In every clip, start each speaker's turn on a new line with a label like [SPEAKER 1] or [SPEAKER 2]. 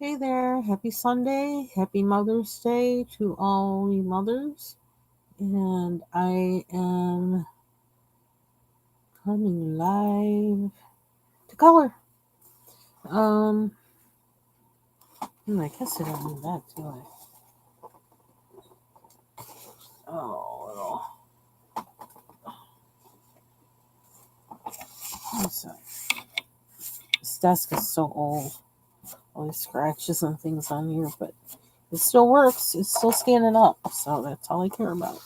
[SPEAKER 1] Hey there, happy Sunday, happy Mother's Day to all you mothers. And I am coming live to color. Um, I guess I don't need that, do I? Oh, little. This desk is so old. All these scratches and things on here, but it still works. It's still standing up, so that's all I care about.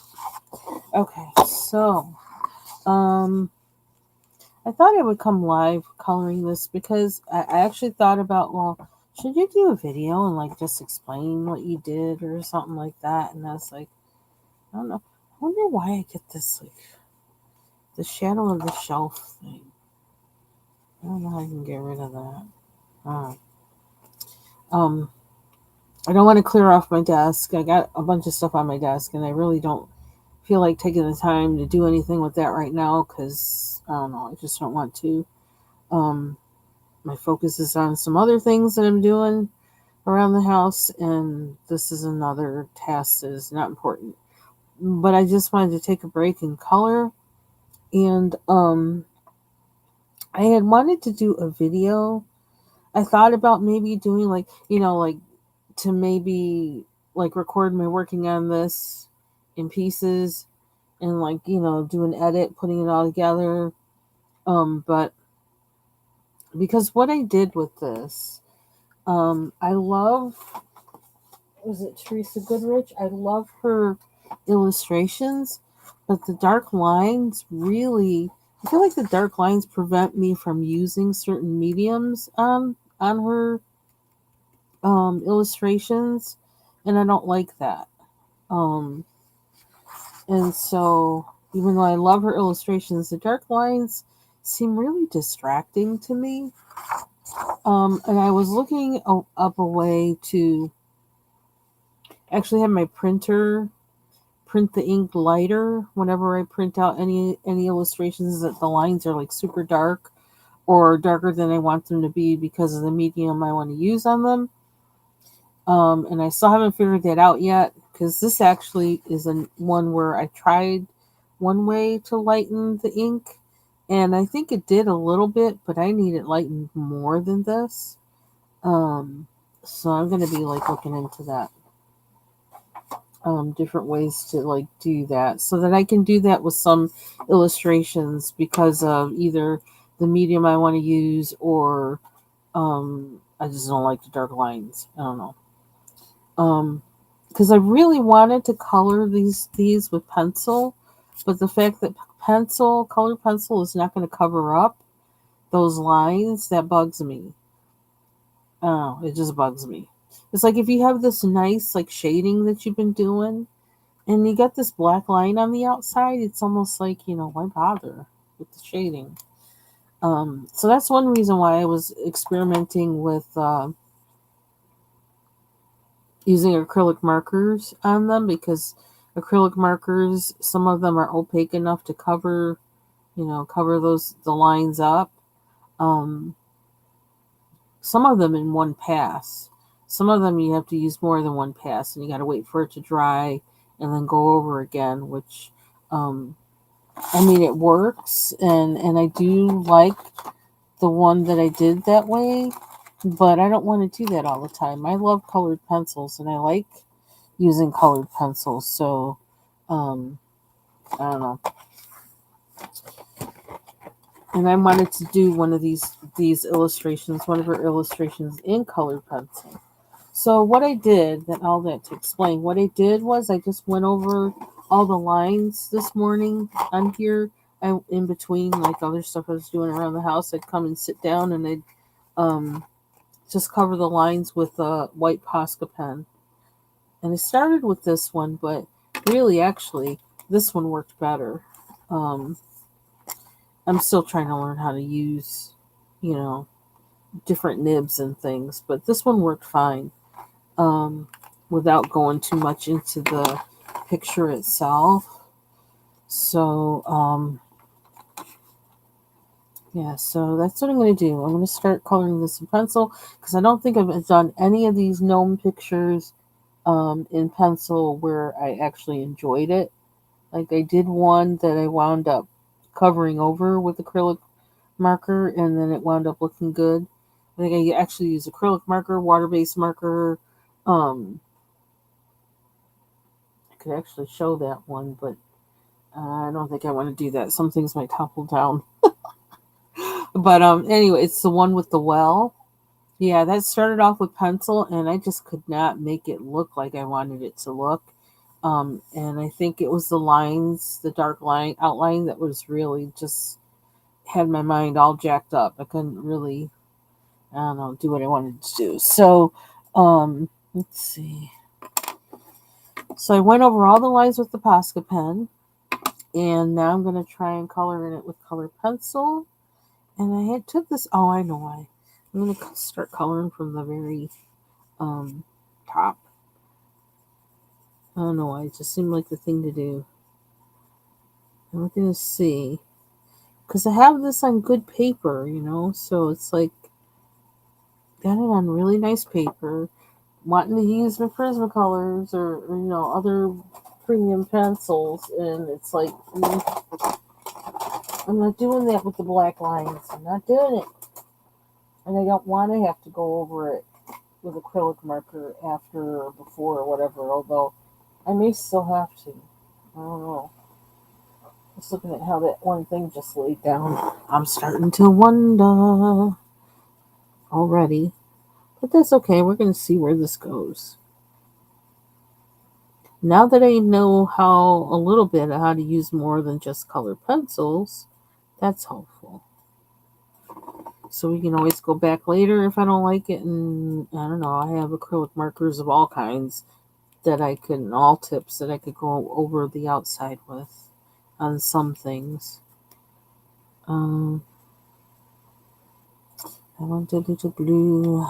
[SPEAKER 1] Okay, so, um, I thought I would come live coloring this because I actually thought about, well, should you do a video and like just explain what you did or something like that? And I was like, I don't know. I wonder why I get this like the shadow of the shelf thing. I don't know how I can get rid of that. Uh, um, I don't want to clear off my desk. I got a bunch of stuff on my desk, and I really don't feel like taking the time to do anything with that right now because I don't know. I just don't want to. Um, my focus is on some other things that I'm doing around the house, and this is another task that is not important. But I just wanted to take a break and color, and I had wanted to do a video. I thought about maybe doing like like to maybe like record me working on this in pieces and like do an edit, putting it all together. But because what I did with this, I love was it Teresa Goodrich? I love her illustrations, but the dark lines really I feel like the dark lines prevent me from using certain mediums on her illustrations, and I don't like that. Um and so even though I love her illustrations, the dark lines seem really distracting to me. And I was looking up a way to actually have my printer print the ink lighter whenever I print out any illustrations that the lines are like super dark or darker than I want them to be because of the medium I want to use on them. And I still haven't figured that out yet because this actually is one where I tried one way to lighten the ink, and I think it did a little bit, but I need it lightened more than this. Um, so I'm gonna be like looking into that. Different ways to like do that so that I can do that with some illustrations because of either the medium I want to use or I just don't like the dark lines. I don't know. Because I really wanted to color these with pencil, but the fact that colored pencil is not going to cover up those lines, that bugs me. Oh, it just bugs me. It's like if you have this nice like shading that you've been doing and you got this black line on the outside, it's almost like, why bother with the shading? So that's one reason why I was experimenting with using acrylic markers on them because acrylic markers, some of them are opaque enough to cover the lines up. Um, some of them in one pass. Some of them you have to use more than one pass, and you got to wait for it to dry and then go over again. Which, um, I mean, it works, and I do like the one that I did that way, but I don't want to do that all the time. I love colored pencils, and I like using colored pencils. So, um, I don't know. And I wanted to do one of these illustrations, one of her illustrations in colored pencil. So what I did, that all that to explain, what I did was I just went over all the lines this morning on here. In between like other stuff I was doing around the house, I'd come and sit down and I'd um, just cover the lines with a white Posca pen. And I started with this one, but really, actually, this one worked better. Um, I'm still trying to learn how to use, you know, different nibs and things, but this one worked fine without going too much into the picture itself. So, Yeah, so that's what I'm going to do. I'm going to start coloring this in pencil because I don't think I've done any of these gnome pictures in pencil where I actually enjoyed it. Like I did one that I wound up covering over with acrylic marker and then it wound up looking good. I think I actually used acrylic marker, water-based marker. I could actually show that one, but I don't think I want to do that. Some things might topple down. But anyway, it's the one with the well. Yeah, that started off with pencil, and I just could not make it look like I wanted it to look. And I think it was the lines, the dark line outline that was really just had my mind all jacked up. I couldn't really, I don't know, do what I wanted to do. So, let's see. So I went over all the lines with the Posca pen, and now I'm going to try and color in it with colored pencil. And I had took this. Oh, I know why. I'm going to start coloring from the very um, top. I don't know why. It just seemed like the thing to do. I'm going to see. Because I have this on good paper, so it's like, got it on really nice paper. Wanting to use my Prismacolors or other premium pencils. And it's like, I'm not doing that with the black lines. I'm not doing it. And I don't want to have to go over it with acrylic marker after or before or whatever, although I may still have to. I don't know. Just looking at how that one thing just laid down. I'm starting to wonder already. But that's okay. We're going to see where this goes. Now that I know a little bit how to use more than just colored pencils, that's helpful. So we can always go back later if I don't like it. And I don't know, I have acrylic markers of all kinds that I could, all tips that I could go over the outside with on some things. I want a little blue.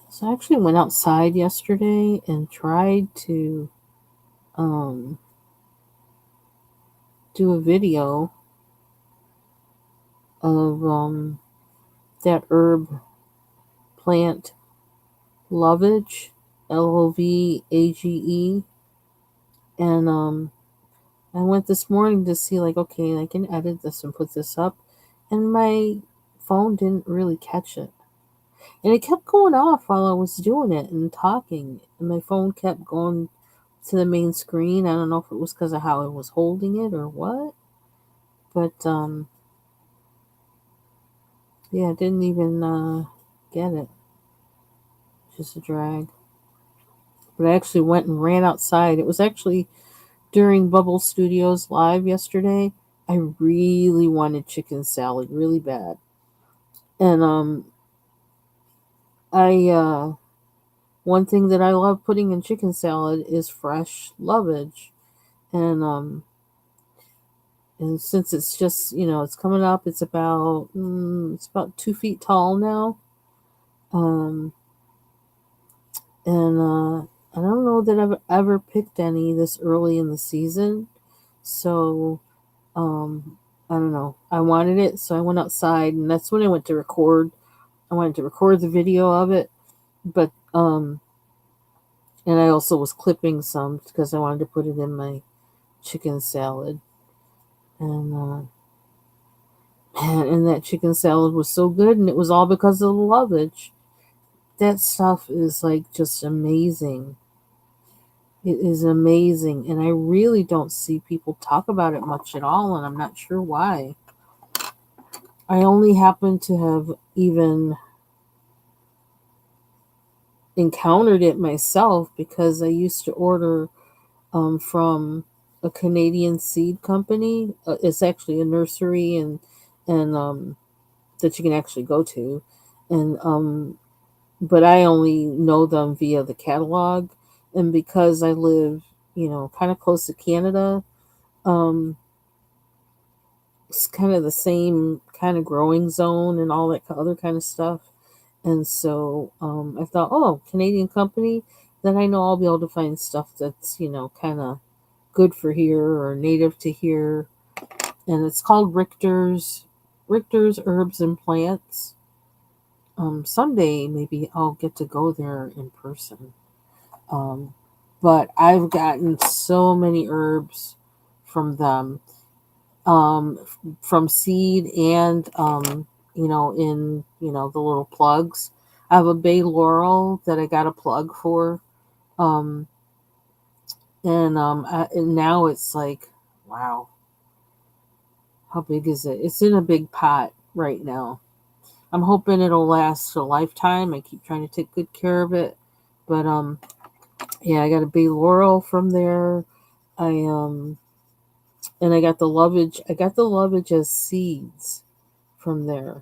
[SPEAKER 1] So I actually went outside yesterday and tried to do a video of that herb plant lovage, Lovage, and I went this morning to see like, okay, I can edit this and put this up, and my phone didn't really catch it. And it kept going off while I was doing it and talking. And my phone kept going to the main screen. I don't know if it was because of how I was holding it or what. But yeah, I didn't even get it. Just a drag. But I actually went and ran outside. It was actually during Bubble Studios live yesterday. I really wanted chicken salad really bad. And I one thing that I love putting in chicken salad is fresh lovage. And since it's just it's coming up, it's about 2 feet tall now. Um, and I don't know that I've ever picked any this early in the season, so I don't know. I wanted it, so I went outside, and that's when I went to record. I wanted to record the video of it, but and I also was clipping some because I wanted to put it in my chicken salad, and and that chicken salad was so good, and it was all because of the lovage. That stuff is like just amazing. It is amazing, and I really don't see people talk about it much at all, and I'm not sure why. I only happen to have even encountered it myself because I used to order from a Canadian seed company. It's actually a nursery and that you can actually go to, and but I only know them via the catalog, and because I live, kind of close to Canada, um, it's kind of the same kind of growing zone and all that other kind of stuff. And so I thought, oh, Canadian company, then I know I'll be able to find stuff that's kind of good for here or native to here, and it's called Richter's Herbs and Plants. Someday maybe I'll get to go there in person. Um, but I've gotten so many herbs from them, from seed and in the little plugs. I have a bay laurel that I got a plug for, um, and now it's like, wow, how big is it? It's in a big pot right now. I'm hoping it'll last a lifetime. I keep trying to take good care of it, but yeah, I got a bay laurel from there. I and I got the lovage. I got the lovage as seeds from there,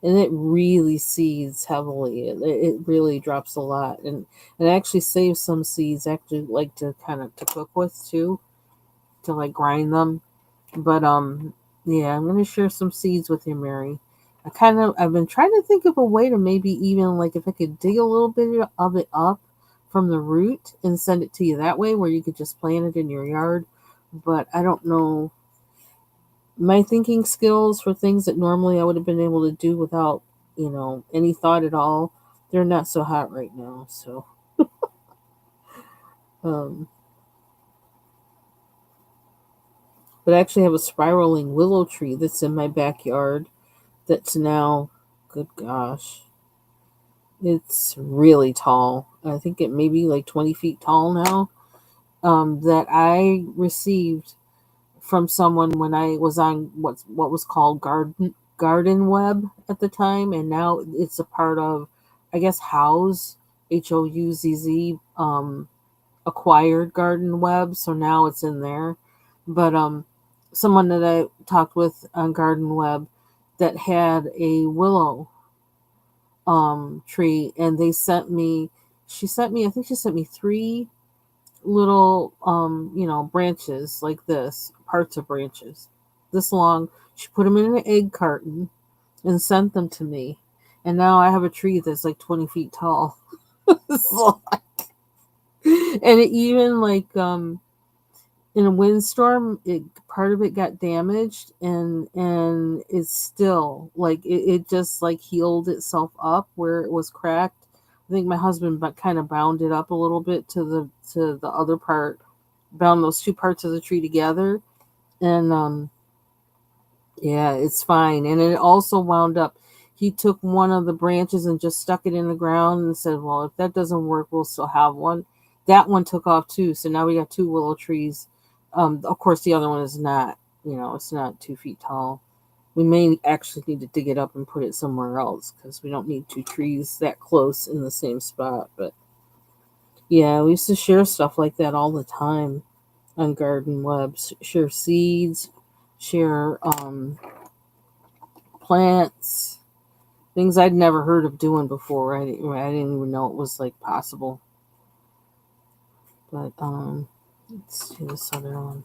[SPEAKER 1] and it really seeds heavily. It really drops a lot, and I actually save some seeds. I actually like to kind of to cook with too, to like grind them. But yeah, I'm gonna share some seeds with you, Mary. I've been trying to think of a way to maybe even like if I could dig a little bit of it up from the root and send it to you that way, where you could just plant it in your yard. But I don't know, my thinking skills for things that normally I would have been able to do without any thought at all. They're not so hot right now. So um, but I actually have a spiraling willow tree that's in my backyard that's now, good gosh, it's really tall. I think it may be like 20 feet tall now. That I received from someone when I was on what was called Garden Web at the time, and now it's a part of, I guess, Houzz acquired Garden Web, so now it's in there. But someone that I talked with on Garden Web that had a willow tree, and she sent me, I think she sent me three little branches like this, parts of branches this long. She put them in an egg carton and sent them to me, and now I have a tree that's like 20 feet tall. So, and it even like in a windstorm, it part of it got damaged, and it's still like it just like healed itself up where it was cracked. I think my husband kind of bound it up a little bit to the other part, bound those two parts of the tree together, and yeah, it's fine. And it also wound up. He took one of the branches and just stuck it in the ground and said, "Well, if that doesn't work, we'll still have one." That one took off too, so now we got two willow trees. Of course, the other one is not. It's not 2 feet tall. We may actually need to dig it up and put it somewhere else because we don't need two trees that close in the same spot. But yeah, we used to share stuff like that all the time on Garden Webs. Share seeds, share plants, things I'd never heard of doing before. I didn't even know it was like possible. But let's see this other one.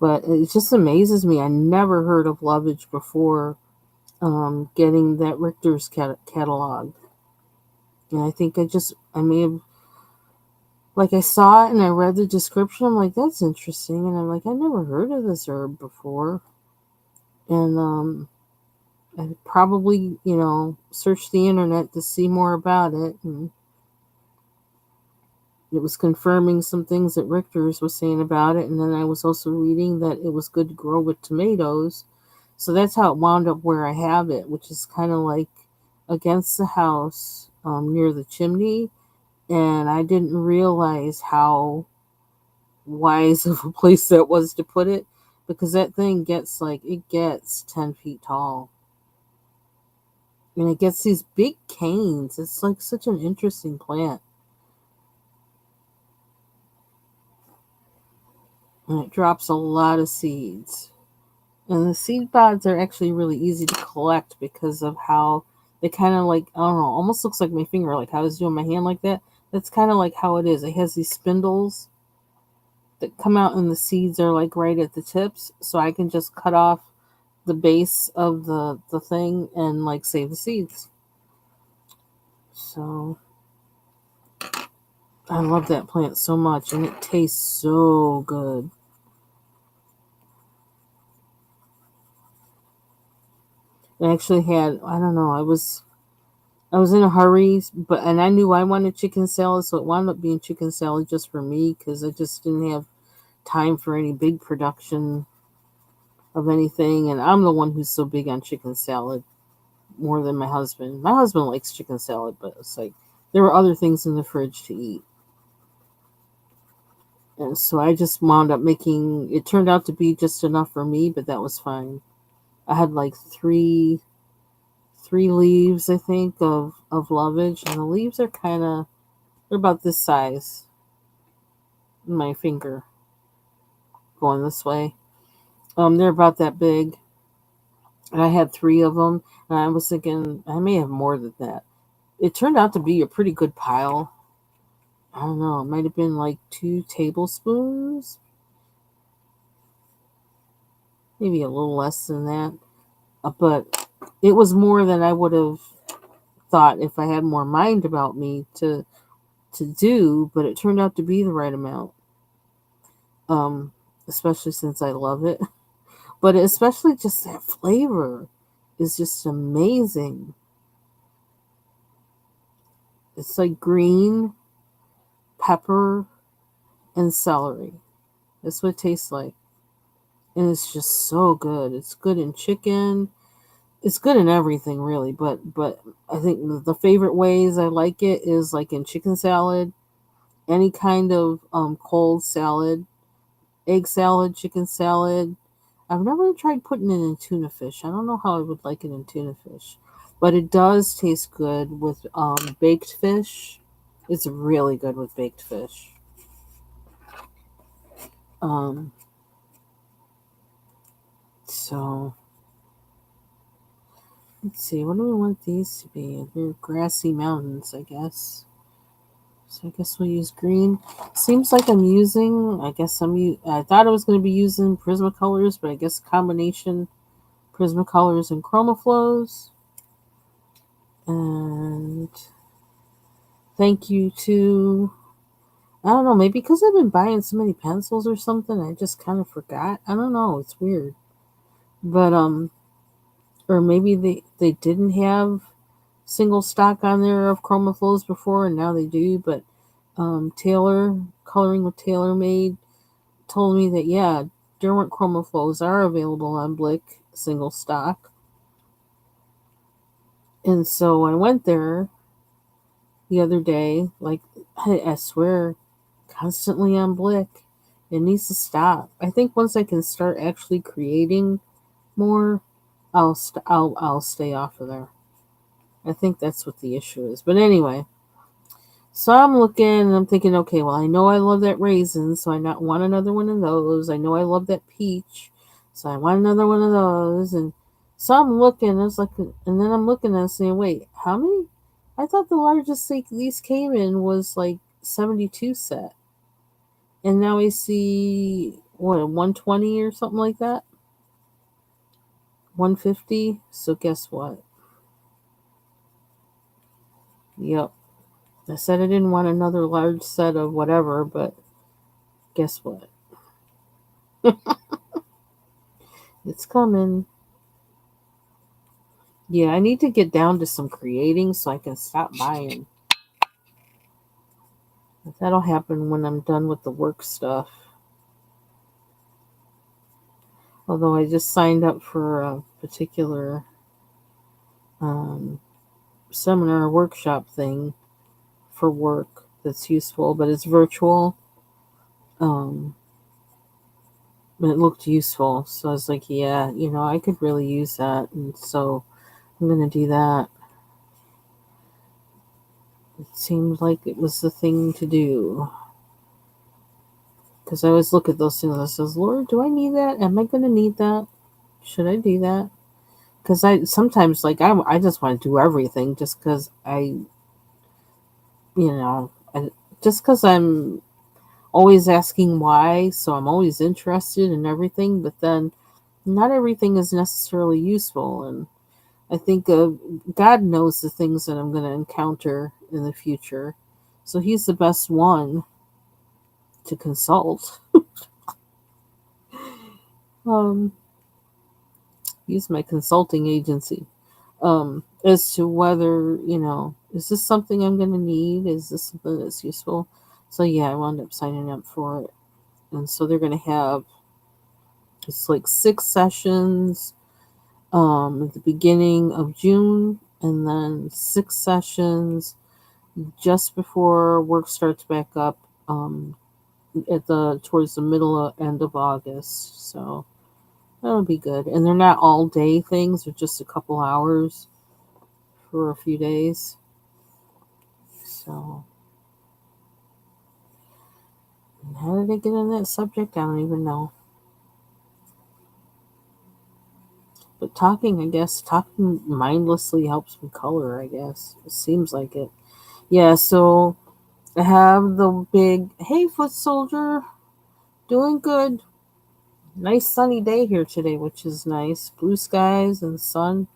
[SPEAKER 1] But it just amazes me. I never heard of lovage before getting that Richter's catalog. And I think I may have, like, I saw it and I read the description. I'm like, that's interesting. And I'm like, I never heard of this herb before. And I probably, searched the internet to see more about it. And it was confirming some things that Richter's was saying about it. And then I was also reading that it was good to grow with tomatoes. So that's how it wound up where I have it, which is kind of like against the house, near the chimney. And I didn't realize how wise of a place that was to put it, because that thing gets 10 feet tall. And it gets these big canes. It's like such an interesting plant. And it drops a lot of seeds. And the seed pods are actually really easy to collect because of how they kind of like, I don't know, almost looks like my finger, like how I was doing my hand like that. That's kind of like how it is. It has these spindles that come out, and the seeds are like right at the tips. So I can just cut off the base of the thing and like save the seeds. So I love that plant so much, and it tastes so good. I actually had, I don't know, I was in a hurry, and I knew I wanted chicken salad, so it wound up being chicken salad just for me because I just didn't have time for any big production of anything, and I'm the one who's so big on chicken salad more than my husband. My husband likes chicken salad, but it's like there were other things in the fridge to eat. And so I just wound up making it turned out to be just enough for me, but that was fine. I had like three leaves, I think, of lovage, and the leaves are they're about this size. My finger going this way. They're about that big, and I had three of them, and I was thinking I may have more than that. It turned out to be a pretty good pile. I don't know, it might have been like 2 tablespoons, maybe a little less than that. But it was more than I would have thought if I had more mind about me to do, but it turned out to be the right amount. Um, Especially since I love it. But especially just that flavor is just amazing. It's like green, pepper, and celery. That's what it tastes like. And it's just so good. It's good in chicken. It's good in everything really, but I think the favorite ways I like it is like in chicken salad, any kind of cold salad, egg salad, chicken salad. I've never tried putting it in tuna fish. I don't know how I would like it in tuna fish, but it does taste good with baked fish. It's really good with baked fish. Um, so let's see. What do we want these to be? They're grassy mountains, I guess. So I guess we'll use green. Seems like I'm using. I thought I was going to be using Prismacolors, but I guess combination Prismacolors and ChromaFlows. And thank you to, I don't know, maybe because I've been buying so many pencils or something, I just kind of forgot. I don't know, it's weird. But or maybe they didn't have single stock on there of ChromaFlows before and now they do, but Taylor, Coloring with Taylor Made, told me that yeah, Derwent ChromaFlows are available on Blick single stock. And so I went there the other day, like I swear, constantly on Blick. It needs to stop. I think once I can start actually creating more, I'll stay off of there. I think that's what the issue is. But anyway, so I'm looking and I'm thinking, okay, well I know I love that raisin, so I not want another one of those. I know I love that peach, so I want another one of those. And so I'm looking, it's like, and then I'm looking and saying, wait, how many? I thought the largest these came in was like 72 set. And now I see what 120 or something like that. 150. So guess what? Yep. I said I didn't want another large set of whatever, but guess what? It's coming. Yeah, I need to get down to some creating so I can stop buying. But that'll happen when I'm done with the work stuff. Although I just signed up for a particular um, seminar workshop thing for work that's useful, but it's virtual. Um, but it looked useful, so I was like, yeah, I could really use that, and so I'm gonna do that. It seemed like it was the thing to do. Because I always look at those things and I says, Lord, do I need that? Am I going to need that? Should I do that? Because I sometimes, like, I just want to do everything just because you know, I, just because I'm always asking why, so I'm always interested in everything, but then not everything is necessarily useful. And I think God knows the things that I'm going to encounter in the future. So he's the best one to consult. Um, he's my consulting agency. As to whether, is this something I'm going to need? Is this something that's useful? So yeah, I wound up signing up for it. And so they're going to have, it's like 6 sessions at the beginning of June, and then 6 sessions just before work starts back up at the towards the middle of end of August. So that'll be good. And they're not all day things; they're just a couple hours for a few days. So how did I get on that subject? I don't even know. But talking mindlessly helps me color. I guess it seems like it. Yeah. So I have the big hey foot soldier doing good. Nice sunny day here today, which is nice. Blue skies and sun.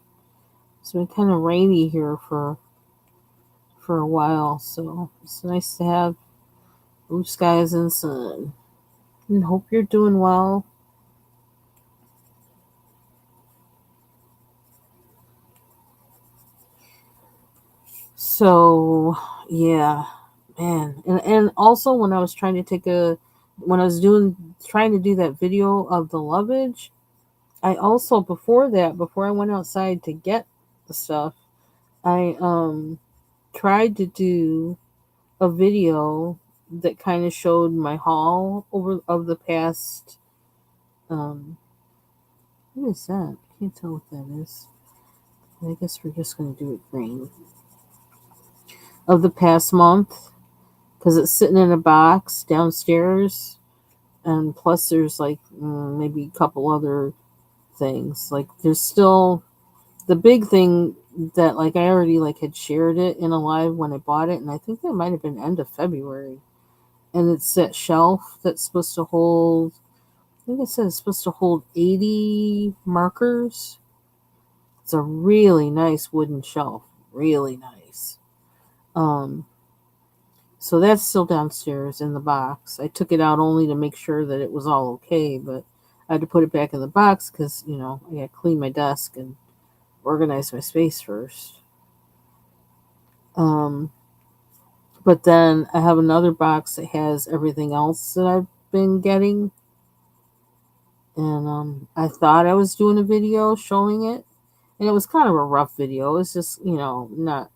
[SPEAKER 1] It's been kind of rainy here for a while, so it's nice to have blue skies and sun. And hope you're doing well. So yeah, man, and also when I was trying to when I was doing trying to do that video of the luggage, I also before I went outside to get the stuff, I tried to do a video that kind of showed my haul over of the past. What is that? I can't tell what that is. I guess we're just going to do it green. Of the past month, because it's sitting in a box downstairs, and plus there's like maybe a couple other things. Like there's still the big thing that like I already like had shared it in a live when I bought it, and I think that might have been end of February. And it's that shelf that's supposed to hold. I think it says it's supposed to hold 80 markers. It's a really nice wooden shelf, really nice. Um, so that's still downstairs in the box. I took it out only to make sure that it was all okay, but I had to put it back in the box because I got to clean my desk and organize my space first. Um, but then I have another box that has everything else that I've been getting, and I thought I was doing a video showing it, and it was kind of a rough video. It was just not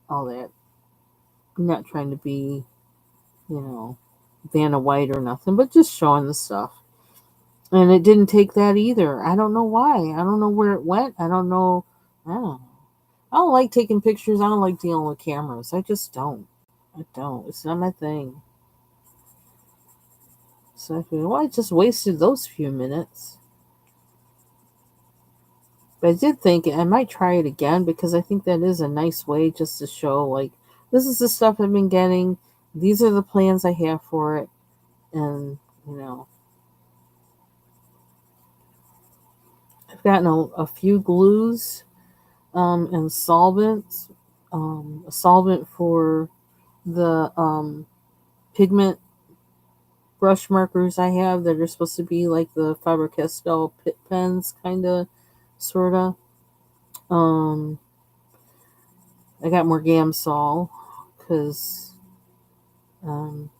[SPEAKER 1] all that. I'm not trying to be you know, Vanna White or nothing, but just showing the stuff. And it didn't take that either. I don't know why. I don't know where it went. I don't know. I don't know. I don't like taking pictures. I don't like dealing with cameras. I just don't. I don't. It's not my thing. So I feel, well, I just wasted those few minutes. But I did think I might try it again because I think that is a nice way just to show, like, this is the stuff I've been getting. These are the plans I have for it. And, I've gotten a few glues and solvents. A solvent for the pigment brush markers I have that are supposed to be like the Faber-Castell Pit pens, kind of, sort of. Um, I got more Gamsol because um,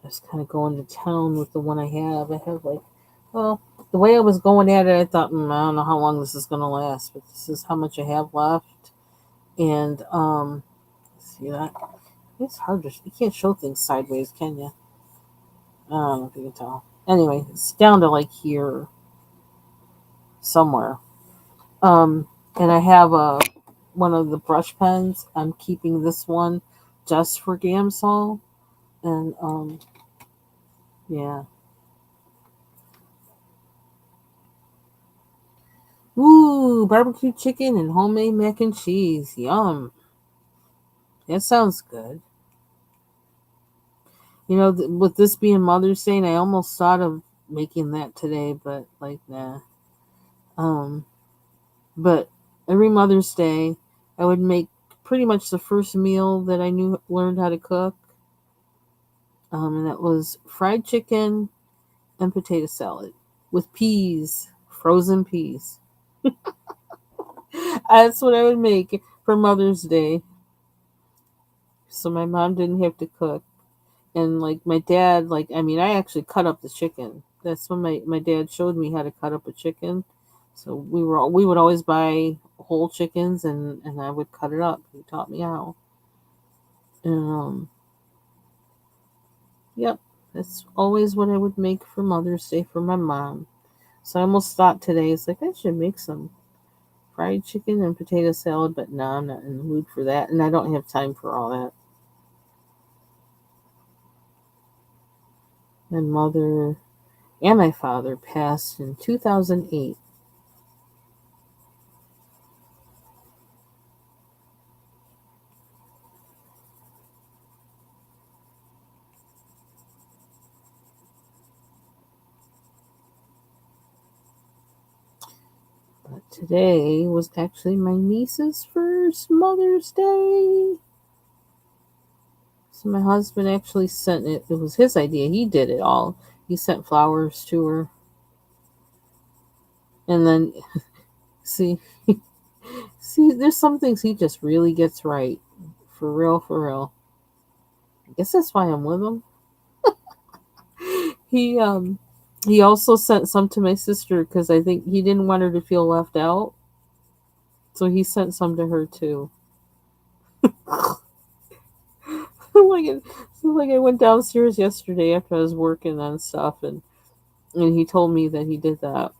[SPEAKER 1] I was kind of going to town with the one I have. I have like, well, the way I was going at it, I thought, I don't know how long this is going to last, but this is how much I have left. And see that? It's hard to. You can't show things sideways, can you? I don't know if you can tell. Anyway, it's down to like here somewhere. And I have one of the brush pens. I'm keeping this one just for Gamsol, and yeah. Ooh, barbecue chicken and homemade mac and cheese. Yum. That sounds good. With this being Mother's Day, and I almost thought of making that today, but like, nah. Um, but every Mother's Day, I would make pretty much the first meal that I learned how to cook. And that was fried chicken and potato salad with peas, frozen peas. That's what I would make for Mother's Day. So my mom didn't have to cook. And like my dad, like, I mean, I actually cut up the chicken. That's when my dad showed me how to cut up a chicken. So we would always buy whole chickens, and I would cut it up. He taught me how. And yep, that's always what I would make for Mother's Day for my mom. So I almost thought today, it's like I should make some fried chicken and potato salad, but no, I'm not in the mood for that, and I don't have time for all that. My mother and my father passed in 2008. But today was actually my niece's first Mother's Day. So my husband actually sent it. It was his idea. He did it all. He sent flowers to her. And then, see, see, there's some things he just really gets right. For real, for real. I guess that's why I'm with him. He he also sent some to my sister because I think he didn't want her to feel left out. So he sent some to her too. like it, so like I went downstairs yesterday after I was working on stuff, and he told me that he did that.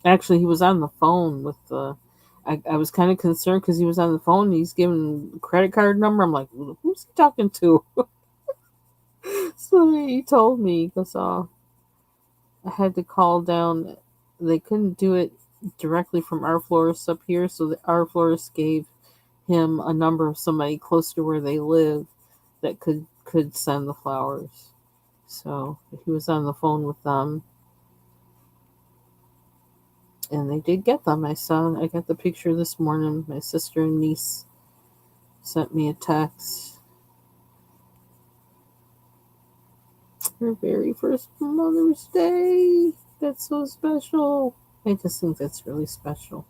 [SPEAKER 1] Actually, he was on the phone with the. I was kind of concerned because he was on the phone. And he's giving credit card number. I'm like, who's he talking to? So he told me because I had to call down. They couldn't do it directly from our florist up here, so our florist gave him a number of somebody close to where they live that could send the flowers. So he was on the phone with them, and they did get them. I got the picture this morning. My sister and niece sent me a text. Her very first Mother's Day. That's so special. I just think that's really special.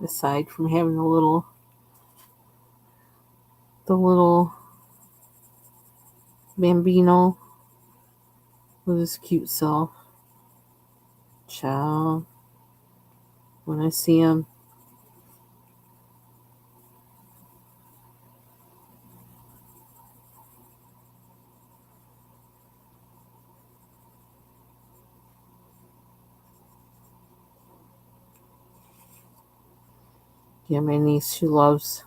[SPEAKER 1] Aside from having the little bambino with his cute self. Ciao. When I see him, yeah, my niece, she loves.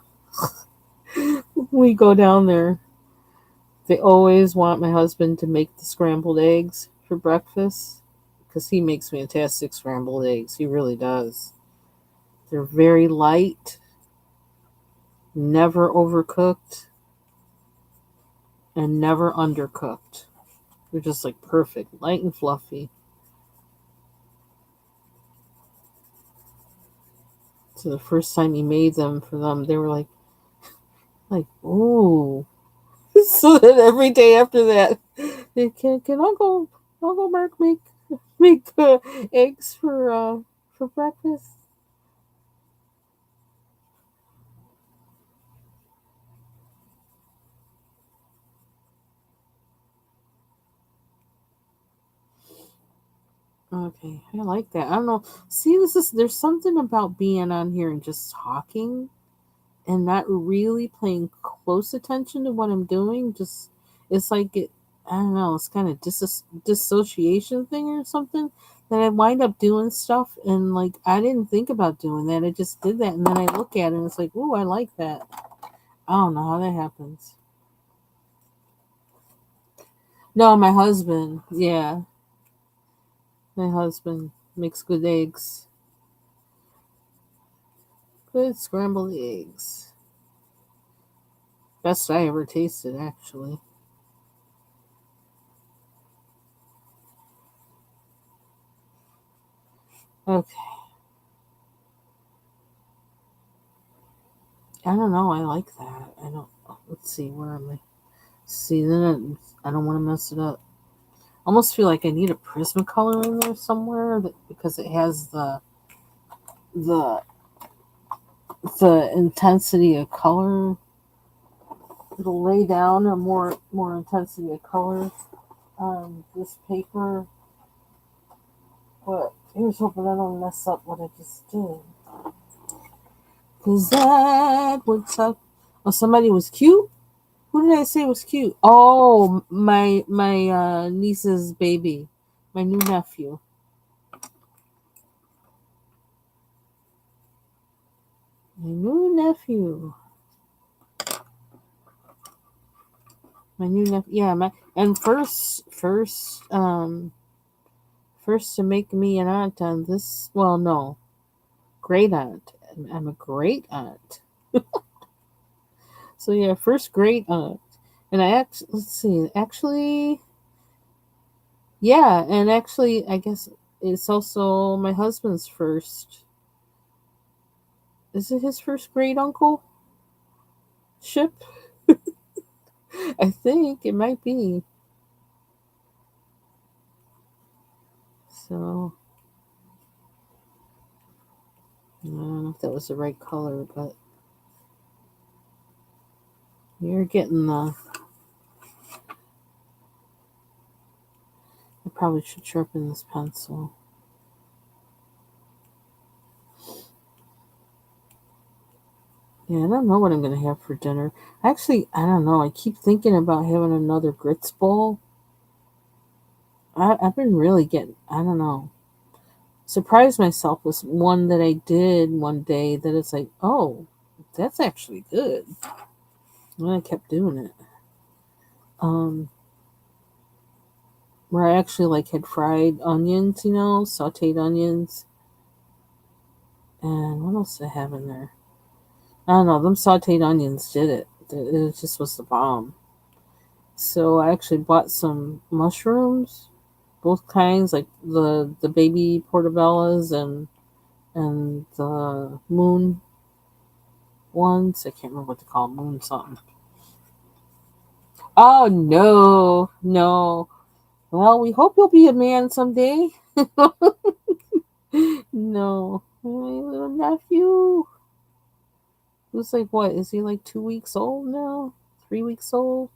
[SPEAKER 1] We go down there. They always want my husband to make the scrambled eggs for breakfast because he makes fantastic scrambled eggs. He really does. They're very light, never overcooked, and never undercooked. They're just like perfect, light and fluffy. So the first time he made them for them, they were like, ooh. So then every day after that, they can Uncle Mark make eggs for breakfast? Okay, I like that. I don't know. See, there's something about being on here and just talking and not really paying close attention to what I'm doing. Just it's like I don't know. It's kind of dissociation thing or something that I wind up doing stuff and like I didn't think about doing that. I just did that and then I look at it and it's like, ooh, I like that. I don't know how that happens. No, my husband. Yeah, my husband makes good eggs. Good scrambled eggs. Best I ever tasted, actually. Okay. I don't know. I like that. I don't. Let's see. Where am I? See, then I don't want to mess it up. I almost feel like I need a Prismacolor in there somewhere because it has the the intensity of color. It'll lay down a more intensity of color on this paper. But here's hoping I don't mess up what I just did. Cause that would suck. Oh, somebody was cute. Who did I say was cute? Oh, my niece's baby, my new nephew. My new nephew. My new nephew. Yeah, my and first to make me an aunt on this. Well, no, great aunt. I'm a great aunt. So yeah, first great aunt. And let's see, actually, yeah, and actually, I guess it's also my husband's first. Is it his first great uncle ship? I think it might be. So I don't know if that was the right color, but you're getting the. I probably should sharpen this pencil. Yeah, I don't know what I'm gonna have for dinner. Actually, I don't know. I keep thinking about having another grits bowl. I've been really getting. I don't know. Surprised myself with one that I did one day that it's like, oh, that's actually good. And I kept doing it. Um, where I actually like had fried onions, sauteed onions, and what else did I have in there? I don't know. Them sauteed onions did it. It just was the bomb. So I actually bought some mushrooms, both kinds, like the baby portobellas and the moon ones. I can't remember what to call them, moon something. Oh no, no. Well, we hope you'll be a man someday. No, my little nephew. Who's like what? Is he like 2 weeks old now? 3 weeks old?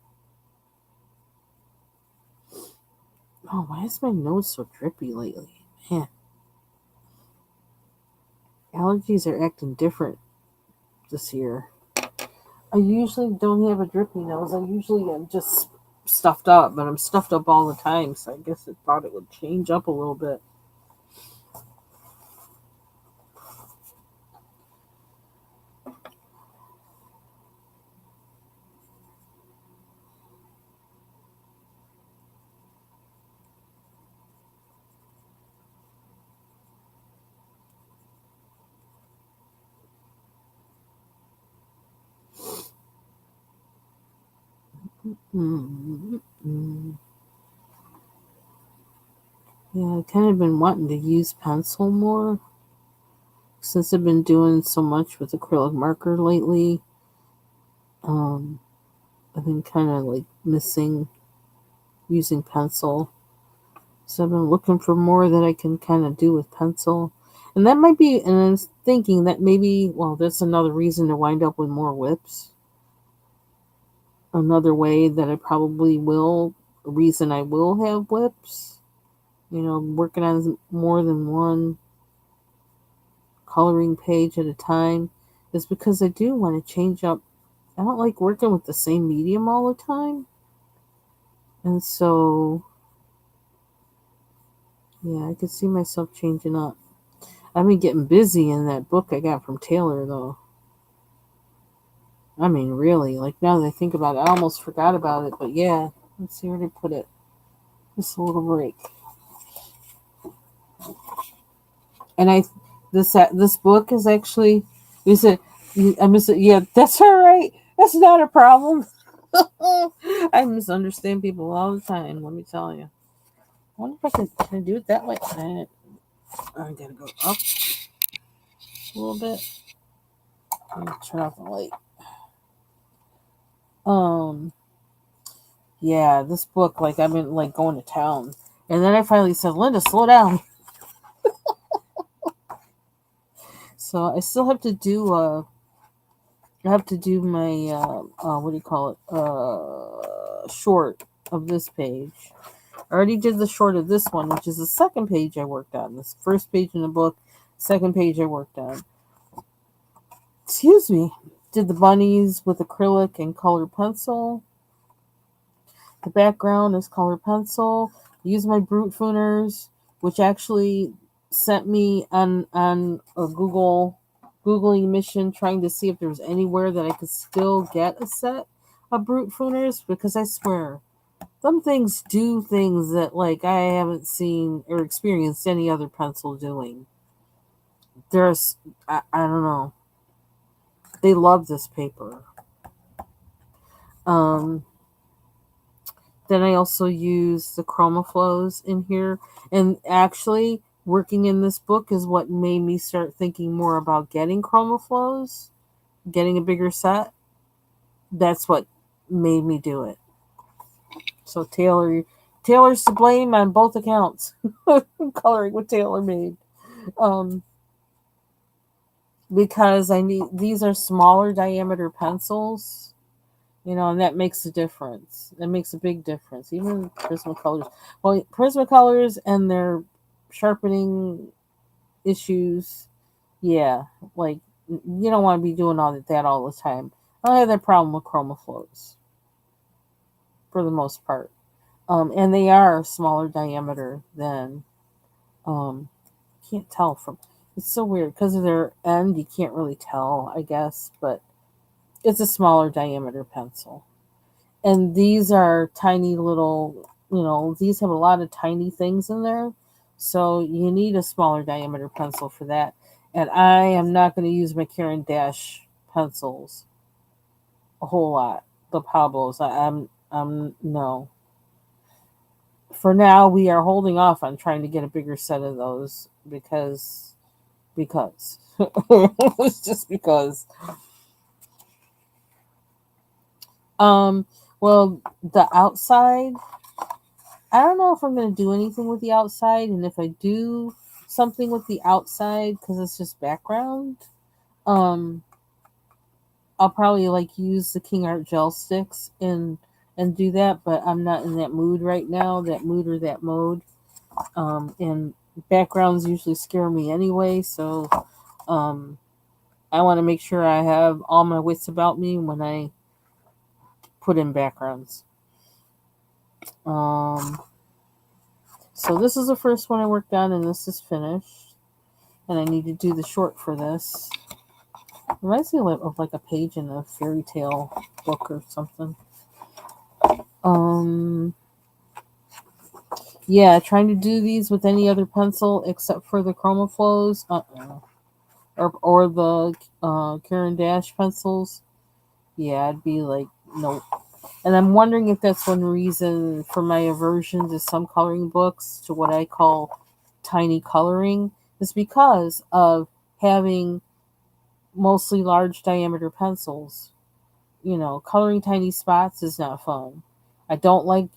[SPEAKER 1] Oh, why is my nose so drippy lately? Man, allergies are acting different this year. I usually don't have a drippy nose. I usually am just stuffed up, but I'm stuffed up all the time, so I guess it thought it would change up a little bit. Mm-hmm. Yeah, I've kind of been wanting to use pencil more since I've been doing so much with acrylic marker lately. Um, I've been kind of like missing using pencil. So I've been looking for more that I can kind of do with pencil. And that might be, and I was thinking that maybe, well, that's another reason to wind up with more whips. Another way that I probably will, a reason I will have whips, working on more than one coloring page at a time, is because I do want to change up. I don't like working with the same medium all the time. And so, yeah, I could see myself changing up. I've been getting busy in that book I got from Taylor, though. I mean, really, like now that I think about it, I almost forgot about it. But yeah, let's see where they put it. Just a little break. And this book is actually, is it? Yeah, that's all right. That's not a problem. I misunderstand people all the time. Let me tell you. I wonder if can I do it that way. I gotta go up a little bit. Let me turn off the light. Yeah, this book, like, I've been, like, going to town. And then I finally said, Linda, slow down. So I still have to do, I have to do my, what do you call it? Short of this page. I already did the short of this one, which is the second page I worked on. This first page in the book, second page I worked on. Excuse me. Did the bunnies with acrylic and colored pencil. The background is colored pencil. I used my Brute Fooners, which actually sent me on a Googling mission trying to see if there was anywhere that I could still get a set of Brute Fooners, because I swear, some things do things that, like, I haven't seen or experienced any other pencil doing. There's, I don't know. They love this paper. Then I also use the ChromaFlows in here. And actually, working in this book is what made me start thinking more about getting ChromaFlows, getting a bigger set. That's what made me do it. So Taylor's to blame on both accounts. Coloring what Taylor made. Because these are smaller diameter pencils, and that makes a difference. That makes a big difference. Even Prismacolors. Well, Prismacolors and their sharpening issues, yeah, like, you don't want to be doing that all the time. I don't have that problem with ChromaFlows for the most part. And they are smaller diameter than, can't tell from, it's so weird because of their end, you can't really tell, I guess, but it's a smaller diameter pencil. And these are tiny little, these have a lot of tiny things in there. So you need a smaller diameter pencil for that. And I am not going to use my Caran d'Ache pencils a whole lot. The Pablos, I'm no. For now, we are holding off on trying to get a bigger set of those because it's just because. Well, the outside, I don't know if I'm going to do anything with the outside, and if I do something with the outside, because it's just background, I'll probably, like, use the King Art gel sticks and do that, but I'm not in that mood right now, that mood or that mode. And backgrounds usually scare me anyway, so I want to make sure I have all my wits about me when I put in backgrounds. So this is the first one I worked on, and this is finished. And I need to do the short for this. Reminds me of like a page in a fairy tale book or something. Yeah, trying to do these with any other pencil except for the ChromaFlows, or the Caran d'Ache pencils. Yeah, I'd be like, nope. And I'm wondering if that's one reason for my aversion to some coloring books, to what I call tiny coloring, is because of having mostly large diameter pencils. Coloring tiny spots is not fun. I don't like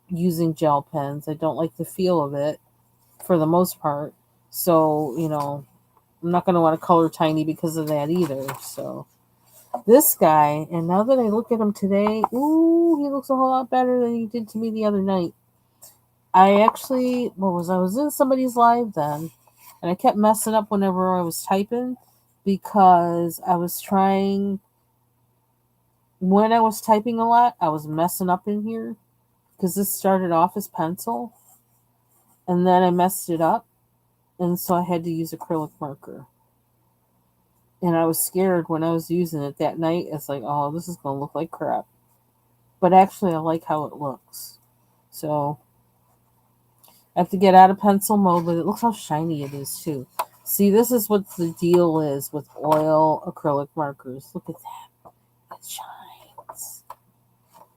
[SPEAKER 1] using gel pens. I don't like the feel of it for the most part. So, I'm not going to want to color tiny because of that either. So, this guy, and now that I look at him today, ooh, he looks a whole lot better than he did to me the other night. I was in somebody's live then, and I kept messing up whenever I was typing because when I was typing a lot, I was messing up in here because this started off as pencil, and then I messed it up, and so I had to use acrylic marker. And I was scared when I was using it that night. It's like, oh, this is going to look like crap. But actually, I like how it looks. So I have to get out of pencil mode, but it looks how shiny it is too. See, this is what the deal is with oil acrylic markers. Look at that. It shines.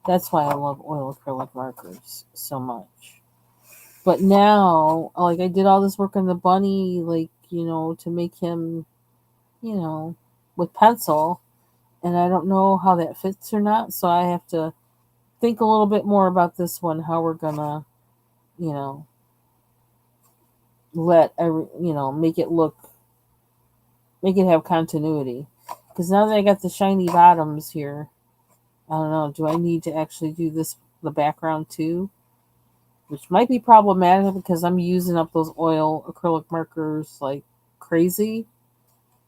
[SPEAKER 1] That's why I love oil acrylic markers so much. But now, like, I did all this work on the bunny, like, to make him, with pencil, and I don't know how that fits or not. So I have to think a little bit more about this one, how we're gonna, you know, make it make it have continuity. Because now that I got the shiny bottoms here, I don't know, do I need to actually do the background too? Which might be problematic because I'm using up those oil acrylic markers like crazy.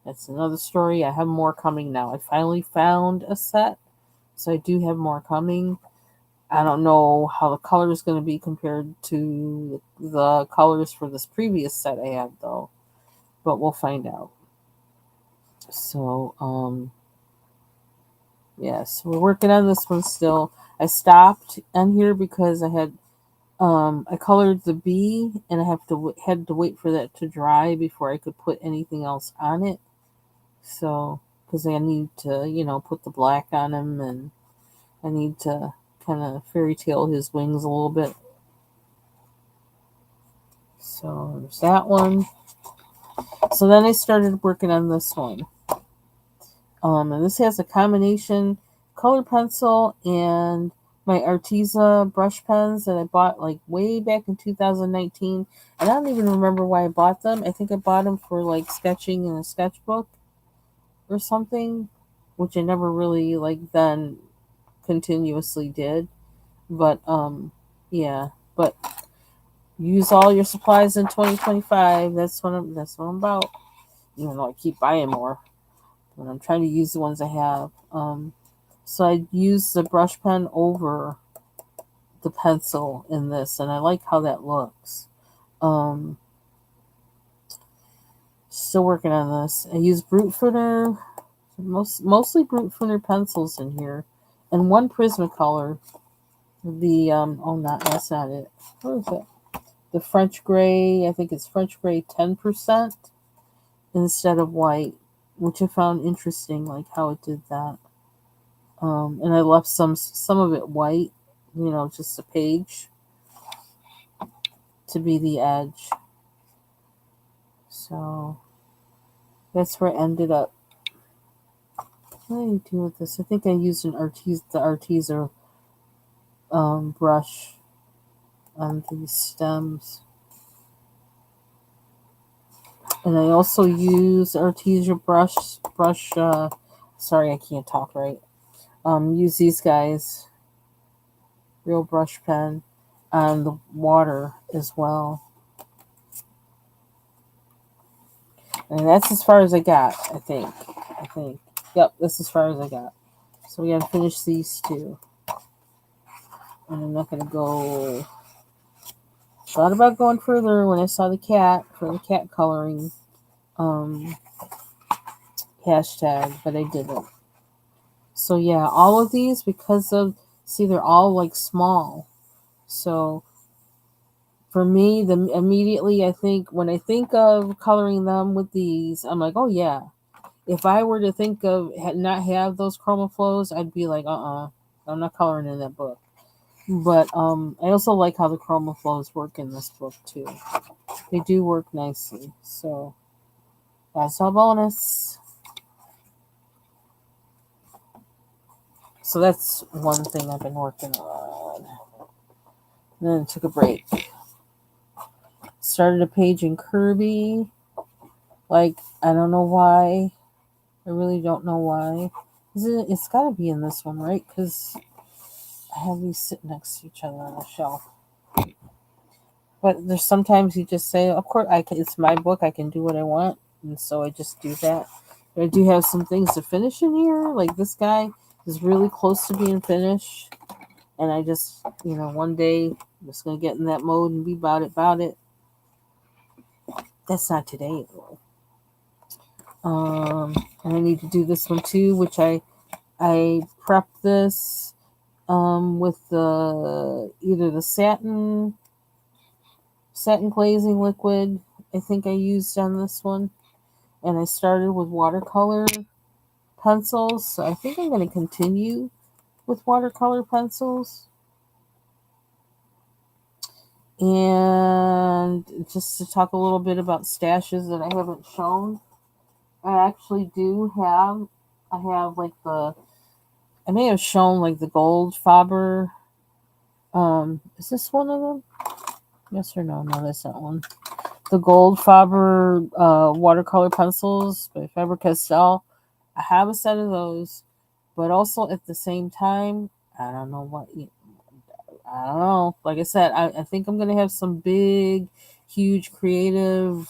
[SPEAKER 1] That's another story. I have more coming now. I finally found a set, so I do have more coming. I don't know how the color is going to be compared to the colors for this previous set I had, though, but we'll find out. So, yes, we're working on this one still. I stopped on here because I colored the bee, and I had to wait for that to dry before I could put anything else on it. So, because I need to, put the black on him, and I need to kind of fairy tale his wings a little bit. So there's that one. So then I started working on this one. And this has a combination color pencil and my Arteza brush pens that I bought like way back in 2019. And I don't even remember why I bought them. I think I bought them for like sketching in a sketchbook or something, which I never really like then continuously did. But yeah, but use all your supplies in 2025. That's what I'm about. Even though I keep buying more, but I'm trying to use the ones I have. So I use the brush pen over the pencil in this, and I like how that looks. Um, Still working on this. I use Brutfuner, mostly Brutfuner pencils in here, and one Prismacolor. That's not it. What is it? The French Gray. I think it's French Gray 10% instead of white, which I found interesting, like how it did that. And I left some of it white, just a page to be the edge. So that's where I ended up. What do I do with this? I think I used the Arteza brush on these stems. And I also use Arteza brush. Sorry, I can't talk right. Use these guys, real brush pen, on the water as well. And that's as far as I got, I think. Yep, that's as far as I got. So we gotta finish these two. And I'm not gonna go. Thought about going further when I saw the cat for the cat coloring hashtag, but I didn't. So yeah, all of these they're all like small. So for me, immediately when I think of coloring them with these, I'm like, oh yeah. If I were to think of not have those ChromaFlows, I'd be like, I'm not coloring in that book. But I also like how the ChromaFlows work in this book too. They do work nicely, so that's a bonus. So that's one thing I've been working on. And then took a break. Started a page in Kirby. Like, I don't know why. I really don't know why. It's got to be in this one, right? Because I have these sitting next to each other on the shelf. But there's sometimes you just say, of course, it's my book. I can do what I want. And so I just do that. But I do have some things to finish in here. Like this guy is really close to being finished. And I just, one day I'm just going to get in that mode and be about it. That's not today, though. And I need to do this one too, which I prepped this with either the satin glazing liquid I think I used on this one, and I started with watercolor pencils, so I think I'm going to continue with watercolor pencils. And just to talk a little bit about stashes that I haven't shown. I actually do have. I have like I may have shown like the gold Faber. Is this one of them? Yes or no? No, that's not one. The gold Faber watercolor pencils by Faber Castell. I have a set of those, but also at the same time, I don't know what. I don't know. Like I said, I think I'm gonna have some big, huge creative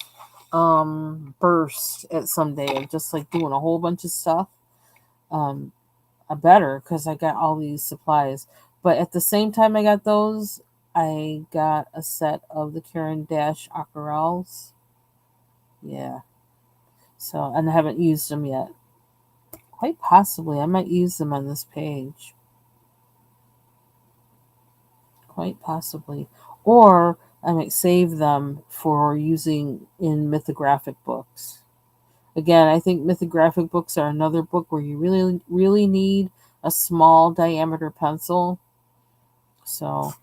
[SPEAKER 1] burst at some day of just like doing a whole bunch of stuff. Um, I better because I got all these supplies. But at the same time, I got those. I got a set of the Karen Dash aquarelles. Yeah. So, and I haven't used them yet. Quite possibly, I might use them on this page. Quite possibly. Or I might save them for using in mythographic books. Again, I think mythographic books are another book where you really, really need a small diameter pencil. So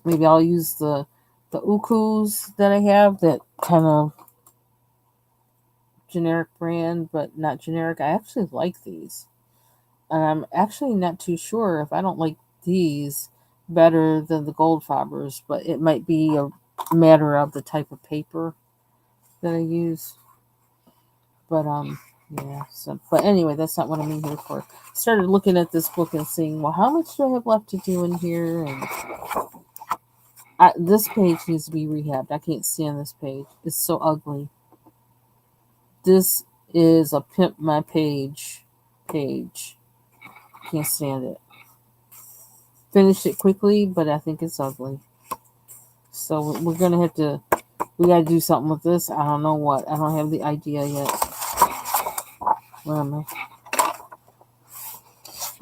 [SPEAKER 1] maybe I'll use the Ukus that I have, that kind of generic brand, but not generic. I actually like these. And I'm actually not too sure if I don't like these better than the gold fibers, but it might be a matter of the type of paper that I use. But yeah. So, but anyway, that's not what I'm in here for. Started looking at this book and seeing, well, how much do I have left to do in here? And this page needs to be rehabbed. I can't stand this page. It's so ugly. This is a pimp my page. Can't stand it. Finished it quickly, but I think it's ugly. So we're gonna have to. We gotta do something with this. I don't know what. I don't have the idea yet. Where am I?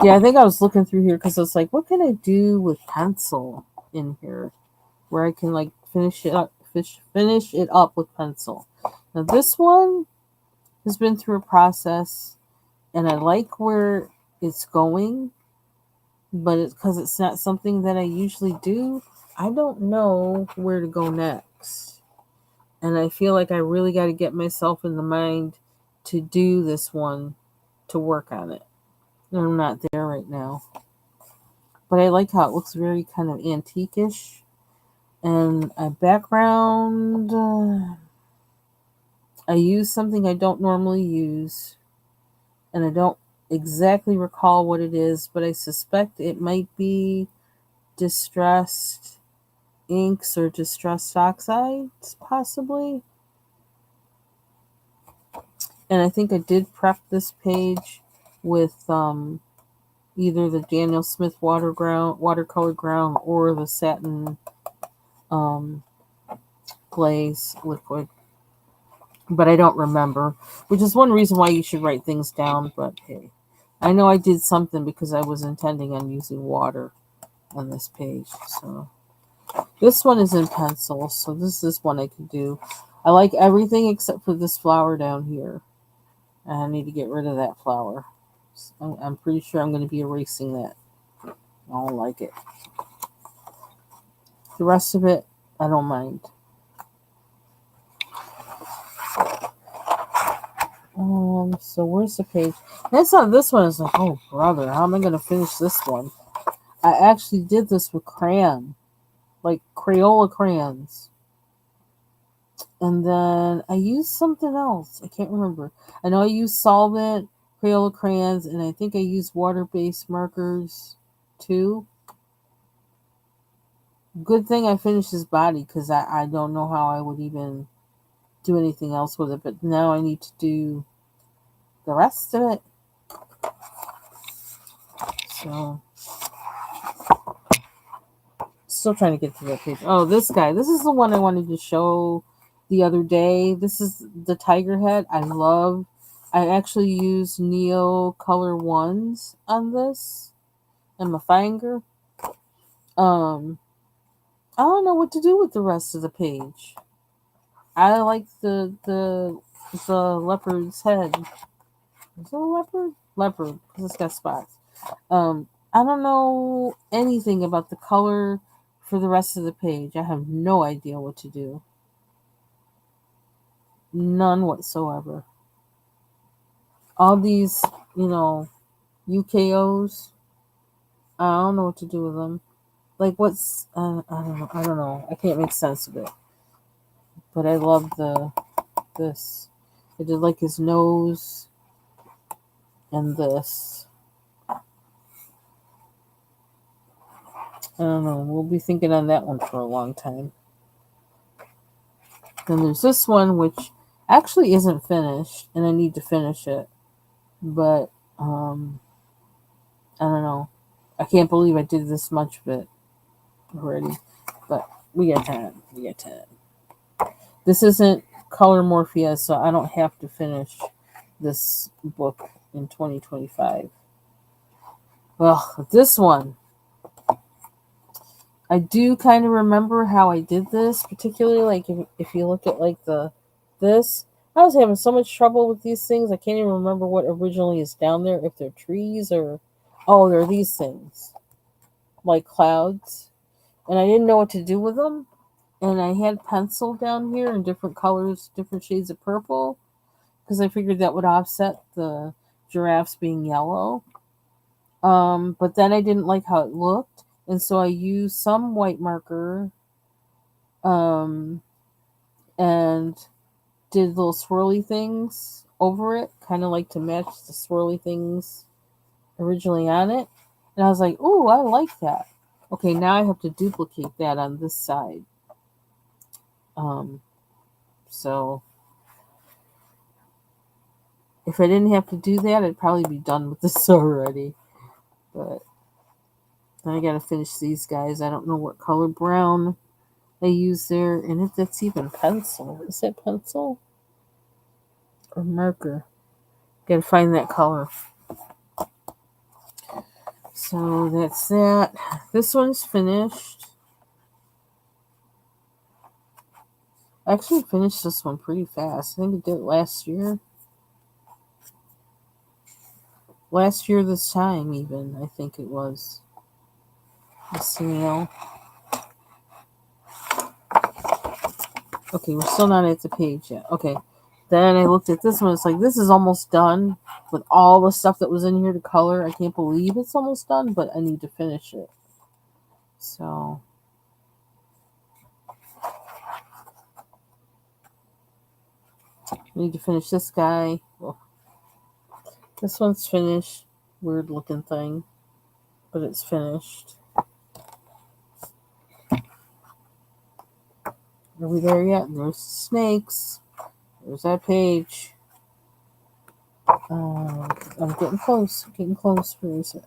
[SPEAKER 1] Yeah, I think I was looking through here because I was like, what can I do with pencil in here, where I can like finish it up with pencil. Now this one has been through a process, and I like where it's going, but it's because it's not something that I usually do. I don't know where to go next, and I feel like I really got to get myself in the mind to do this one, to work on it. And I'm not there right now, but I like how it looks very kind of antique-ish, and a background. I use something I don't normally use, and I don't exactly recall what it is, but I suspect it might be distressed inks or distressed oxides, possibly. And I think I did prep this page with either the Daniel Smith watercolor ground, or the satin um, glaze liquid. But I don't remember, which is one reason why you should write things down. But hey, I know I did something because I was intending on using water on this page. So this one is in pencil, so this is one I can do. I like everything except for this flower down here. I need to get rid of that flower. I'm pretty sure I'm going to be erasing that. I don't like it. The rest of it, I don't mind. So where's the page? That's not this one. Is like, oh brother, how am I going to finish this one? I actually did this with crayon, like Crayola crayons. And then I used something else. I can't remember. I know I used solvent, Crayola crayons, and I think I used water-based markers too. Good thing I finished his body, because I don't know how I would even do anything else with it. But now I need to do the rest of it. So, still trying to get to that page. Oh, this guy. This is the one I wanted to show the other day. This is the tiger head. I actually use Neo Color Ones on this and my finger. I don't know what to do with the rest of the page. I like the leopard's head. Is it a leopard? Leopard, because it's got spots. I don't know anything about the color for the rest of the page. I have no idea what to do. None whatsoever. all these, UKOs. I don't know what to do with them. Like what's I don't know. I don't know. I can't make sense of it. But I love this. I did like his nose and this. I don't know. We'll be thinking on that one for a long time. Then there's this one, which actually isn't finished, and I need to finish it. But I don't know. I can't believe I did this much of it already. But we got time. We got time. This isn't Color Morphia, so I don't have to finish this book in 2025. Well, this one, I do kind of remember how I did this, particularly like if you look at like this. I was having so much trouble with these things. I can't even remember what originally is down there. If they're trees or they're these things like clouds, and I didn't know what to do with them. And I had pencil down here in different colors, different shades of purple, because I figured that would offset the giraffes being yellow. But then I didn't like how it looked, and so I used some white marker, um, and did little swirly things over it, kind of like to match the swirly things originally on it. And I was like, "Ooh, I like that." Okay, now I have to duplicate that on this side. So if I didn't have to do that, I'd probably be done with this already. But then I gotta finish these guys. I don't know what color brown they use there, and if that's even pencil. Is that pencil or marker? Gotta find that color. So that's that. This one's finished. I actually finished this one pretty fast. I think I did it last year. Last year this time even, I think it was. The snail. Okay, we're still not at the page yet. Okay. Then I looked at this one. It's like, this is almost done with all the stuff that was in here to color. I can't believe it's almost done, but I need to finish it. So I need to finish this guy. Well, this one's finished. Weird looking thing, but it's finished. Are we there yet? There's snakes. There's that page. I'm getting close. Getting close. Where is it?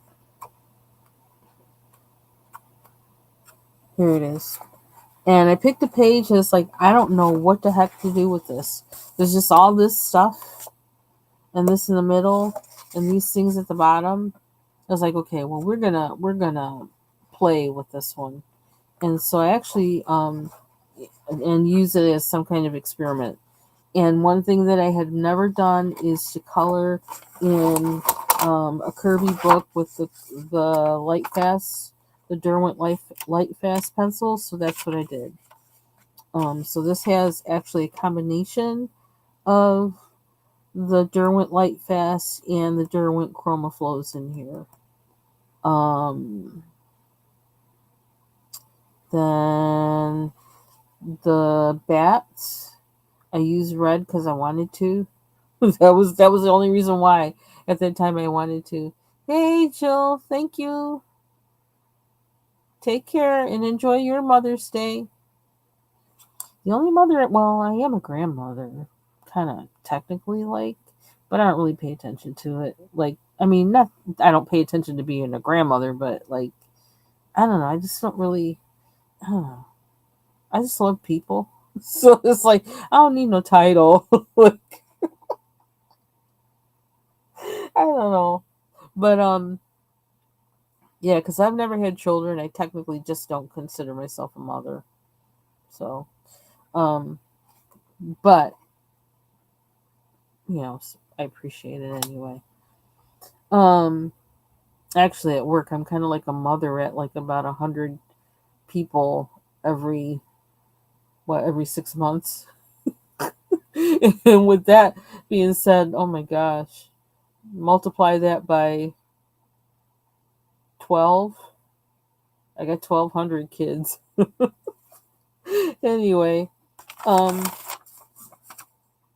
[SPEAKER 1] Here it is. And I picked a page and it's like, I don't know what the heck to do with this. There's just all this stuff and this in the middle and these things at the bottom. I was like, okay, well we're gonna play with this one. And so I actually and use it as some kind of experiment. And one thing that I had never done is to color in a Kirby book with the Lightfast, the Derwent Lightfast pencil. So that's what I did. So this has actually a combination of the Derwent Lightfast and the Derwent Chromaflows in here. Then the bats, I used red because I wanted to. that was the only reason why at that time I wanted to. Hey Jill, thank you. Take care and enjoy your Mother's Day. The only mother, well, I am a grandmother, kind of technically, like, but I don't really pay attention to it. Like, I mean, not I don't pay attention to being a grandmother, but like, I don't know. I just don't really. I don't know. I just love people, so it's like I don't need no title. Like, I don't know, but yeah, because I've never had children. I technically just don't consider myself a mother. So, um, but I appreciate it anyway. Actually, at work, I'm kind of like a mother at like about 100 people every 6 months. And with that being said, oh my gosh, multiply that by 12. I got 1,200 kids. Anyway, um,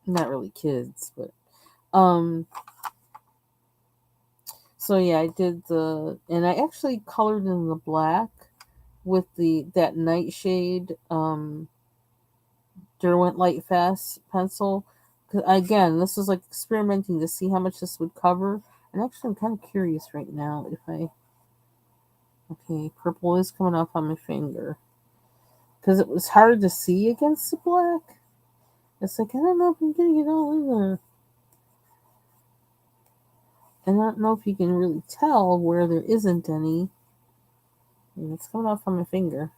[SPEAKER 1] not really kids, but um, so yeah, I did and I actually colored in the black with that Nightshade Derwent Lightfast pencil. 'Cause again, this was like experimenting to see how much this would cover. And actually, I'm kind of curious right now if okay, purple is coming off on my finger because it was hard to see against the black. It's like I don't know if I'm getting it all in there. And I don't know if you can really tell where there isn't any. And it's coming off on my finger.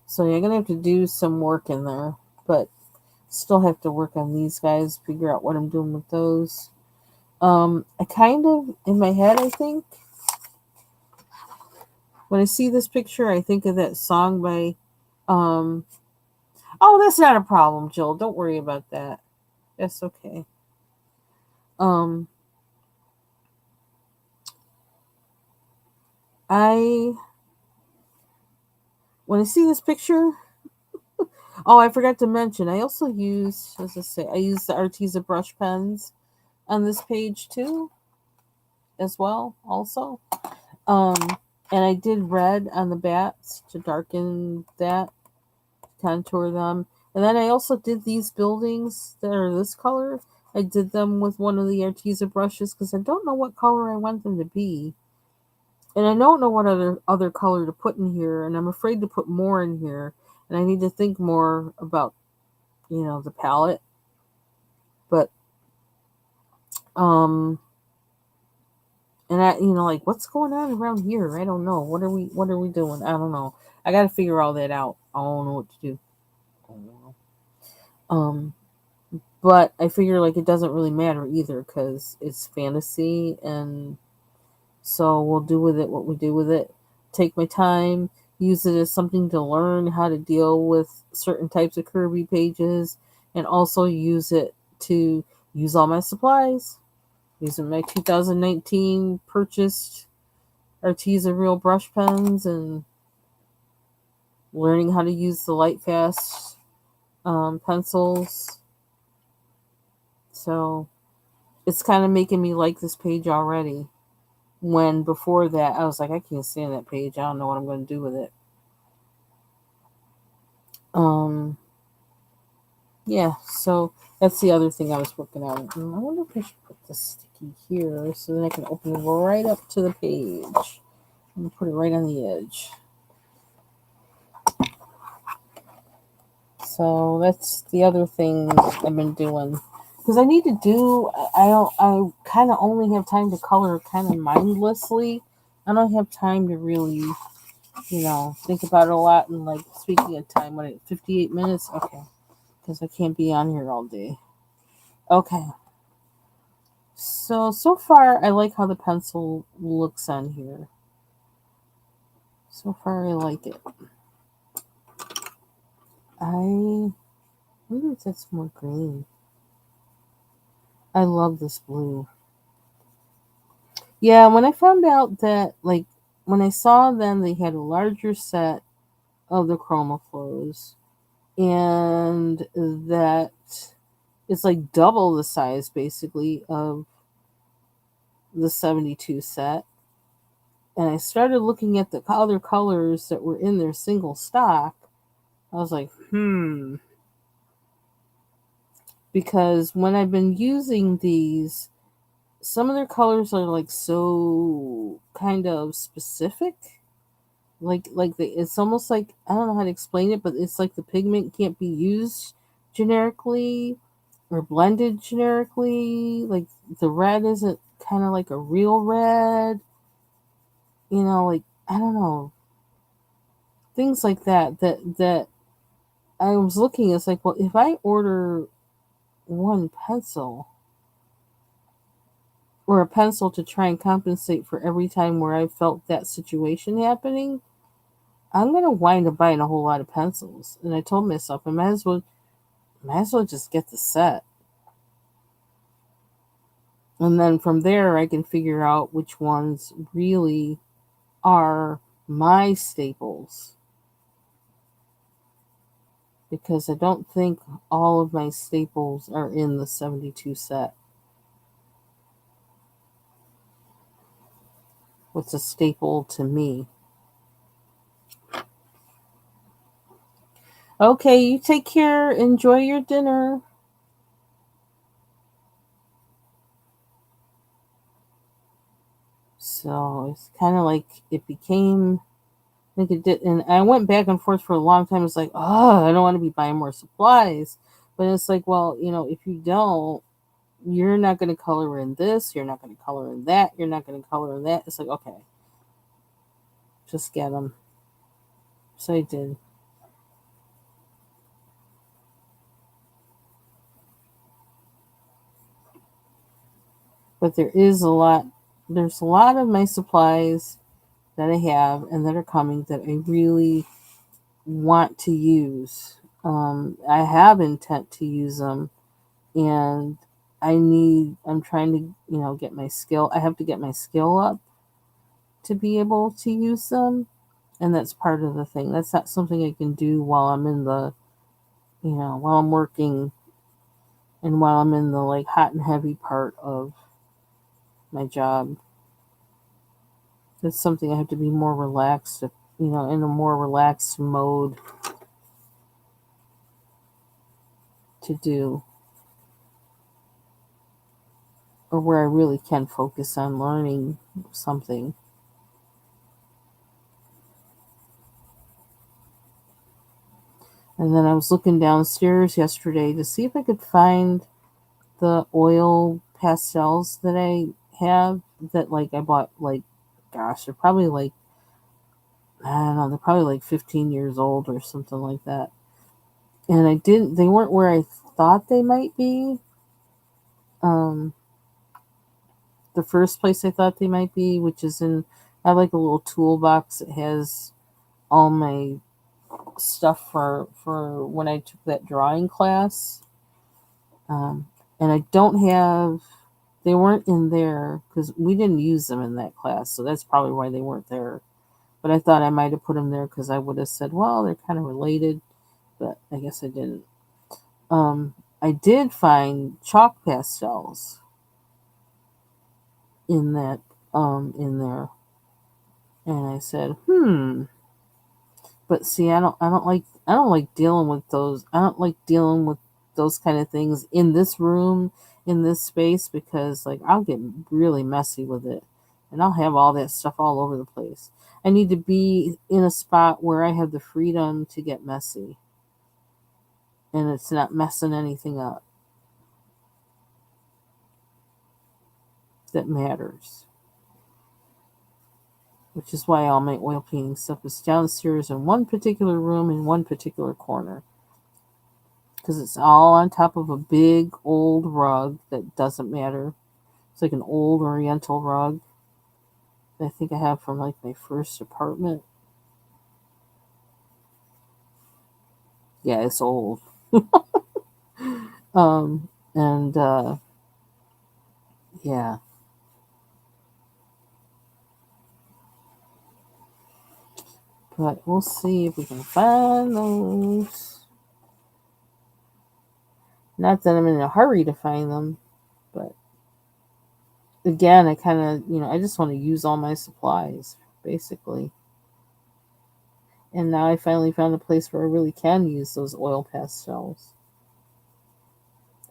[SPEAKER 1] So yeah, I'm gonna have to do some work in there, but still have to work on these guys, figure out what I'm doing with those. I kind of in my head, I think when I see this picture, I think of that song by um oh, that's not a problem, Jill. Don't worry about that. That's okay. Um I when I see this picture, oh, I forgot to mention, I also use, as I say, I use the Arteza brush pens on this page too, as well, also. Um, and I did red on the bats to darken that, contour them. And then I also did these buildings that are this color. I did them with one of the Arteza brushes because I don't know what color I want them to be. And I don't know what other color to put in here, and I'm afraid to put more in here. And I need to think more about, the palette. But um and like what's going on around here? I don't know. What are we doing? I don't know. I gotta figure all that out. I don't know what to do. I don't know. Um but I figure like it doesn't really matter either because it's fantasy, and so we'll do with it what we do with it. Take my time, use it as something to learn how to deal with certain types of Kirby pages, and also use it to use all my supplies. Using my 2019 purchased Arteza Real brush pens and learning how to use the Lightfast pencils. So it's kind of making me like this page already. When before that, I was like, I can't stand that page. I don't know what I'm going to do with it. Um, yeah, so that's the other thing I was working on. I wonder if I should put the sticky here so then I can open it right up to the page and put it right on the edge. So that's the other thing I've been doing. Because I need to do, I kind of only have time to color kind of mindlessly. I don't have time to really, think about it a lot. And like, speaking of time, 58 minutes? Okay. Because I can't be on here all day. Okay. So far, I like how the pencil looks on here. So far, I like it. I wonder if that's more green. I love this blue. Yeah, when I found out that, like, when I saw them, they had a larger set of the Chroma Flows, and that it's like double the size, basically, of the 72 set. And I started looking at the other colors that were in their single stock. I was like, because when I've been using these, some of their colors are like so kind of specific. It's almost like, I don't know how to explain it, but it's like the pigment can't be used generically or blended generically. Like the red isn't kind of like a real red. Like, I don't know, things like that I was looking. It's like, well, if I order one pencil or a pencil to try and compensate for every time where I felt that situation happening, I'm gonna wind up buying a whole lot of pencils. And I told myself I might as well just get the set. And then from there, I can figure out which ones really are my staples. Because I don't think all of my staples are in the 72 set. What's a staple to me? Okay, you take care. Enjoy your dinner. So it's kind of like it became like it did, and I went back and forth for a long time. It's like, oh, I don't want to be buying more supplies, but it's like, well, if you don't, you're not going to color in this, you're not going to color in that, you're not going to color in that. It's like, okay, just get them. So I did. But there's a lot of my supplies that I have and that are coming that I really want to use. I have intent to use them, and I'm trying to, get my skill. I have to get my skill up to be able to use them. And that's part of the thing. That's not something I can do while I'm in the, while I'm working and while I'm in the like hot and heavy part of my job. That's something I have to be more relaxed, in a more relaxed mode to do, or where I really can focus on learning something. And then I was looking downstairs yesterday to see if I could find the oil pastels that I have that like I bought like, gosh, they're probably like, I don't know, they're probably like 15 years old or something like that. And they weren't where I thought they might be. Um, the first place I thought they might be, which is I have like a little toolbox that has all my stuff for when I took that drawing class. And I don't have, they weren't in there because we didn't use them in that class, so that's probably why they weren't there. But I thought I might have put them there because I would have said, well, they're kind of related, but I guess I didn't. I did find chalk pastels in that in there, and I said, but see, I don't like dealing with those. I don't like dealing with those kind of things in this room, in this space, because like I'll get really messy with it, and I'll have all that stuff all over the place. I need to be in a spot where I have the freedom to get messy, and it's not messing anything up that matters. Which is why all my oil painting stuff is downstairs in one particular room in one particular corner. Because it's all on top of a big old rug that doesn't matter. It's like an old oriental rug that I think I have from like my first apartment. Yeah, it's old. And yeah. But we'll see if we can find those. Not that I'm in a hurry to find them, but again, I kind of, I just want to use all my supplies, basically. And now I finally found a place where I really can use those oil pastels.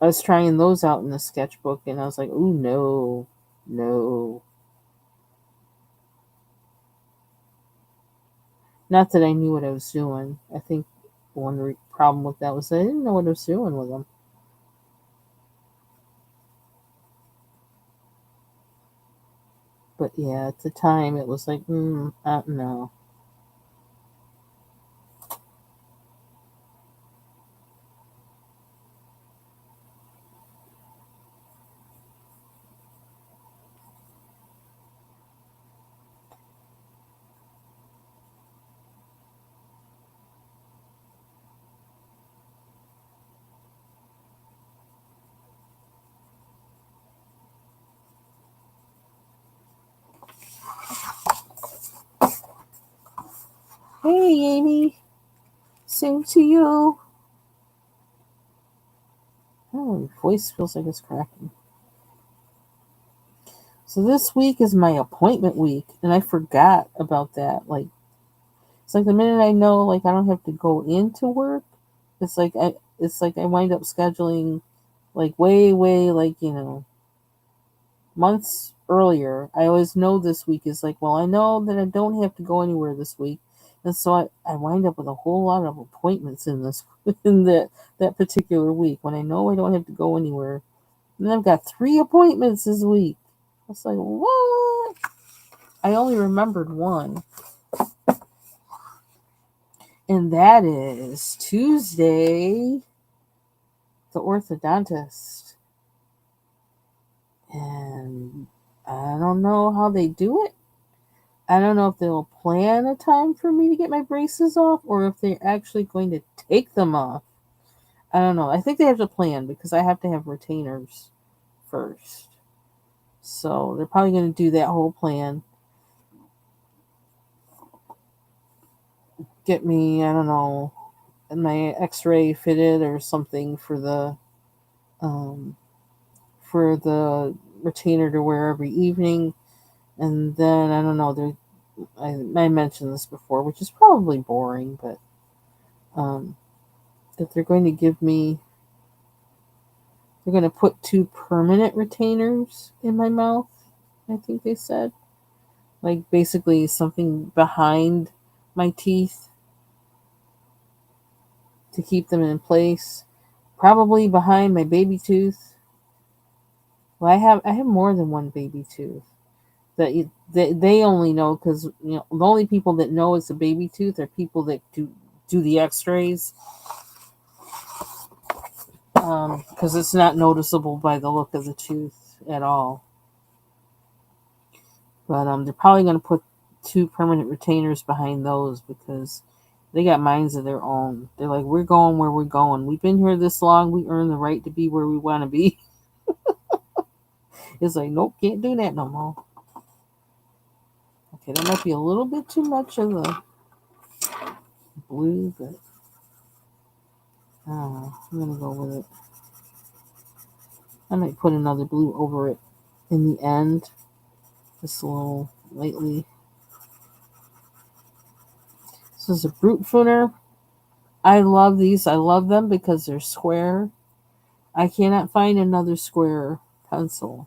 [SPEAKER 1] I was trying those out in the sketchbook and I was like, ooh, no, no. Not that I knew what I was doing. I think one problem with that was I didn't know what I was doing with them. But yeah, at the time it was like, no. Hey, Amy. Same to you. Oh, your voice feels like it's cracking. So this week is my appointment week, and I forgot about that. Like, it's like the minute I know, like, I don't have to go into work, it's like I wind up scheduling, like, way, like, months earlier. I always know this week is like, well, I know that I don't have to go anywhere this week, and so I wind up with a whole lot of appointments in this in that particular week when I know I don't have to go anywhere. And I've got 3 appointments this week. I was like, what? I only remembered one, and that is Tuesday, the orthodontist. And I don't know how they do it. I don't know if they'll plan a time for me to get my braces off or if they're actually going to take them off. I don't know. I think they have to plan because I have to have retainers first. So they're probably going to do that whole plan. Get me, I don't know, my X-ray fitted or something um, for the retainer to wear every evening, and then I don't know. I mentioned this before, which is probably boring, but um, that they're going to give me. They're going to put 2 permanent retainers in my mouth. I think they said, like basically something behind my teeth to keep them in place. Probably behind my baby tooth. Well, I have more than one baby tooth. They only know because the only people that know it's a baby tooth are people that do the X-rays, because it's not noticeable by the look of the tooth at all. But they're probably going to put 2 permanent retainers behind those because they got minds of their own. They're like, we're going where we're going. We've been here this long. We earn the right to be where we want to be. It's like, nope, can't do that no more. Okay, that might be a little bit too much of the blue, but I don't know. I'm going to go with it. I might put another blue over it in the end, just a little lightly. This is a Brute Funer. I love these. I love them because they're square. I cannot find another square pencil.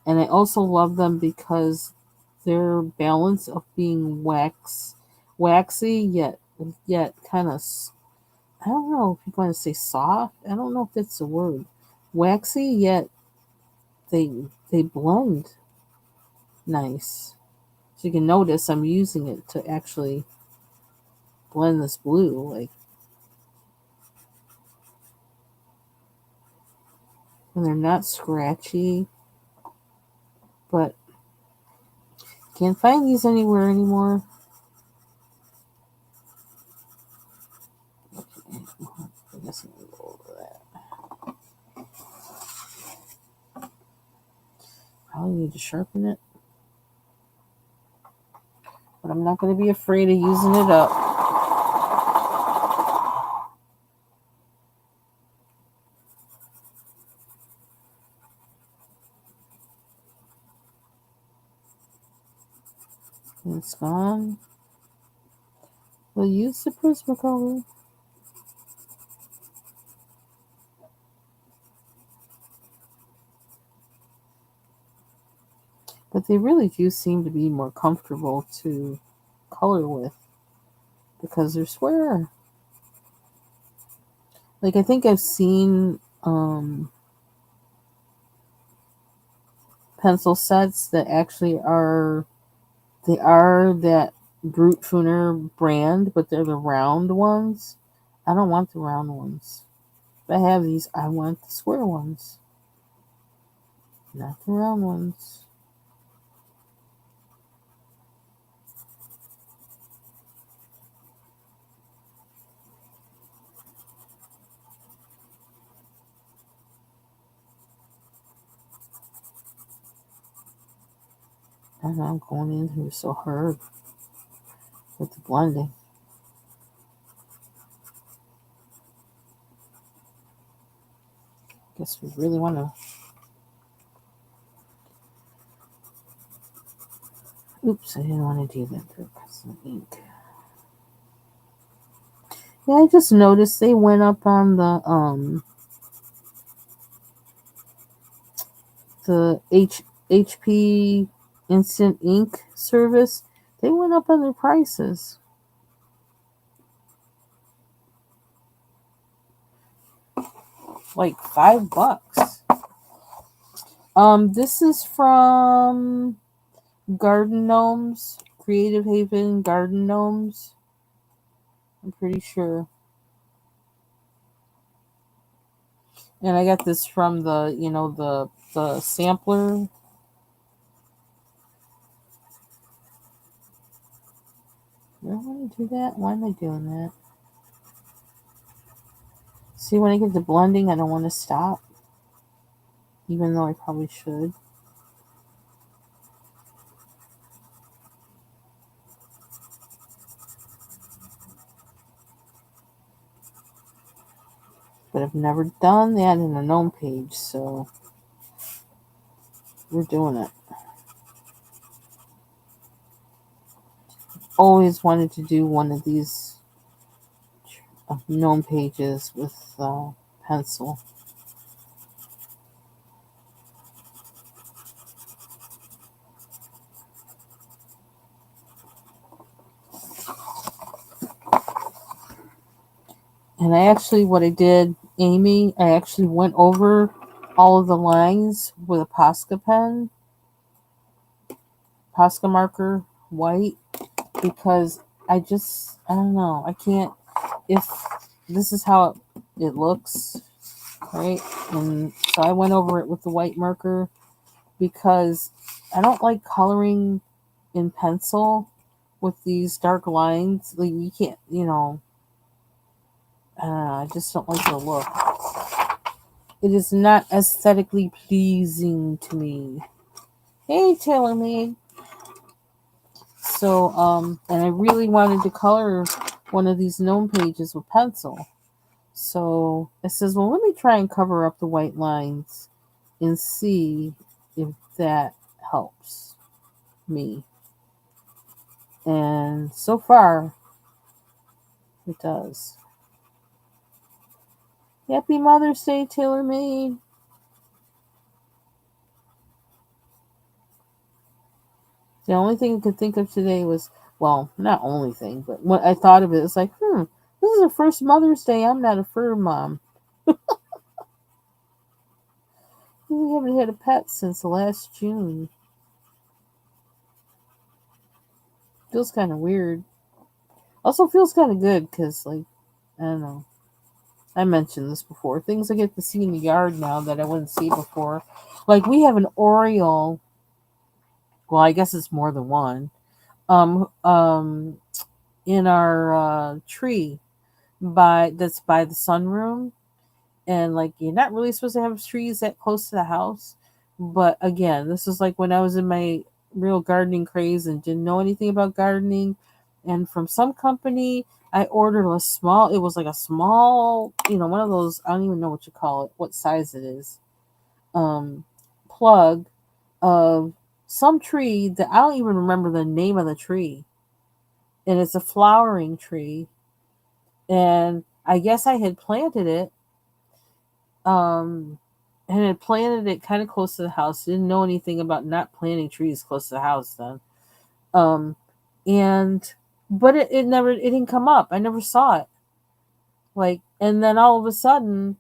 [SPEAKER 1] And I also love them because their balance of being waxy yet kind of, I don't know if you want to say soft. I don't know if that's the word. Waxy yet they blend nice. So you can notice I'm using it to actually blend this blue, like, and they're not scratchy, but can't find these anywhere anymore. Okay, I guess I'm gonna go over that. Probably need to sharpen it, but I'm not going to be afraid of using it up. And it's gone. We'll use the Prismacolor. But they really do seem to be more comfortable to color with because they're square. Like, I think I've seen pencil sets that actually are that Brute Funer brand, but they're the round ones. I don't want the round ones. If I have these, I want the square ones, not the round ones. I don't know, I'm going in here so hard. with the blending. Guess we really want to. Oops, I didn't want to do that there because of the ink. Yeah, I just noticed they went up on the HP Instant Ink service. They went up on their prices. Like $5. This is from Garden Gnomes, Creative Haven Garden Gnomes. I'm pretty sure. And I got this from the sampler. Do I want to do that? Why am I doing that? See, when I get to blending, I don't want to stop. Even though I probably should. But I've never done that in a gnome page, so we're doing it. Always wanted to do one of these gnome pages with pencil. And what I did, Amy, I actually went over all of the lines with a Posca pen, Posca marker, white, because I don't know, I can't, if this is how it looks, right? And so I went over it with the white marker because I don't like coloring in pencil with these dark lines. Like, you can't, I just don't like the look. It is not aesthetically pleasing to me. Hey, TaylorMade. So, and I really wanted to color one of these gnome pages with pencil. So I says, well, let me try and cover up the white lines and see if that helps me. And so far, it does. Happy Mother's Day, TaylorMade. The only thing I could think of today was, well, not only thing, but when I thought of it, it's like, this is the first Mother's Day. I'm not a fur mom. We haven't had a pet since last June. Feels kind of weird. Also feels kind of good because, like, I don't know. I mentioned this before. Things I get to see in the yard now that I wouldn't see before. Like, we have an Oriole. Well, I guess it's more than one. In our tree that's by the sunroom, and like, you're not really supposed to have trees that close to the house. But again, this is like when I was in my real gardening craze and didn't know anything about gardening, and from some company I ordered it was like a small, one of those, I don't even know what you call it, what size it is, plug of some tree that I don't even remember the name of the tree, and it's a flowering tree. And I guess I had planted it, and had planted it kind of close to the house. Didn't know anything about not planting trees close to the house then. Um, and but it didn't come up. I never saw it. Like, and then all of a sudden,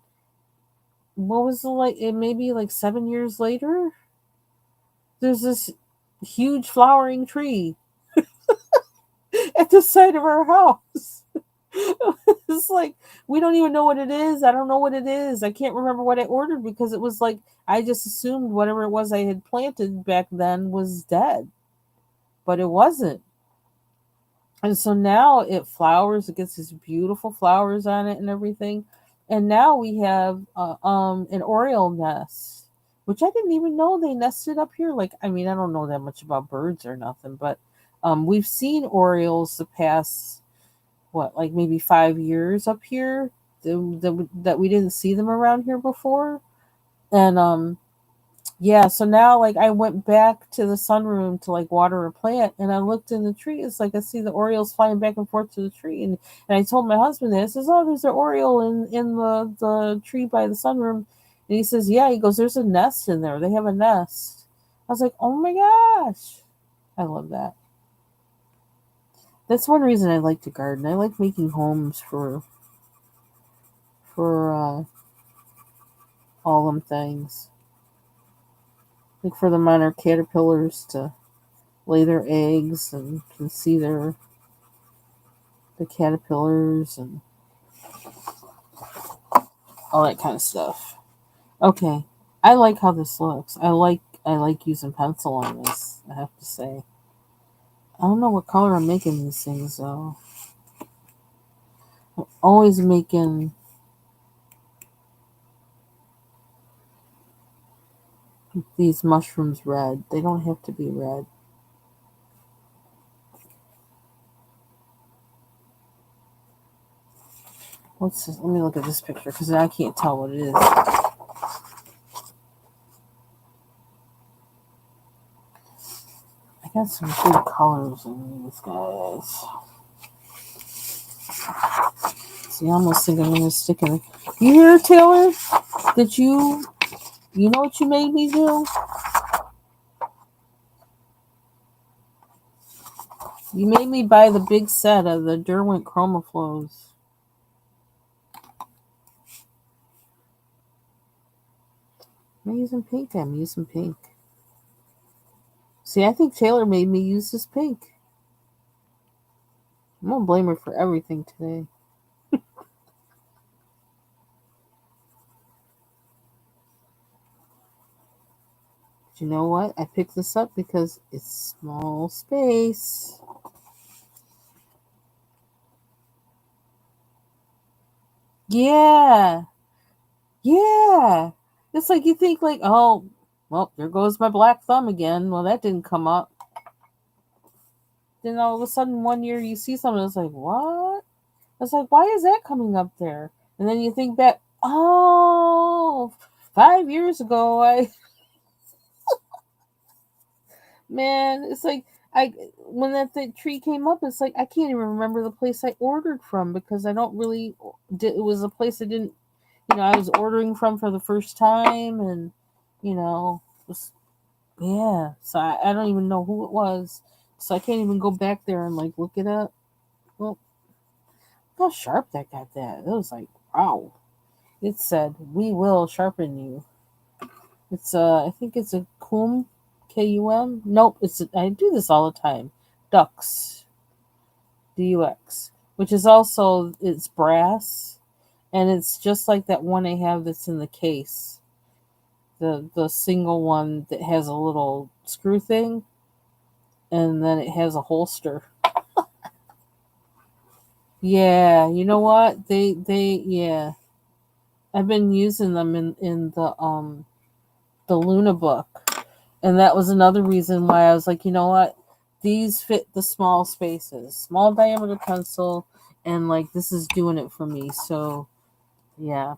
[SPEAKER 1] what was it maybe like 7 years later? There's this huge flowering tree at the side of our house. It's like, we don't even know what it is. I don't know what it is. I can't remember what I ordered because it was like, I just assumed whatever it was I had planted back then was dead, but it wasn't. And so now it flowers. It gets these beautiful flowers on it and everything. And now we have an Oriole nest, which I didn't even know they nested up here. Like, I mean, I don't know that much about birds or nothing, but We've seen Orioles the past, what, like maybe 5 years up here, that we didn't see them around here before. And yeah, so now like I went back to the sunroom to like water a plant, and I looked in the tree. It's like I see the Orioles flying back and forth to the tree, and I told my husband that. I says, "Oh, there's an Oriole in the tree by the sunroom," and he says, "Yeah." He goes, "There's a nest in there. They have a nest." I was like, "Oh my gosh, I love that." That's one reason I like to garden. I like making homes for all them things, like for the minor caterpillars to lay their eggs and can see the caterpillars and all that kind of stuff. Okay, I like how this looks. I like using pencil on this. I have to say. I don't know what color I'm making these things though. I'm always making these mushrooms red. They don't have to be red. What's this? Let me look at this picture because I can't tell what it is. I got some good colors in these guys. See, I almost think I'm gonna stick in. You hear, Taylor? Did you know what you made me do? You made me buy the big set of the Derwent Chromaflows. Am I using pink? I'm using pink. See, I think Taylor made me use this pink. I'm gonna blame her for everything today. But you know what? I picked this up because it's small space. Yeah. Yeah. It's like you think like, oh, well, there goes my black thumb again. Well, that didn't come up. Then all of a sudden one year you see something, it's like, what? It's like, why is that coming up there? And then you think back, oh, 5 years ago, man, it's like, I when that tree came up, it's like I can't even remember the place I ordered from because I don't really. It was a place I didn't, I was ordering from for the first time, and you know, was, yeah. So I don't even know who it was, so I can't even go back there and like look it up. Well, look how sharp that got that. It was like, wow. It said, "We will sharpen you." It's I think it's a cum, Kum. Nope, I do this all the time. Dux, Dux, which is also it's brass, and it's just like that one I have that's in the case. The single one that has a little screw thing, and then it has a holster. Yeah, you know what? They yeah. I've been using them in the Luna book. And that was another reason why I was like, you know what? These fit the small spaces, small diameter pencil, and like this is doing it for me. So, yeah,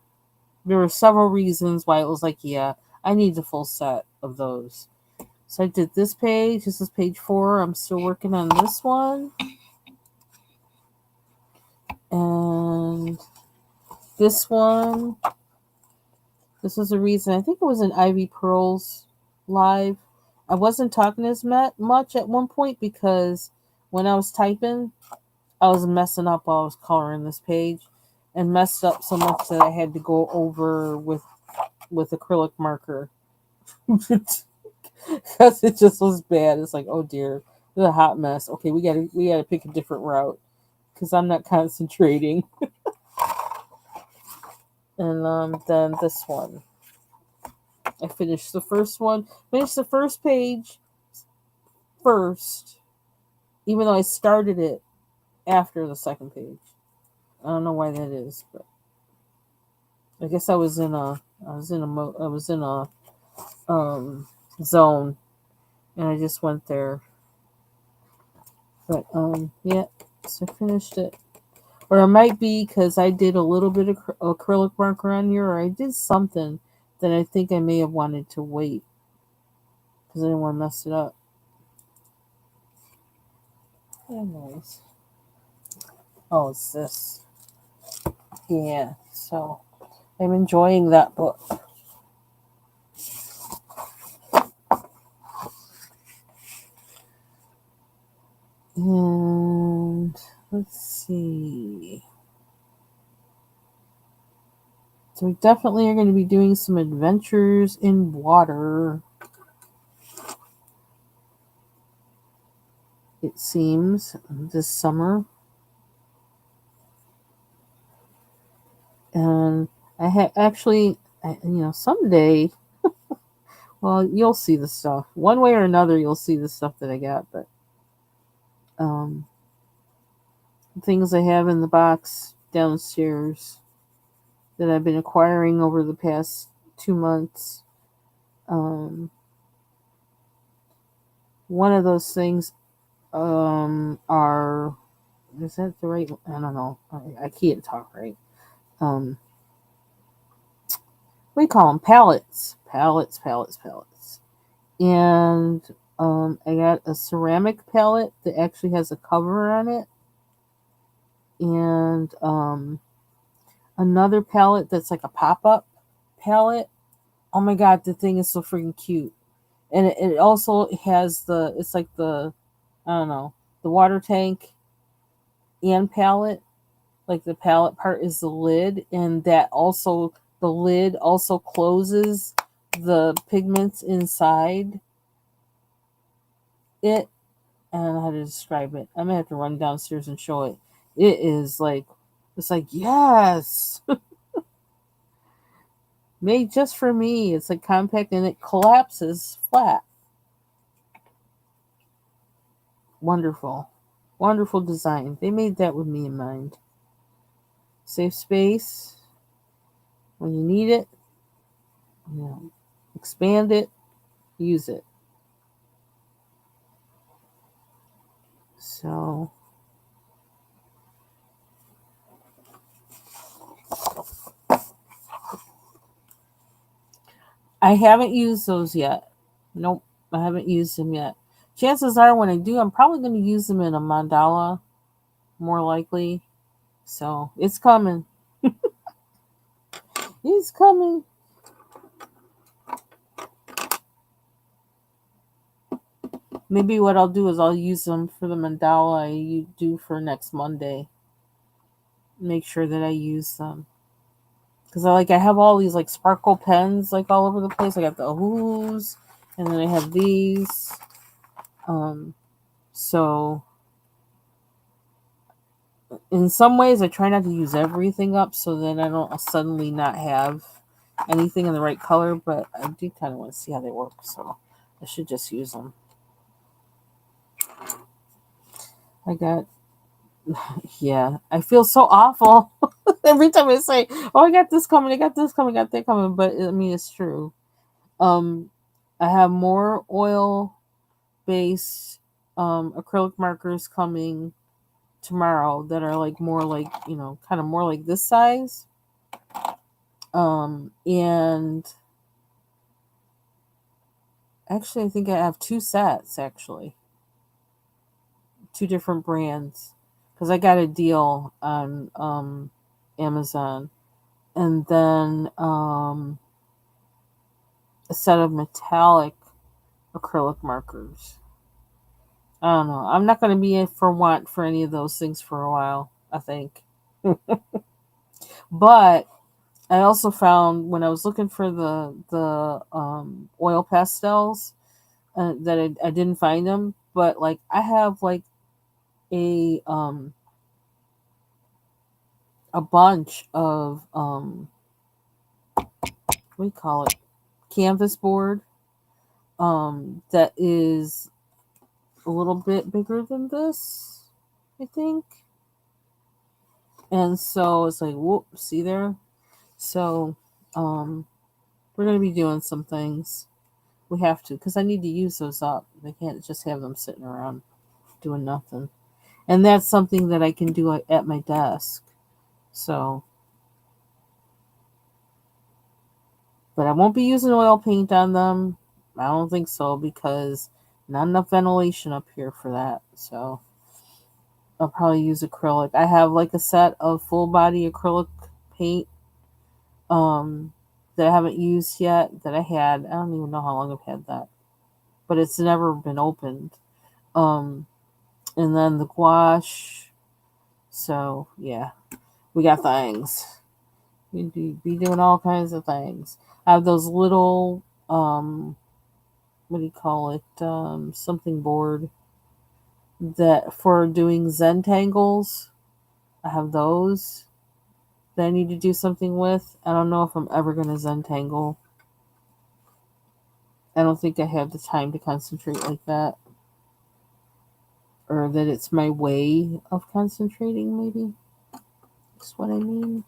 [SPEAKER 1] there were several reasons why it was like, yeah, I need the full set of those. So I did this page. This is page 4. I'm still working on this one. And this one, this was a reason. I think it was an Ivy Pearls live. I wasn't talking as much at one point because when I was typing, I was messing up while I was coloring this page, and messed up so much that I had to go over with acrylic marker because it just was bad. It's like, oh dear, this is a hot mess. Okay, we gotta pick a different route because I'm not concentrating. And then this one, I finished the first one. Finished the first page first, even though I started it after the second page. I don't know why that is, but I guess I was in a zone, and I just went there. But yeah, so I finished it. Or it might be because I did a little bit of acrylic marker on here, or I did something that I think I may have wanted to wait because I didn't want to mess it up. Anyways. Oh, it's this. Yeah, so I'm enjoying that book. And let's see. So we definitely are going to be doing some adventures in water. It seems this summer. And I actually, someday, well, you'll see the stuff. One way or another, you'll see the stuff that I got. But um, things I have in the box downstairs that I've been acquiring over the past 2 months. One of those things are, is that the right? I don't know. I can't talk right. We call them pallets. Pallets. And I got a ceramic pallet that actually has a cover on it, and another pallet that's like a pop-up pallet. Oh my god, the thing is so freaking cute. And it also has it's like I don't know, the water tank and pallet. Like the pallet part is the lid, and the lid also closes the pigments inside it. I don't know how to describe it. I'm gonna have to run downstairs and show it. It is like, it's like, yes, made just for me. It's like compact and it collapses flat. Wonderful, wonderful design. They made that with me in mind. Save space when you need it. Expand it, use it. So I haven't used those yet. Nope, I haven't used them yet. Chances are, when I do, I'm probably going to use them in a mandala, more likely. So it's coming. It's coming. Maybe what I'll do is I'll use them for the mandala I do for next Monday. Make sure that I use them. Because I have all these like sparkle pens like all over the place. I got the Who's, and then I have these. So in some ways I try not to use everything up so then I don't suddenly not have anything in the right color, but I do kind of want to see how they work, so I should just use them. I got, yeah, I feel so awful every time I say, oh, I got this coming, I got this coming, I got that coming, but I mean, it's true. I have more oil based acrylic markers coming tomorrow that are like more like, kind of more like this size. And actually, I think I have 2 sets, actually. 2 different brands. Because I got a deal on Amazon. And then a set of metallic acrylic markers. I don't know. I'm not going to be in for want for any of those things for a while, I think. But I also found when I was looking for the oil pastels that I didn't find them, but like I have like a a bunch of what do you call it, canvas board that is a little bit bigger than this, I think. And so it's like, whoop, see there. So we're gonna be doing some things. We have to, because I need to use those up. I can't just have them sitting around doing nothing. And that's something that I can do at my desk. So, but I won't be using oil paint on them. I don't think so because not enough ventilation up here for that. So I'll probably use acrylic. I have like a set of full body acrylic paint that I haven't used yet that I had. I don't even know how long I've had that. But it's never been opened. Um and then the gouache. So yeah, we got things. We'd be doing all kinds of things. I have those little what do you call it? Something board that for doing Zentangles. I have those that I need to do something with. I don't know if I'm ever gonna Zentangle. I don't think I have the time to concentrate like that. Or that it's my way of concentrating, maybe. That's what I mean.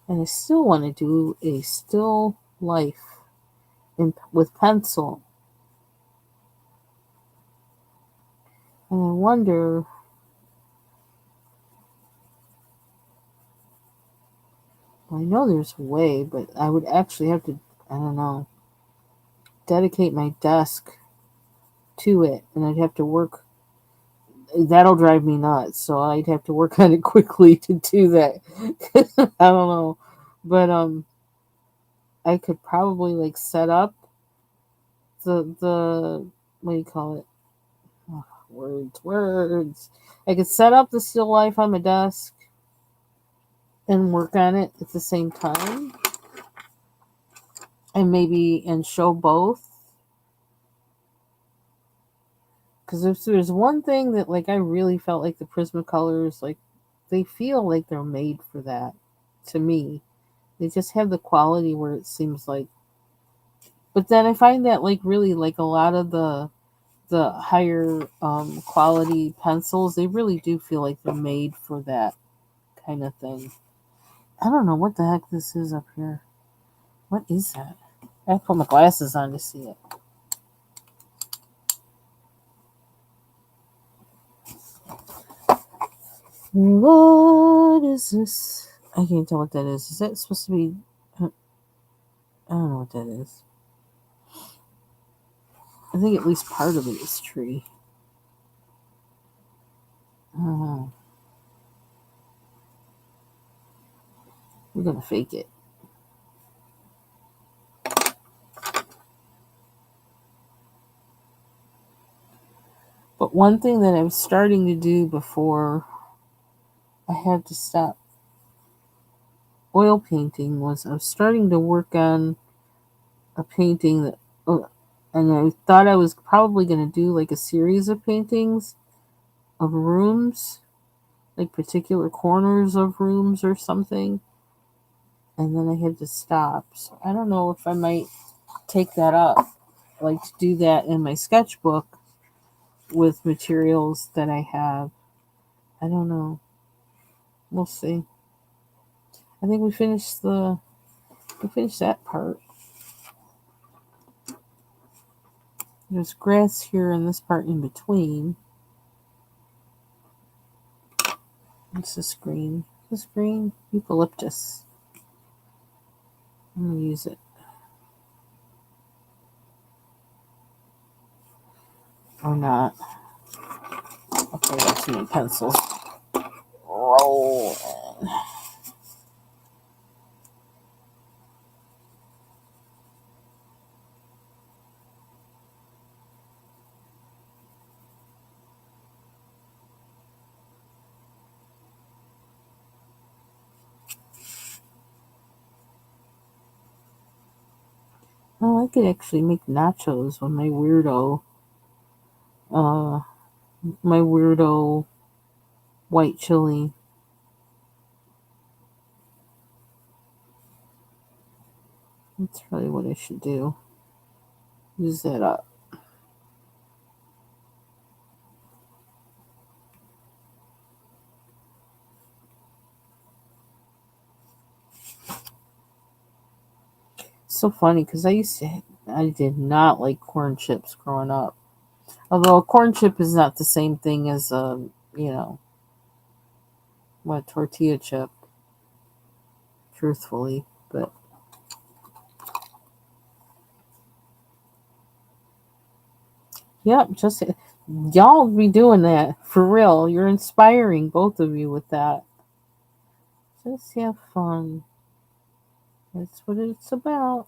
[SPEAKER 1] And I still want to do a still life with pencil. And I wonder, I know there's a way, but I would actually have to, I don't know, dedicate my desk to it. And I'd have to work. That'll drive me nuts. So I'd have to work on it quickly to do that. I don't know. But I could probably like set up the what do you call it? Oh, words. I could set up the still life on my desk and work on it at the same time, and maybe and show both. Because if there's one thing that like I really felt like the Prismacolors, like they feel like they're made for that. To me, they just have the quality where it seems like. But then I find that like really like a lot of the higher quality pencils, they really do feel like they're made for that kind of thing. I don't know what the heck this is up here. What is that? I have to put my glasses on to see it. What is this? I can't tell what that is. Is that supposed to be? I don't know what that is. I think at least part of it is tree. I don't know. We're gonna fake it. But one thing that I was starting to do before I had to stop oil painting was I was starting to work on a painting that, and I thought I was probably going to do like a series of paintings of rooms, like particular corners of rooms or something, and then I had to stop. So I don't know if I might take that up, like to do that in my sketchbook with materials that I have. I don't know. We'll see. I think we finished that part. There's grass here and this part in between. What's this green? This green? Eucalyptus. I'm gonna use it. Or not. Okay, that's too many pencils. Roll. Oh, I could actually make nachos with uh, my weirdo white chili. That's really what I should do. Use that up. So funny because I did not like corn chips growing up. Although a corn chip is not the same thing as you know, what tortilla chip, truthfully. But yep, just y'all be doing that for real. You're inspiring both of you with that. Just have fun. That's what it's about.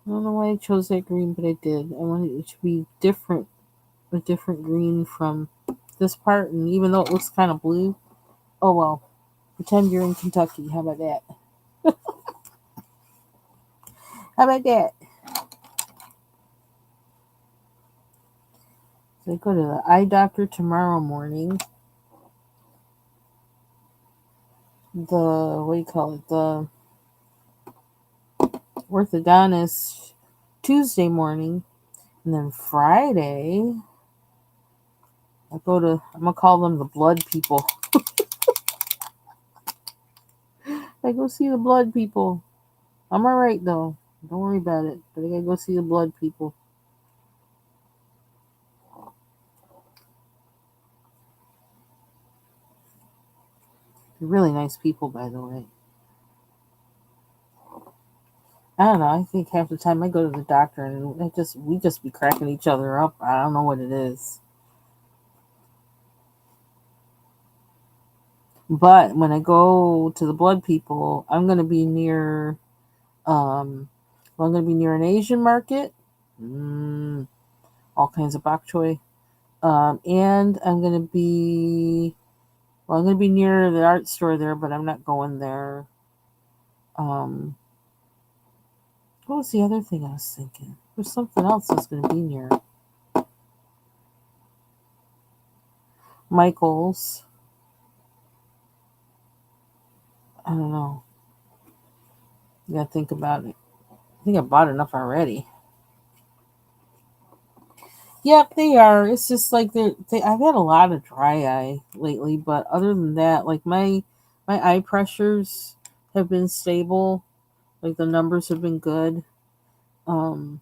[SPEAKER 1] I don't know why I chose that green, but I did. I wanted it to be different, a different green from this part, and even though it looks kind of blue, oh well. Pretend you're in Kentucky. How about that? How about that? So I go to the eye doctor tomorrow morning. The what do you call it? The orthodontist Tuesday morning, and then Friday I go to. I'm gonna call them the blood people. I go see the blood people. I'm alright though. Don't worry about it. But I gotta go see the blood people. They're really nice people, by the way. I don't know. I think half the time I go to the doctor and we just be cracking each other up. I don't know what it is. But when I go to the blood people, I'm gonna be near I'm gonna be near an Asian market. Mm, all kinds of bok choy. And I'm gonna be near the art store there, but I'm not going there. Um, what was the other thing I was thinking? There's something else that's gonna be near Michael's. I don't know. You gotta think about it. I think I bought enough already. Yep, they are. It's just like I've had a lot of dry eye lately, but other than that, like my eye pressures have been stable. Like the numbers have been good. Um,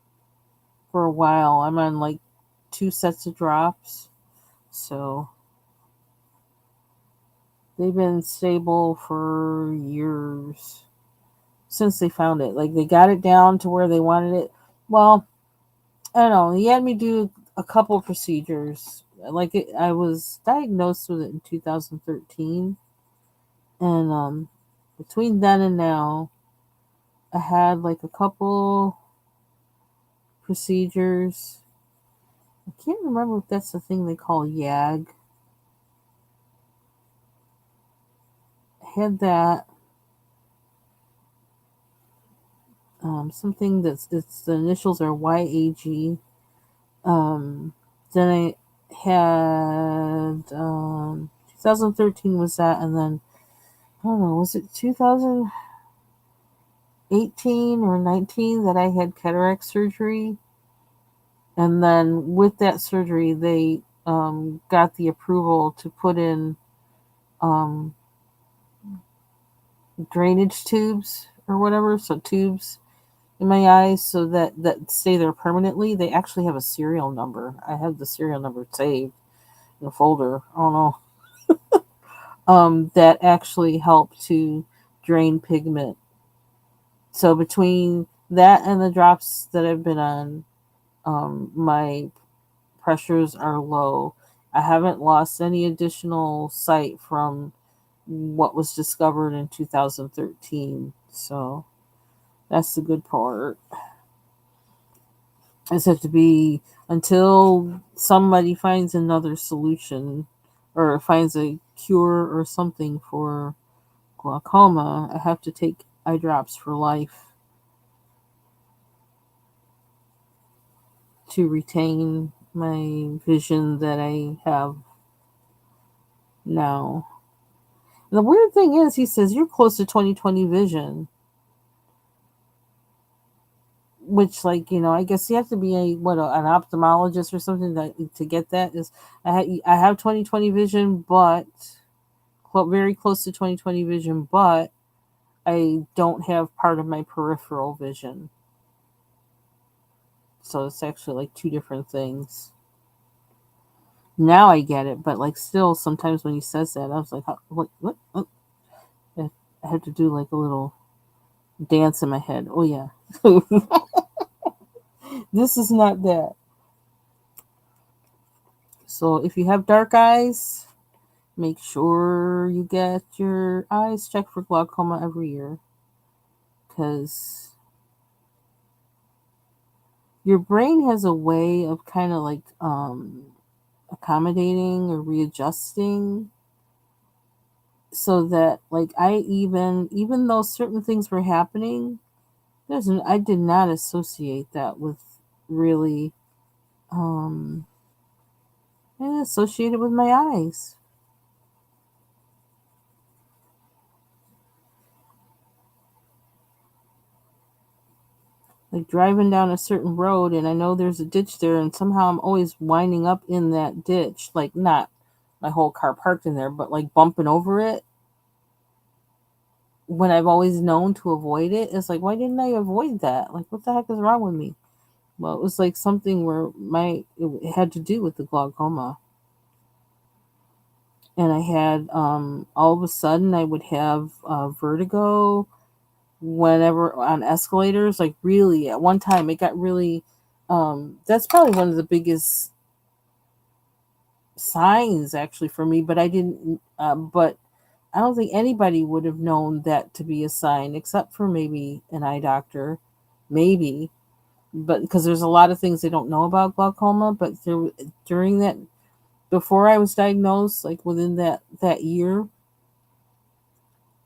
[SPEAKER 1] for a while, I'm on like 2 sets of drops, so they've been stable for years since they found it. Like they got it down to where they wanted it. Well, I don't know. He had me do a couple procedures. I was diagnosed with it in 2013, and between then and now, I had like a couple procedures. I can't remember if that's the thing they call YAG. I had that. Something it's the initials are YAG. Um, then I had 2013 was that, and then I don't know, was it 2018 or 19 that I had cataract surgery? And then with that surgery, they got the approval to put in um, drainage tubes or whatever, so tubes in my eyes so that stay there permanently. They actually have a serial number. I have the serial number saved in a folder. I don't know. That actually help to drain pigment. So between that and the drops that I've been on, my pressures are low. I haven't lost any additional sight from what was discovered in 2013. So that's the good part. I just have to be until somebody finds another solution or finds a cure or something for glaucoma. I have to take eye drops for life to retain my vision that I have now. The weird thing is, he says you're close to 20/20 vision, which, like, I guess you have to be an ophthalmologist or something to get that. Is I have 20/20 vision, but very close to 20/20 vision, but I don't have part of my peripheral vision. So it's actually like two different things. Now I get it, but like still, sometimes when he says that, I was like, what? I have to do like a little dance in my head. Oh yeah, this is not that. So if you have dark eyes, make sure you get your eyes checked for glaucoma every year, because your brain has a way of kind of like accommodating or readjusting, so that, like, I even though certain things were happening, I did not associate that with really um associated with my eyes. Like driving down a certain road and I know there's a ditch there, and somehow I'm always winding up in that ditch, like not my whole car parked in there, but like bumping over it when I've always known to avoid it. It's like, why didn't I avoid that? Like, what the heck is wrong with me? Well, it was like something where it had to do with the glaucoma. And I had all of a sudden I would have vertigo whenever on escalators. Like, really, at one time it got really that's probably one of the biggest signs actually for me, but I didn't but I don't think anybody would have known that to be a sign except for maybe an eye doctor, maybe. But because there's a lot of things they don't know about glaucoma, but during that, before I was diagnosed, like within that year,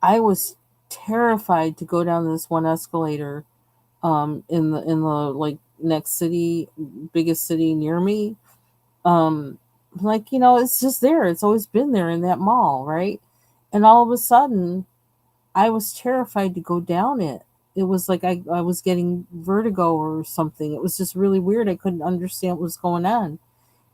[SPEAKER 1] I was terrified to go down this one escalator in the like next city, biggest city near me. um like, it's just there, it's always been there in that mall, right? And all of a sudden I was terrified to go down it. It was like I was getting vertigo or something. It was just really weird. I couldn't understand what was going on.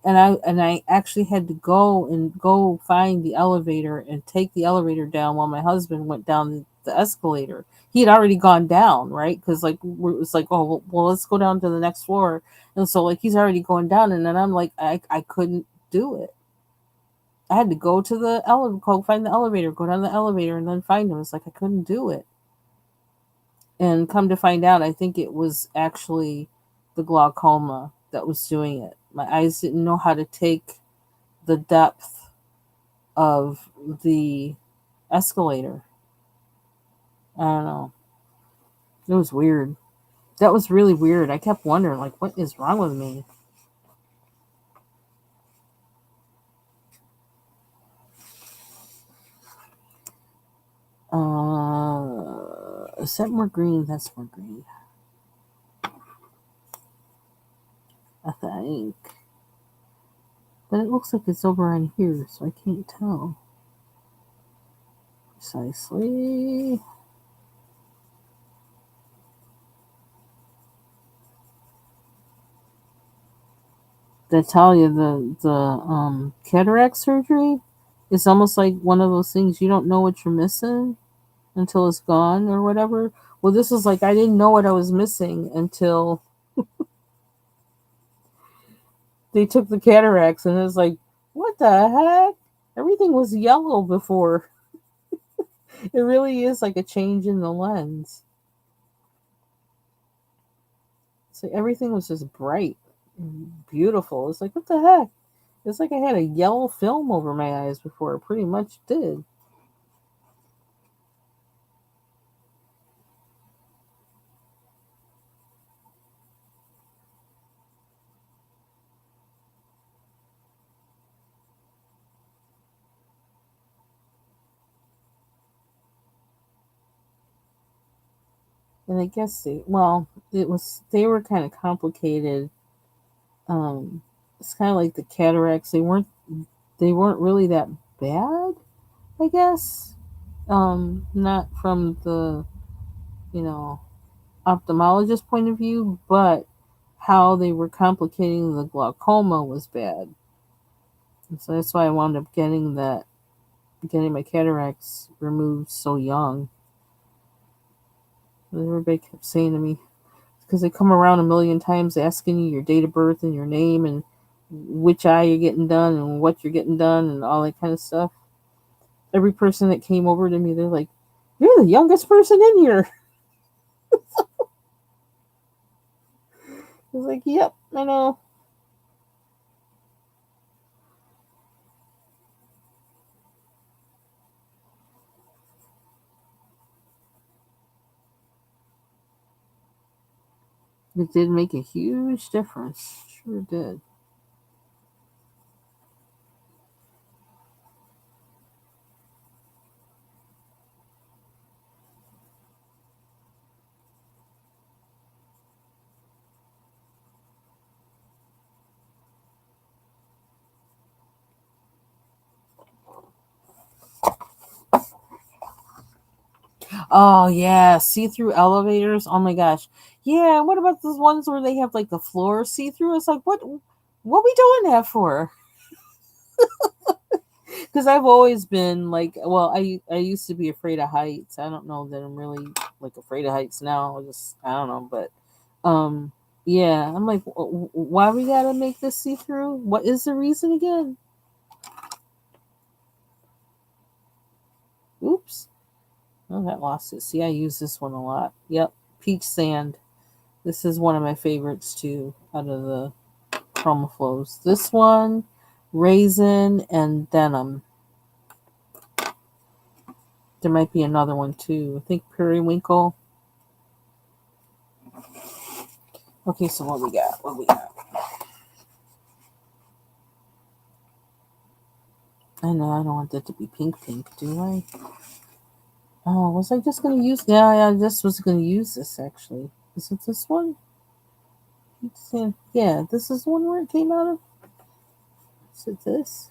[SPEAKER 1] And I actually had to go find the elevator and take the elevator down while my husband went down the escalator. He had already gone down, right? Because like it was like, oh well, let's go down to the next floor. And so like he's already going down, and then I'm like, I couldn't do it. I had to go to the elevator, go find the elevator, go down the elevator, and then find him. It's like I couldn't do it. And come to find out, I think it was actually the glaucoma that was doing it. My eyes didn't know how to take the depth of the escalator. I don't know. It was weird. That was really weird. I kept wondering, like, what is wrong with me? Is that more green? That's more green, I think. But it looks like it's over on here, so I can't tell precisely. They tell you the cataract surgery is almost like one of those things you don't know what you're missing until it's gone or whatever. Well, this is like I didn't know what I was missing until they took the cataracts, and it's like, what the heck? Everything was yellow before. It really is like a change in the lens. So everything was just bright and beautiful. It's like, what the heck? It's like I had a yellow film over my eyes before. It pretty much did. And I guess they were kind of complicated. It's kind of like the cataracts. They weren't really that bad, I guess. Not from the, you know, ophthalmologist point of view, but how they were complicating the glaucoma was bad. And so that's why I wound up getting my cataracts removed so young. Everybody kept saying to me, because they come around a million times asking you your date of birth and your name and which eye you're getting done and what you're getting done and all that kind of stuff. Every person that came over to me, they're like, "You're the youngest person in here." I was like, "Yep, I know." It did make a huge difference. Sure did. Oh yeah, see-through elevators. Oh my gosh. Yeah, what about those ones where they have like the floor see-through? It's like what we doing that for? Because I've always been like, well, I used to be afraid of heights. I don't know that I'm really like afraid of heights now. I don't know, but yeah, I'm like, why we gotta make this see through? What is the reason again? Oops, oh that lost it. See, I use this one a lot. Yep, peach sand. This is one of my favorites too, out of the chroma flows. This one, raisin and denim. There might be another one too. I think periwinkle. Okay, so what we got? What we got? I know I don't want that to be pink, do I? Oh, was I just gonna use? Yeah, I just was gonna use this actually. Is it this one? Yeah, this is the one where it came out of. Is it this?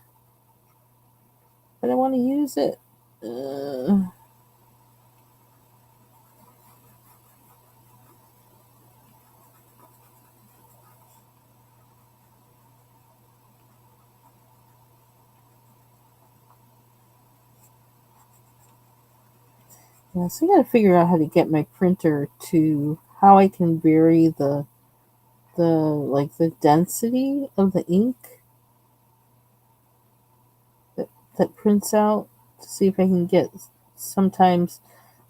[SPEAKER 1] But I want to use it. Uh, yeah, so I gotta figure out how to get my printer to how I can vary the density of the ink that that prints out to see if I can get sometimes,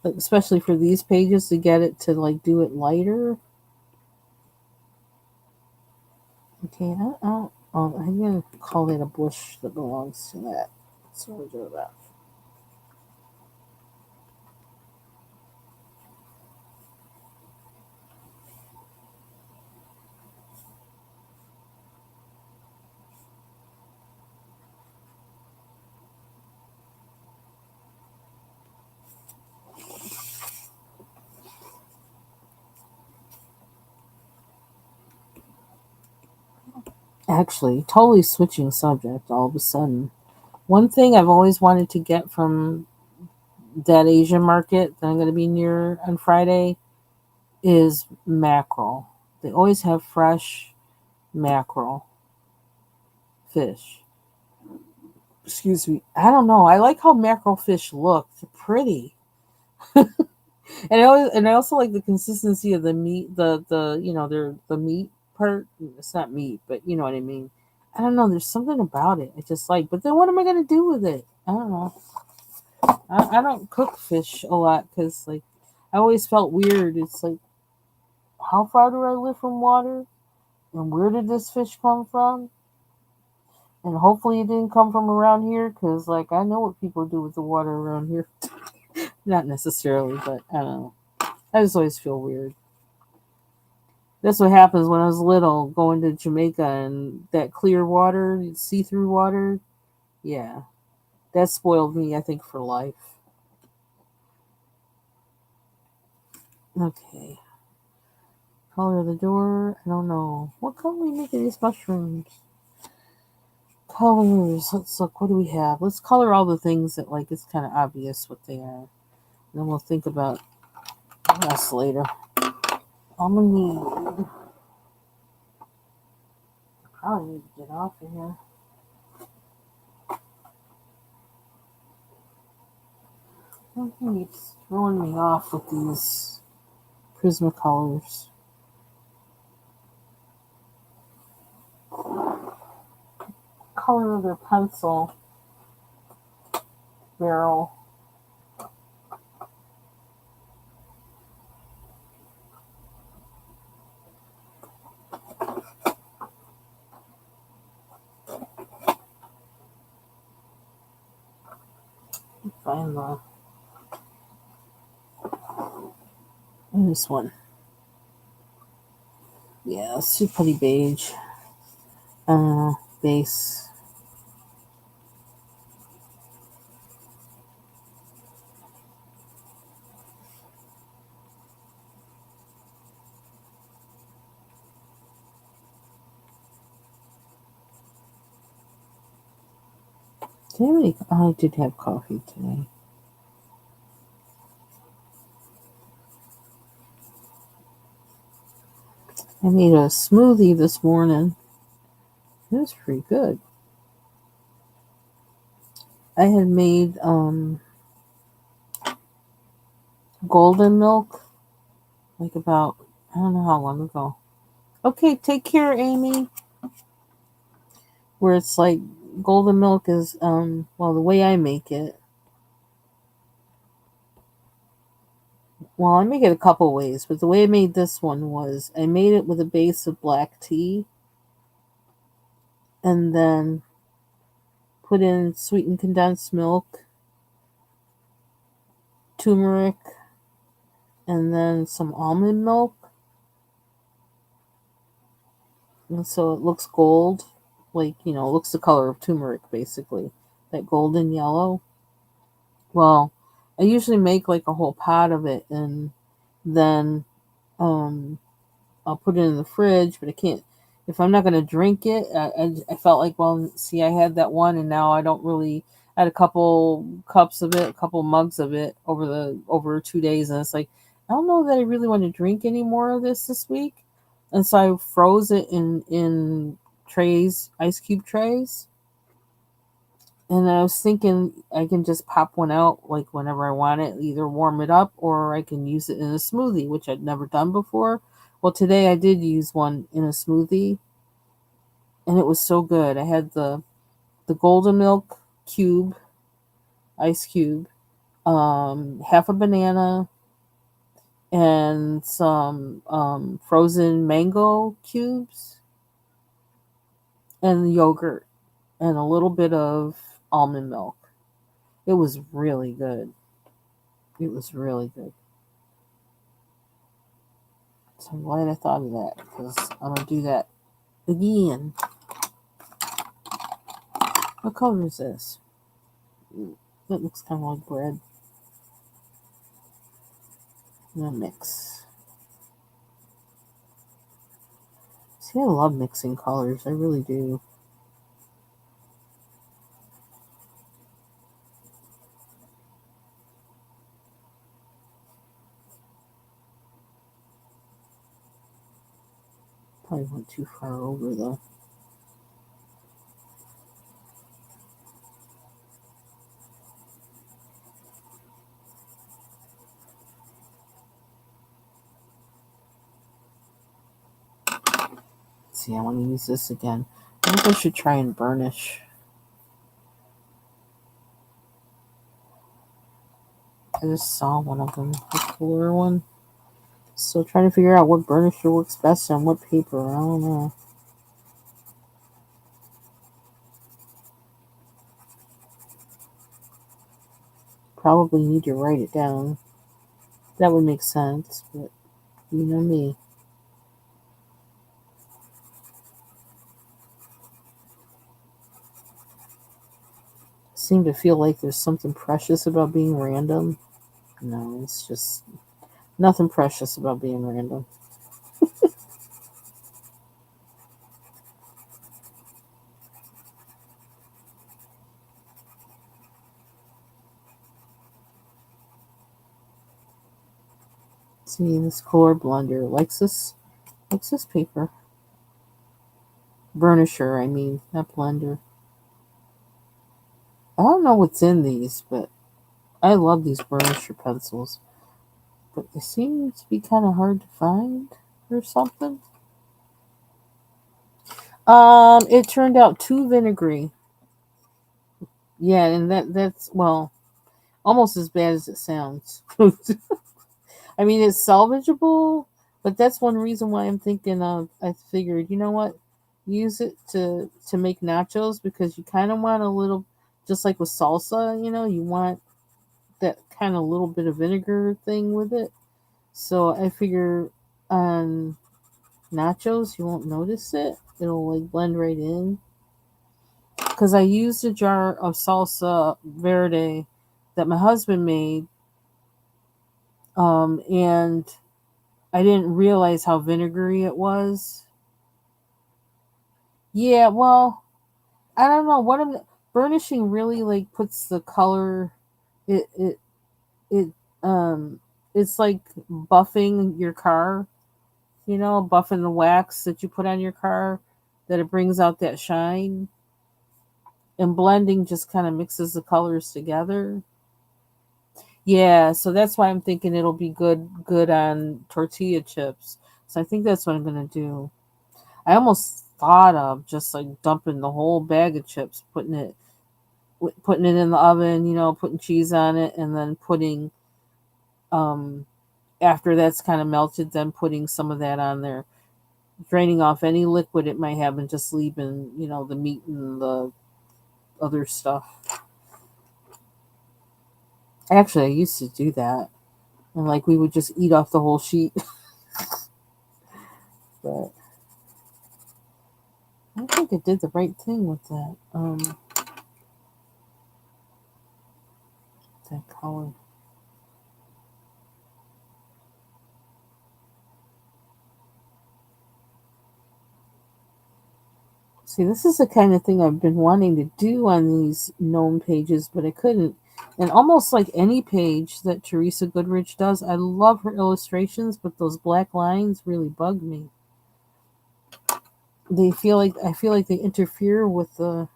[SPEAKER 1] like, especially for these pages, to get it to like do it lighter. Okay, I'm gonna call it a bush that belongs to that. That's what we're doing about. Actually, totally switching subject all of a sudden. One thing I've always wanted to get from that Asian market that I'm going to be near on Friday is mackerel. They always have fresh mackerel fish. Excuse me. I don't know. I like how mackerel fish look. They're pretty. And I also like the consistency of the meat, the they're the meat part. It's not meat, but you know what I mean. I don't know. There's something about it I just like. But then what am I gonna do with it? I don't know. I don't cook fish a lot because like I always felt weird. It's like how far do I live from water, and where did this fish come from? And hopefully it didn't come from around here because like I know what people do with the water around here. Not necessarily, but I don't know. I just always feel weird. That's what happens when I was little, going to Jamaica and that clear water, see through water. Yeah, that spoiled me, I think, for life. Okay. Color of the door, I don't know. What color are we making these mushrooms? Colors. Let's look. What do we have? Let's color all the things that like it's kind of obvious what they are. Then we'll think about the rest later. I'm gonna need. Probably need to get off of here. Something keeps throwing me off with these Prismacolors. Color of their pencil barrel. Find the this one. Yeah, it's too pretty beige. Base. I did have coffee today. I made a smoothie this morning. It was pretty good. I had made golden milk like about I don't know how long ago. Okay, take care, Amy. Where it's like golden milk is well the way I make it. Well, I make it a couple ways, but the way I made this one was I made it with a base of black tea and then put in sweetened condensed milk, turmeric, and then some almond milk. And so it looks gold, like, it looks the color of turmeric basically, that golden yellow. Well, I usually make like a whole pot of it and then I'll put it in the fridge, but I can't. If I'm not going to drink it, I felt like, well, see, I had that one, and now I don't really. I had a couple cups of it, a couple mugs of it over 2 days, and it's like I don't know that I really want to drink any more of this week, and so I froze it in trays, ice cube trays, and I was thinking I can just pop one out like whenever I want it, either warm it up or I can use it in a smoothie, which I'd never done before. Well, today I did use one in a smoothie, and it was so good. I had the golden milk cube, ice cube, half a banana, and some frozen mango cubes, and yogurt, and a little bit of almond milk. It was really good. It was really good. So I'm glad I thought of that because I'm gonna do that again. What color is this? That looks kind of like bread. I'm gonna mix. See, I love mixing colors. I really do. Probably went too far over though. See, I want to use this again. I think I should try and burnish. I just saw one of them, the cooler one. Still trying to figure out what burnisher works best on what paper. I don't know. Probably need to write it down. That would make sense, but you know me. I seem to feel like there's something precious about being random. No, it's just nothing precious about being random. See this color blender, Lexus paper, burnisher. I mean, not blender. I don't know what's in these, but I love these burnisher pencils. But they seem to be kind of hard to find or something. It turned out too vinegary. Yeah, and that's well, almost as bad as it sounds. I mean, it's salvageable, but that's one reason why I'm thinking of. I figured, you know what, use it to make nachos because you kind of want a little, just like with salsa. You want that kind of little bit of vinegar thing with it. So I figure on nachos you won't notice it. It'll like blend right in. Because I used a jar of salsa verde that my husband made, and I didn't realize how vinegary it was. Yeah, well, I don't know what I'm burnishing really like puts the color. It um it's like buffing your car, buffing the wax that you put on your car, that it brings out that shine. And blending just kind of mixes the colors together. Yeah, so that's why I'm thinking it'll be good on tortilla chips. So I think that's what I'm gonna do. I almost thought of just like dumping the whole bag of chips, putting it in the oven, putting cheese on it, and then putting um after that's kind of melted, then putting some of that on there, draining off any liquid it might have, and just leaving the meat and the other stuff. Actually, I used to do that, and like we would just eat off the whole sheet. But I think I did the right thing with that color. See, this is the kind of thing I've been wanting to do on these gnome pages, but I couldn't. And almost like any page that Teresa Goodrich does, I love her illustrations, but those black lines really bug me. I feel like they interfere with the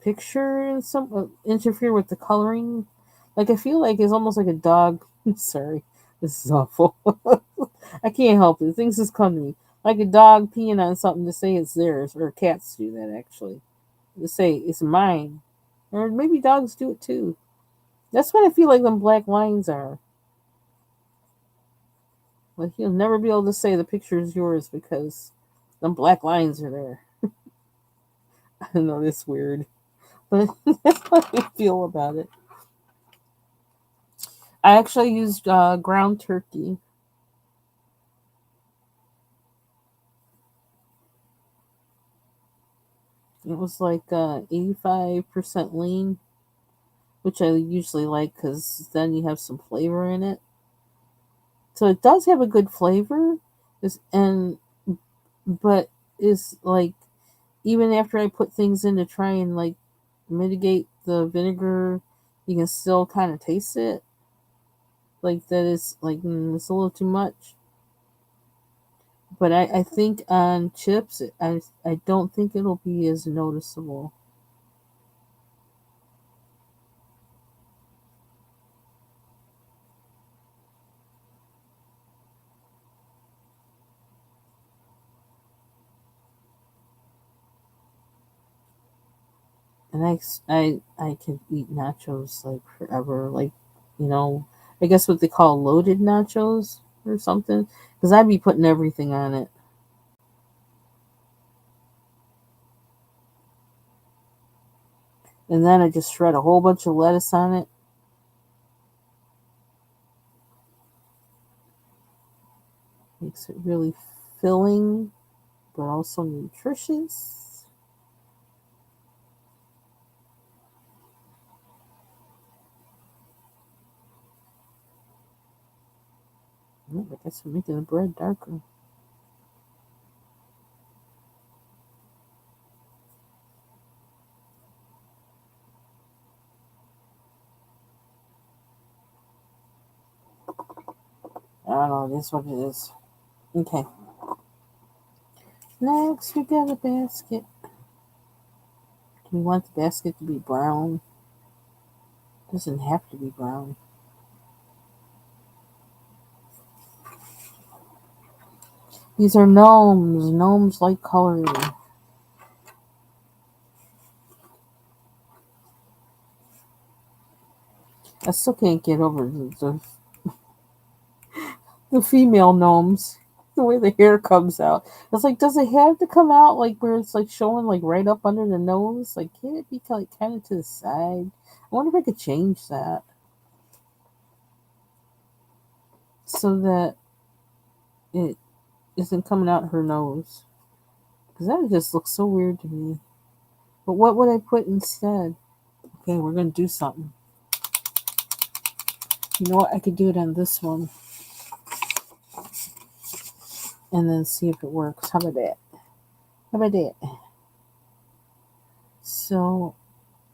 [SPEAKER 1] picture and some interfere with the coloring. Like I feel like it's almost like a dog. Sorry, this is awful. I can't help it. Things just come to me like a dog peeing on something to say it's theirs, or cats do that actually. To say it's mine, or maybe dogs do it too. That's what I feel like them black lines are. Like you'll never be able to say the picture is yours because them black lines are there. I know that's weird, but that's how I feel about it. I actually used ground turkey. It was like 85% lean, which I usually like because then you have some flavor in it. So it does have a good flavor, and but is like even after I put things in to try and like mitigate the vinegar, you can still kind of taste it. Like that is like it's a little too much. But I think on chips, I don't think it'll be as noticeable. And I could eat nachos like forever. Like, you know, I guess what they call loaded nachos or something. Because I'd be putting everything on it. And then I just shred a whole bunch of lettuce on it. Makes it really filling, but also nutritious. I guess I'm making the bread darker. don't know. It is what it is. Okay. Next, we got a basket. Do we want the basket to be brown? Doesn't have to be brown. These are gnomes. Gnomes like color. I still can't get over the female gnomes. The way the hair comes out. It's like, does it have to come out like where it's like showing like right up under the nose? Like, can't it be like kind of to the side? I wonder if I could change that so that it isn't coming out her nose. Because that just looks so weird to me. But what would I put instead? Okay, we're going to do something. You know what? I could do it on this one. And then see if it works. How about that? How about that? So,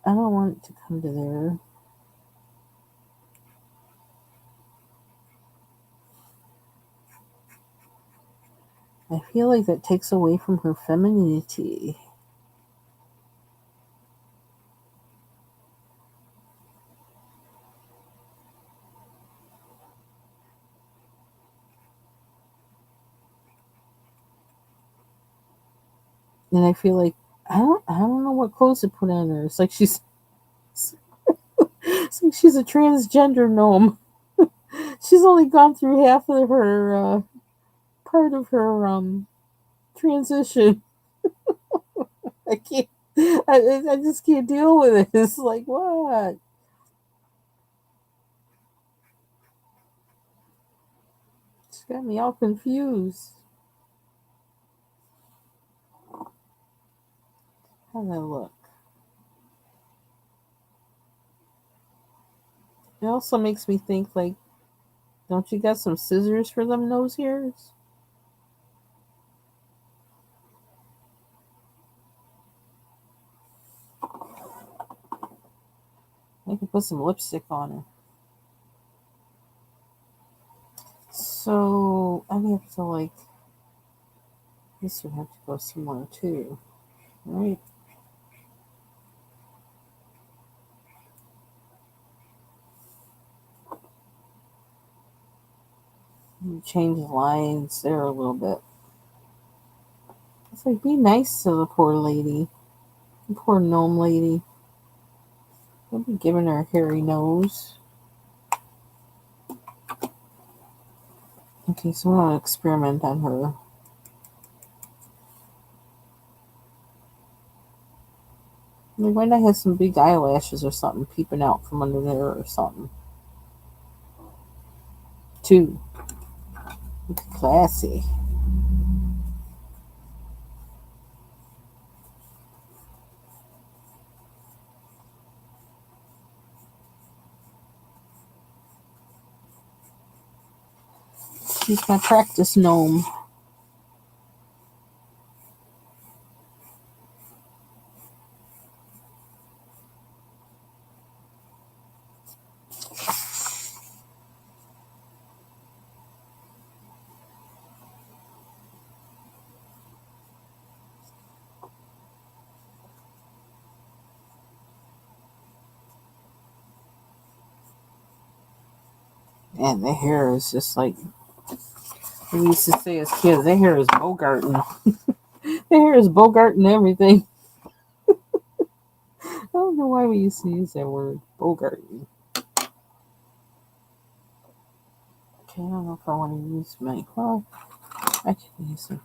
[SPEAKER 1] I don't want it to come to there. I feel like that takes away from her femininity. And I feel like I don't know what clothes to put on her. It's like she's a transgender gnome. She's only gone through half of her part of her transition. I can't. I just can't deal with it. It's like what? It's got me all confused. How does that look? It also makes me think like, don't you got some scissors for them nose hairs? I could put some lipstick on her. So I have to like. This would have to go somewhere too, right? Change the lines there a little bit. It's like, be nice to the poor lady. The poor gnome lady. Don't be giving her a hairy nose. Okay, so I'm going to experiment on her. Like, why not have some big eyelashes or something peeping out from under there or something? Two. Classy. She's my practice gnome. And the hair is just like we used to say as kids, their hair is Bogarting. Their hair is Bogarting everything. I don't know why we used to use that word, Bogarting. Okay, I don't know if I want to use my. Well, I can use them.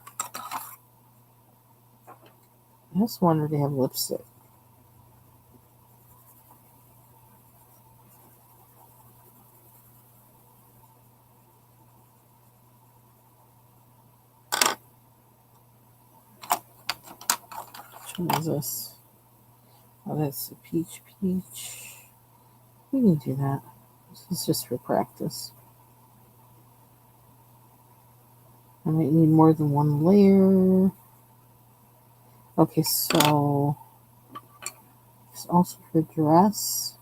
[SPEAKER 1] I just wanted to have lipstick. Which one is this? Oh, that's the peach. We can do that. This is just for practice. I might need more than one layer. Okay, so it's also for dress.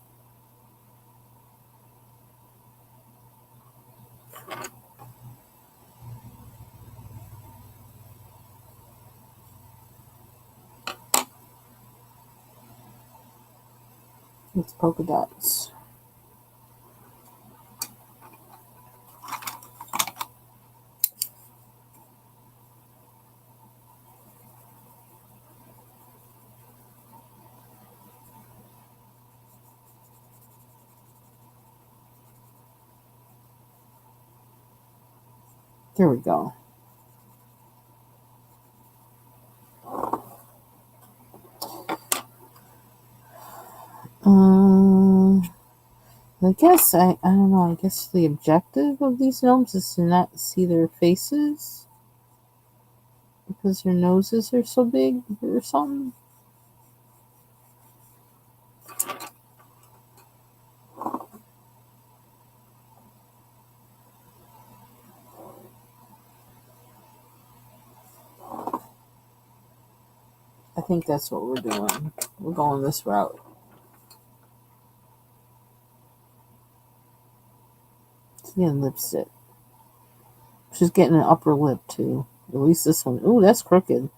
[SPEAKER 1] with polka dots. There we go. I guess I don't know. I guess the objective of these gnomes is to not see their faces because their noses are so big or something. I think that's what we're doing. We're going this route. She's getting lipstick. She's getting an upper lip too. At least this one. Ooh, that's crooked.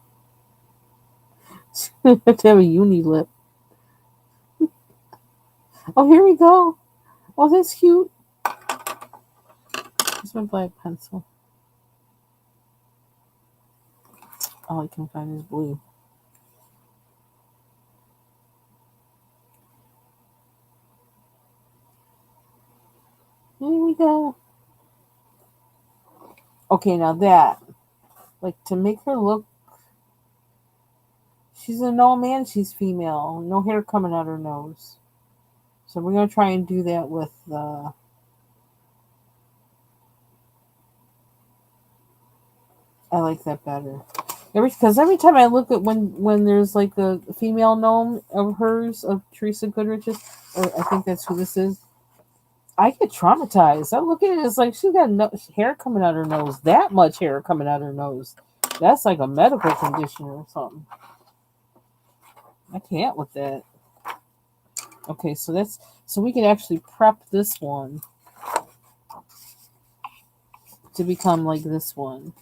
[SPEAKER 1] To have a uni lip. Oh, here we go. Oh, that's cute. Here's my black pencil. All I can find is blue. Here we go. Okay, now that, like, to make her look, she's a gnome and she's female. No hair coming out her nose. So we're going to try and do that with I like that better. Because every time I look at when there's like a female gnome of hers, of Teresa Goodrich's, or I think that's who this is, I get traumatized. I look at it, it's like she got hair coming out her nose. That much hair coming out her nose. That's like a medical condition or something. I can't with that. Okay, so we can actually prep this one to become like this one.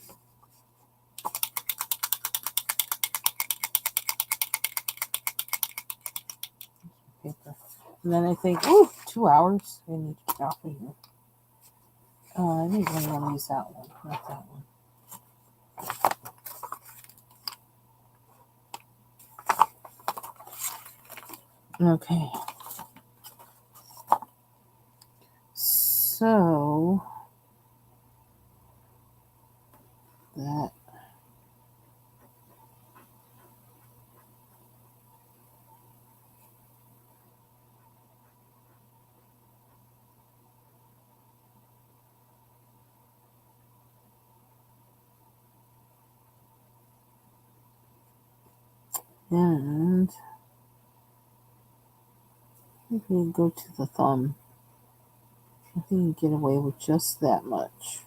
[SPEAKER 1] Paper. And then I think, ooh, 2 hours. I need to get off of here. I think I want to use that one, not that one. Okay. So that and if we go to the thumb, I think we can get away with just that much.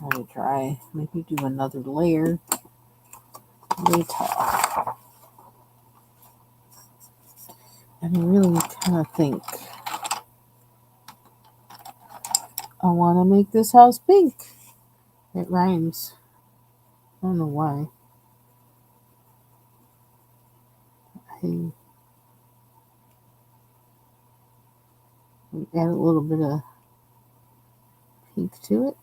[SPEAKER 1] Let me try. Maybe do another layer later. And I really kind of think I want to make this house pink. It rhymes. I don't know why. I add a little bit of pink to it.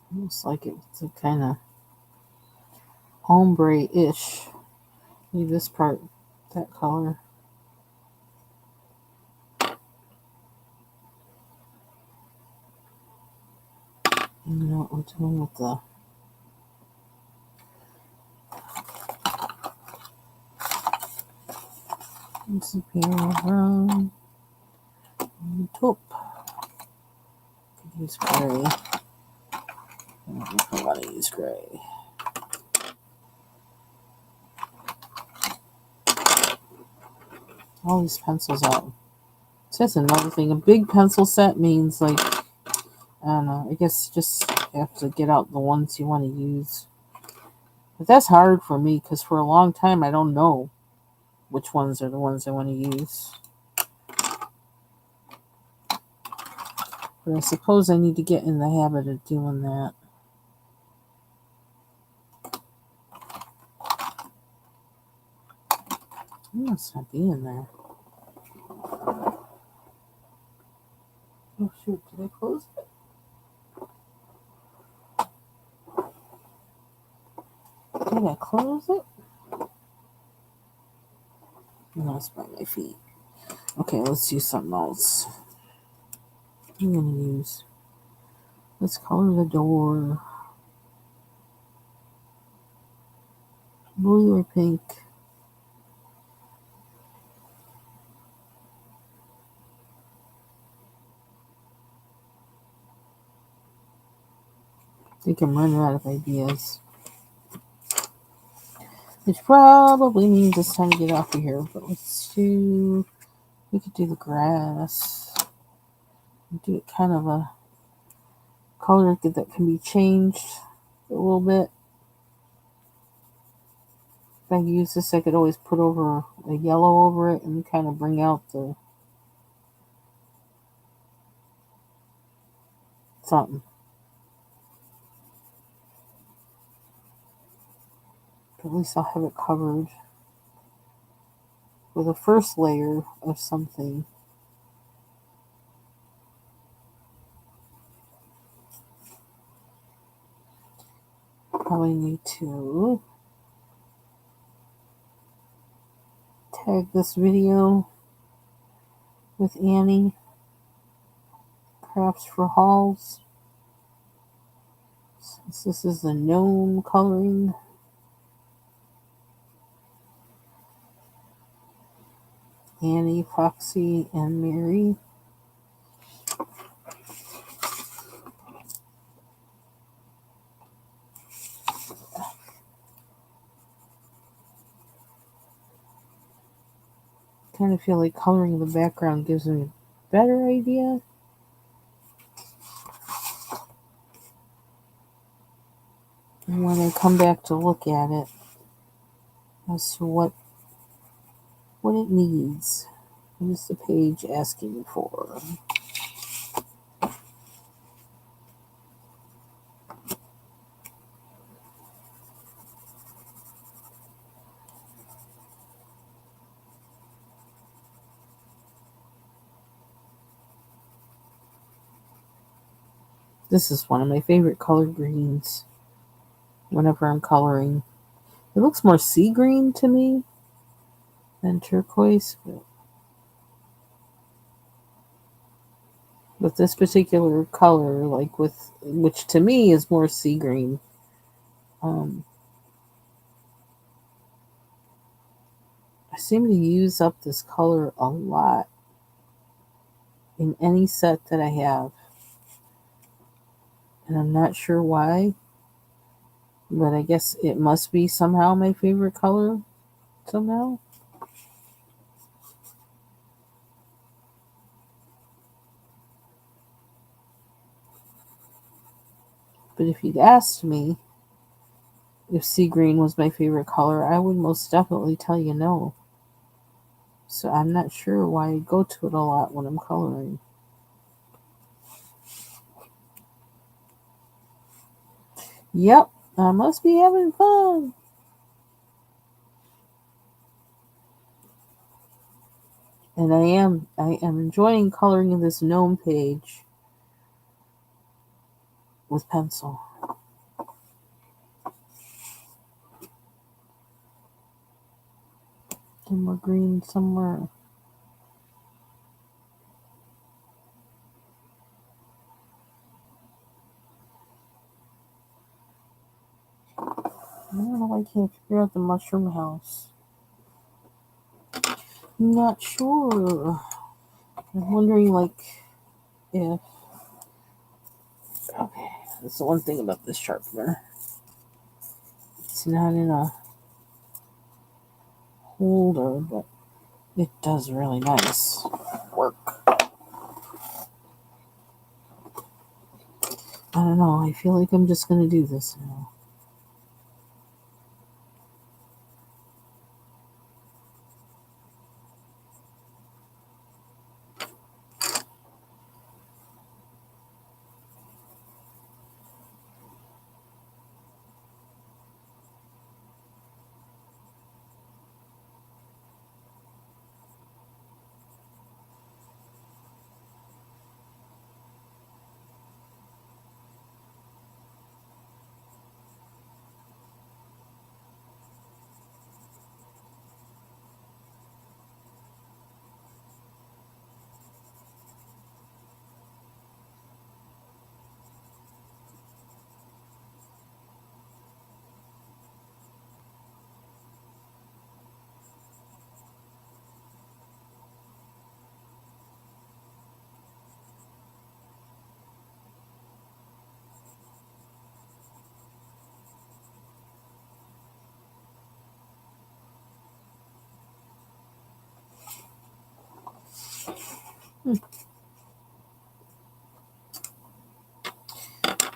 [SPEAKER 1] Almost like it's a kind of ombre-ish. Leave this part that color. You know what we're doing with the brown taupe. Could use gray. I don't know if I want to use gray. All these pencils out. So that's another thing. A big pencil set means, like, I don't know, I guess you just have to get out the ones you want to use. But that's hard for me because for a long time I don't know which ones are the ones I want to use. But I suppose I need to get in the habit of doing that. It must not be in there. Oh shoot, did I close it? Did I close it? No, it's by my feet. Okay, let's use something else. I'm gonna use, let's color the door blue or pink. I think I'm running out of ideas. Which probably means it's time to get off of here, but let's do, we could do the grass. Do it kind of a color that can be changed a little bit. If I use this, I could always put over a yellow over it and kind of bring out the something. But at least I'll have it covered with a first layer of something. Probably need to tag this video with Annie Crafts for Halls. Since this is the gnome coloring. Annie, Foxy, and Mary. Kind of feel like coloring the background gives me a better idea. And when I come back to look at it, as to what it needs. What is the page asking for? This is one of my favorite color greens whenever I'm coloring. It looks more sea green to me than turquoise, but this particular color, like with, which to me is more sea green, I seem to use up this color a lot in any set that I have. And I'm not sure why, but I guess it must be somehow my favorite color, somehow. But if you'd asked me if sea green was my favorite color, I would most definitely tell you no. So I'm not sure why I go to it a lot when I'm coloring. Yep, I must be having fun. And I am enjoying coloring this gnome page with pencil. And more green somewhere. don't know why I can't figure out the mushroom house. Not sure. I'm wondering, like, if... Okay, that's the one thing about this sharpener. It's not in a holder, but it does really nice work. I don't know. I feel like I'm just going to do this now.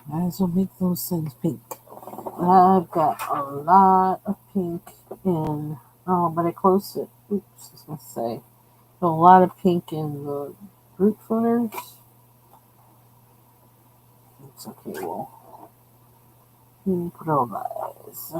[SPEAKER 1] Might as well make those things pink. I've got a lot of pink in... Oh, but I closed it. Oops, I was going to say. A lot of pink in the root footers. It's okay, well, improvise.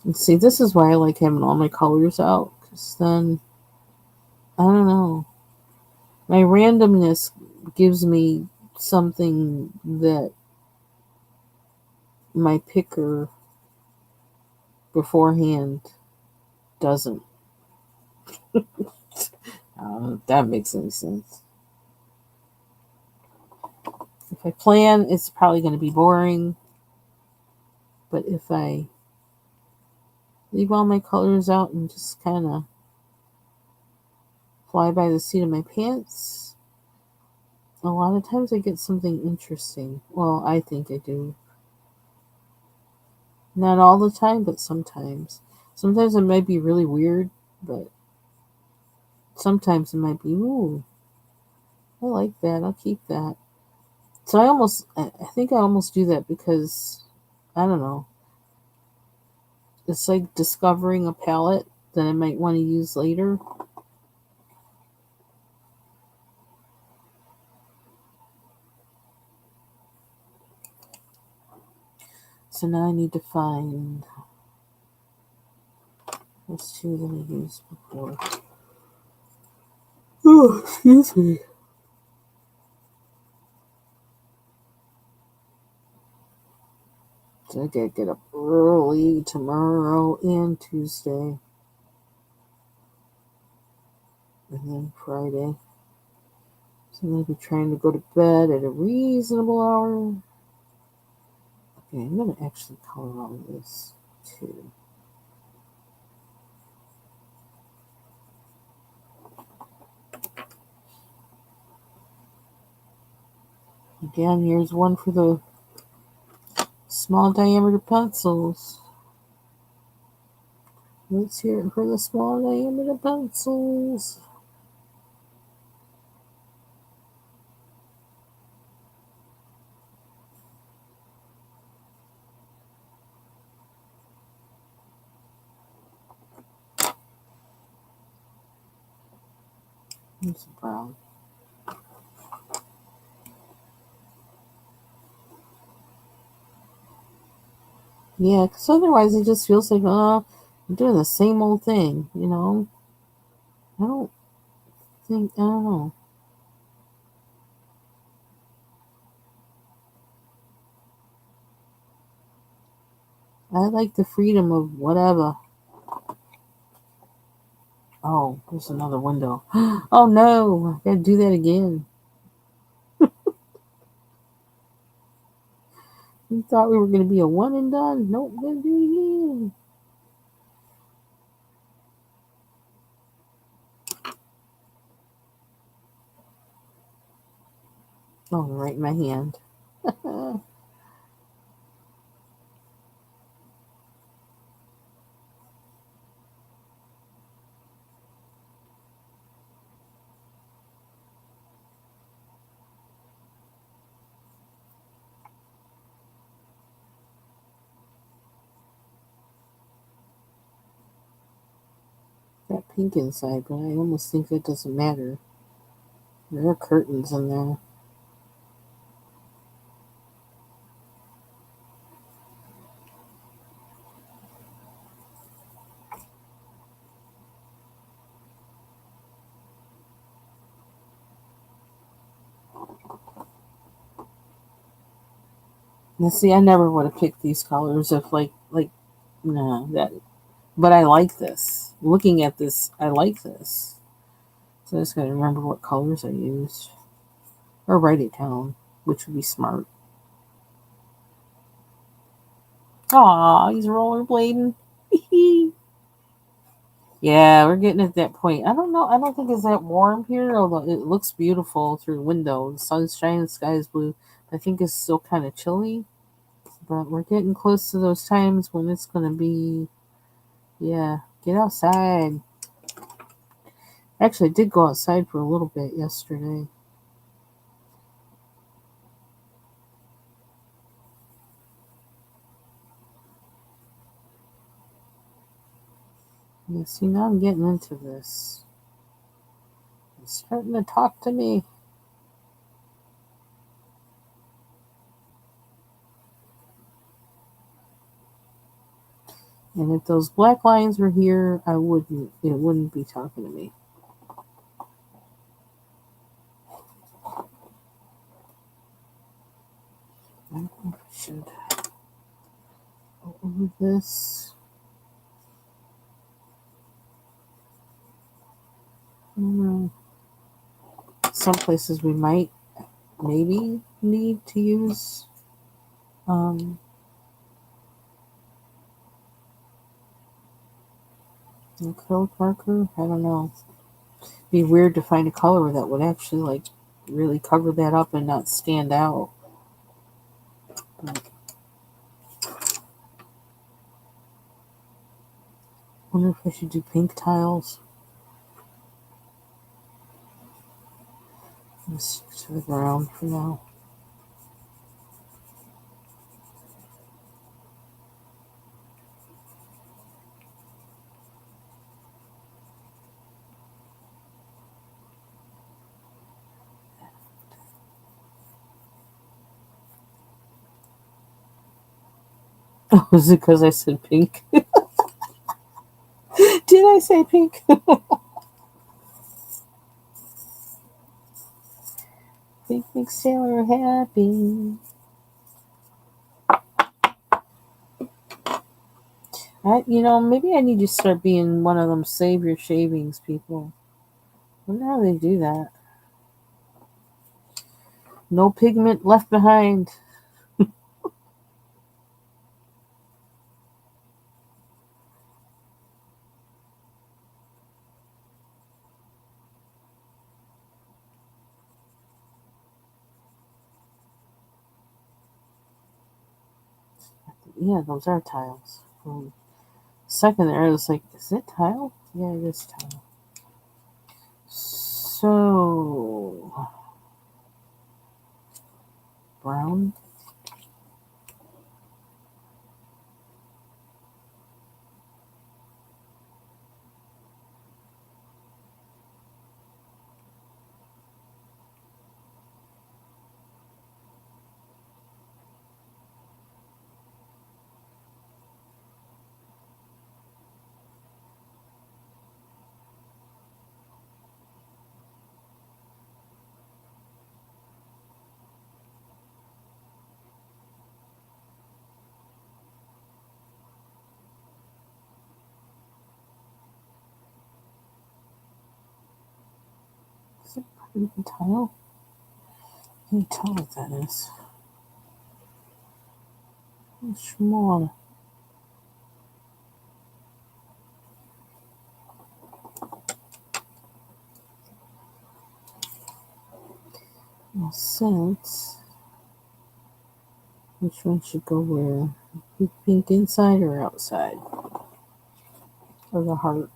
[SPEAKER 1] And see, this is why I like having all my colors out, because then, I don't know, my randomness gives me something that my picker beforehand doesn't. I don't know if that makes any sense. If I plan, it's probably going to be boring. But if I leave all my colors out and just kind of fly by the seat of my pants, a lot of times I get something interesting. Well, I think I do. Not all the time, but sometimes. Sometimes it might be really weird, but sometimes it might be, ooh, I like that. I'll keep that. So I think I almost do that because, I don't know, it's like discovering a palette that I might want to use later. So now I need to find those two that I used before. Oh, excuse me. So I gotta get up early tomorrow and Tuesday. And then Friday. So I'm going to be trying to go to bed at a reasonable hour. Okay, I'm going to actually color all this too. Again, here's one for the small diameter pencils. Let's hear it for the small diameter pencils. Here's the brown. Yeah, because otherwise it just feels like, I'm doing the same old thing, you know? I don't I don't know. I like the freedom of whatever. Oh, there's another window. Oh no, I gotta do that again. You thought we were gonna be a one and done? Nope, gonna do it again. Oh, right in my hand. That pink inside, but I almost think that doesn't matter. There are curtains in there. Now, see, I never would have picked these colors if, no, that. But I like this. Looking at this, I like this. So I just gotta remember what colors I used, or write it down, which would be smart. Aw, he's rollerblading. Yeah, we're getting at that point. I don't know. I don't think it's that warm here, although it looks beautiful through the window. The sun's shining, the sky is blue. I think it's still kind of chilly, but we're getting close to those times when it's going to be, yeah, get outside. Actually, I did go outside for a little bit yesterday. Yeah, see, now I'm getting into this. It's starting to talk to me. And if those black lines were here, it wouldn't be talking to me. I think I should go over this. I don't know. Some places we might maybe need to use um, an acrylic marker. I don't know. Be weird to find a color that would actually really cover that up and not stand out. But I wonder if I should do pink tiles. Just stick to the ground for now. Oh, is it because I said pink? Did I say pink? Pink makes Sailor happy. Maybe I need to start being one of them save your shavings people. I wonder how they do that. No pigment left behind. Yeah, those are tiles. For a second there, I was like, is it tile? Yeah, it is tile. So, brown. You can tile? Can you tell what that is? It's small. Well, since which one should go where? Pink inside or outside? Or the heart?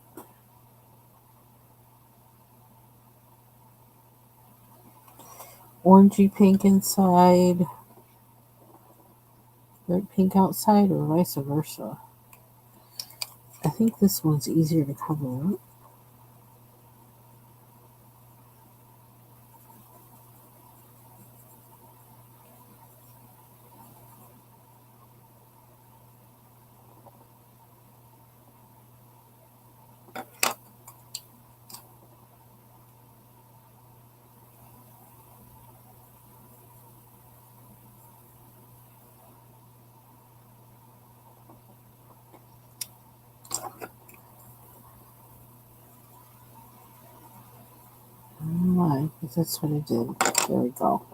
[SPEAKER 1] Orangey pink inside, bright pink outside, or vice versa? I think this one's easier to cover up. Why? Because that's what I did. There we go.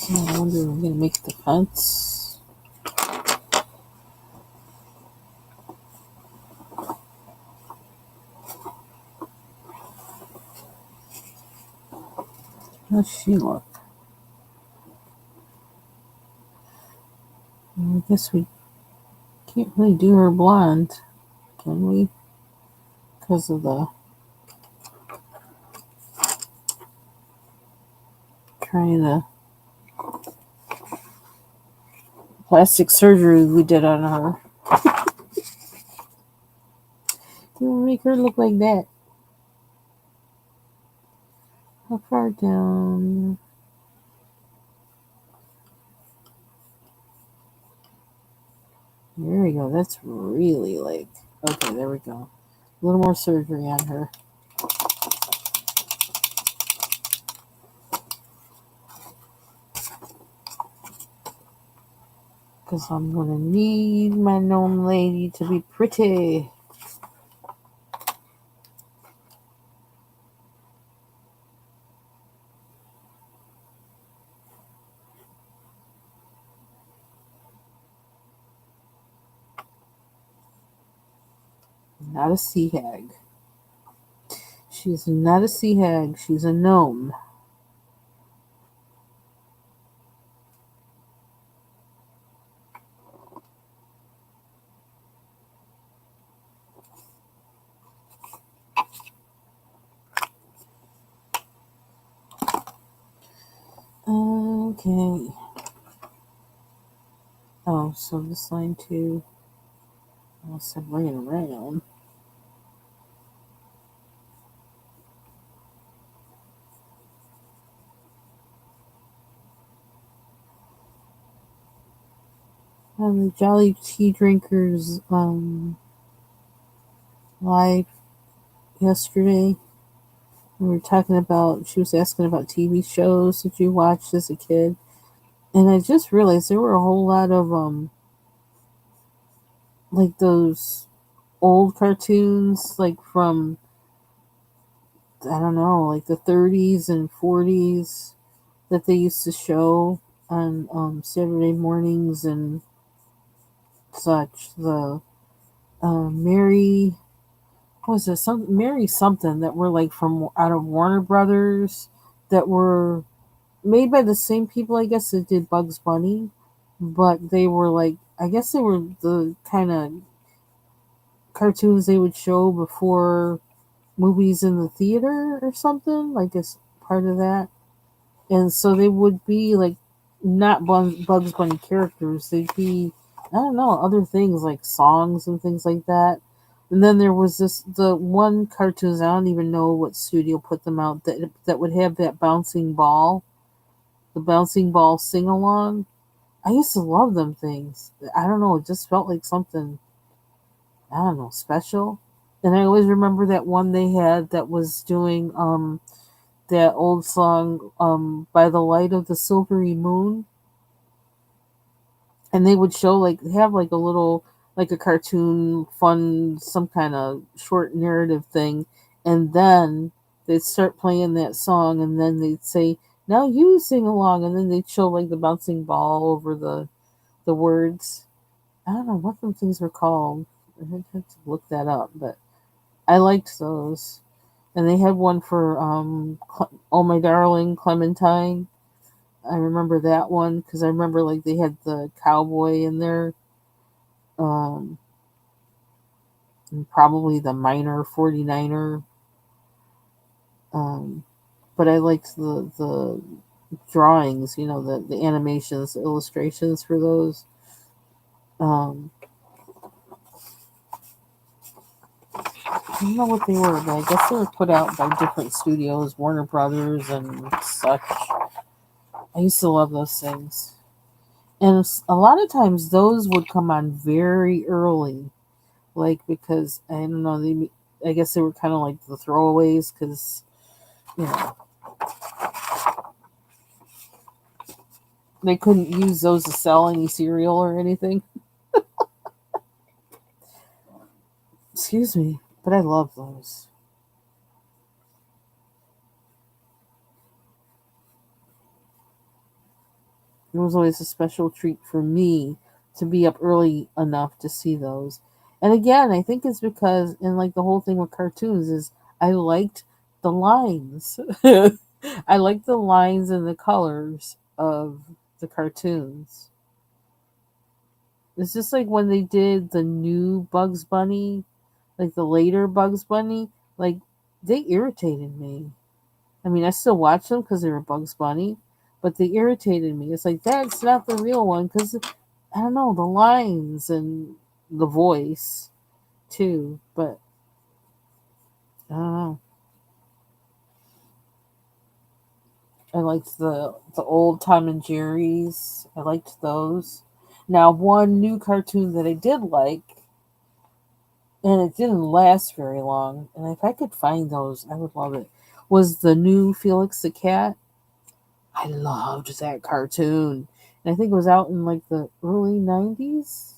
[SPEAKER 1] I wonder if I'm going to make the fence. How's she look? I guess we can't really do her blonde, can we? Because of the trying to plastic surgery we did on her. You make her look like that. How far down? There we go. That's really like, okay, there we go. A little more surgery on her. Because I'm going to need my gnome lady to be pretty. Not a sea hag. She's not a sea hag. She's a gnome. Okay. Oh, so this line too. I said bring it around. The Jolly Tea Drinkers live yesterday. We were talking about, she was asking about TV shows that you watched as a kid. And I just realized there were a whole lot of, like those old cartoons, like from, I don't know, like the 30s and 40s that they used to show on Saturday mornings and such. The Mary, what was it? Mary something that were like from out of Warner Brothers that were made by the same people, I guess, that did Bugs Bunny, but they were like, I guess they were the kind of cartoons they would show before movies in the theater or something, like as part of that. And so they would be like not Bugs Bunny characters. They'd be, I don't know, other things like songs and things like that. And then there was the one cartoons, I don't even know what studio put them out, that would have that bouncing ball, the bouncing ball sing along. I used to love them things. I don't know, it just felt like something, I don't know, special. And I always remember that one they had that was doing that old song By the Light of the Silvery Moon, and they would show like they have like a little like a cartoon fun some kind of short narrative thing, and then they'd start playing that song, and then they'd say, now you sing along, and then they'd show like the bouncing ball over the words. I don't know what them things were called. I had to look that up, but I liked those. And they had one for Oh My Darling Clementine. I remember that one because I remember like they had the cowboy in there, um, and probably the minor 49er. Um, but I liked the drawings, the animations, the illustrations for those. Um, I don't know what they were, but I guess they were put out by different studios, Warner Brothers and such. I used to love those things. And a lot of times those would come on very early, like because I don't know, I guess they were kind of like the throwaways because you know they couldn't use those to sell any cereal or anything. Excuse me, but I love those. It was always a special treat for me to be up early enough to see those. And again, I think it's because, and like the whole thing with cartoons is, I liked the lines. I liked the lines and the colors of the cartoons. It's just like when they did the new Bugs Bunny, like the later Bugs Bunny, like they irritated me. I mean, I still watch them because they were Bugs Bunny, but they irritated me. It's like that's not the real one because I don't know the lines and the voice too. But I don't know. I liked the old Tom and Jerry's. I liked those. Now, one new cartoon that I did like, and it didn't last very long, and if I could find those, I would love it. Was the new Felix the Cat? I loved that cartoon. And I think it was out in like the early 90s.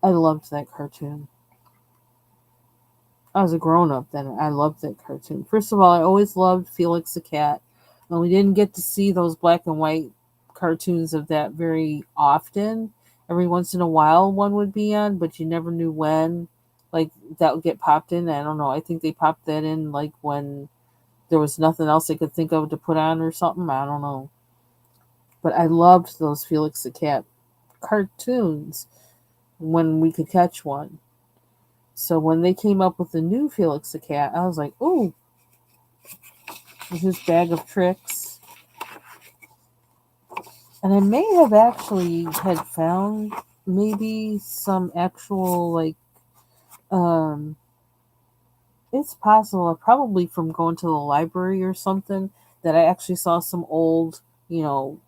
[SPEAKER 1] I loved that cartoon. I was a grown up then. I loved that cartoon. First of all, I always loved Felix the Cat. And we didn't get to see those black and white cartoons of that very often. Every once in a while, one would be on, but you never knew when. Like that would get popped in. I don't know. I think they popped that in like when there was nothing else they could think of to put on or something. I don't know. But I loved those Felix the Cat cartoons when we could catch one. So when they came up with the new Felix the Cat, I was like, "Ooh, with his bag of tricks." And I may have actually had found maybe some actual like um it's possible probably from going to the library or something that I actually saw some old,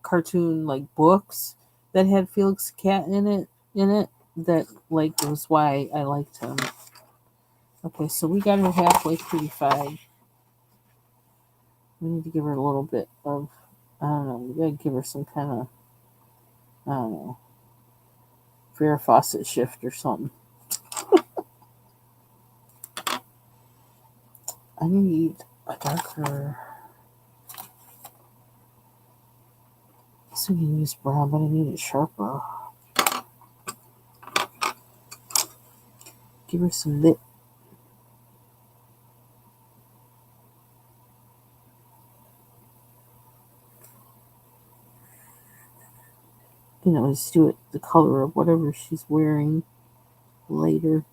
[SPEAKER 1] cartoon like books that had Felix the Cat in it that like was why I liked him. Okay, so we got her halfway pretty fine. We need to give her a little bit of, I don't know, we gotta give her some kind of, I don't know, Farrah Fawcett shift or something. I need a darker, so you can use brown, but I need it sharper. Give her some lip. Let's do it the color of whatever she's wearing later.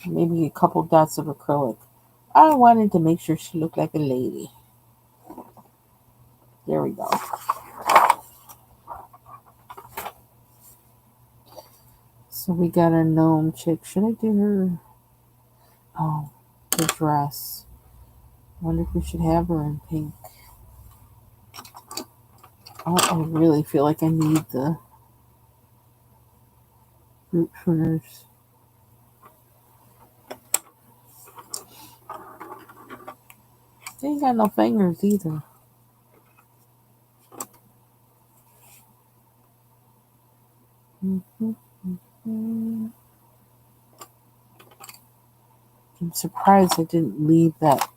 [SPEAKER 1] Maybe a couple dots of acrylic. I wanted to make sure she looked like a lady. There we go. So we got a gnome chick. Should I do her? Oh, the dress. I wonder if we should have her in pink. I really feel like I need the root pruners. They ain't got no fingers either. I'm surprised I didn't leave that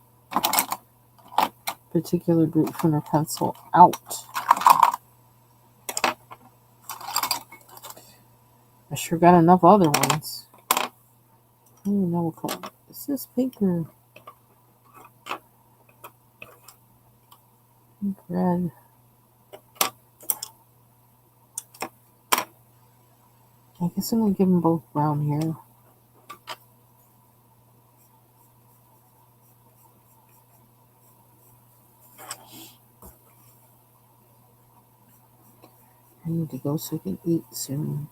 [SPEAKER 1] particular root pruner pencil out. I sure got enough other ones. I don't even know what color. Is this pink or pink red? I guess I'm going to give them both brown here. I need to go so I can eat soon.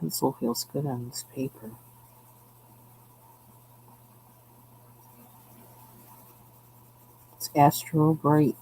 [SPEAKER 1] Pencil feels good on this paper. It's Astro Bright.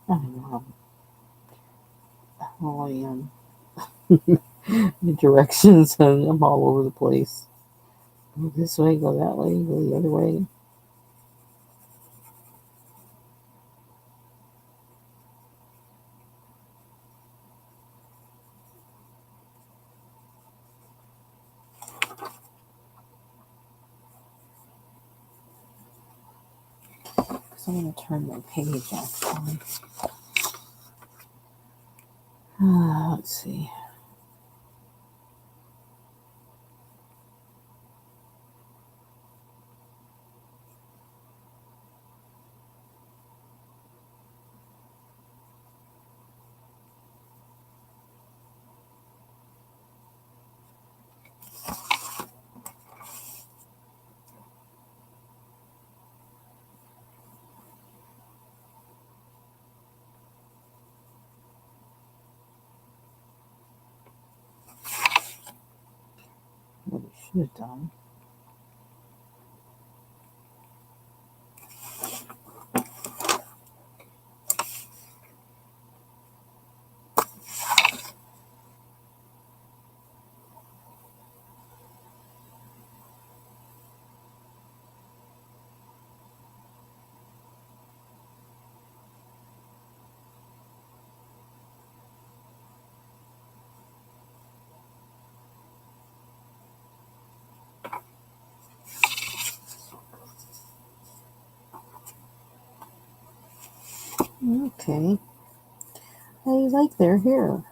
[SPEAKER 1] I don't know how I am. The directions, and I'm all over the place. Go this way, go that way, go the other way. So I'm going to turn my page actually. Let's see. What I should have done. Okay. I like their hair.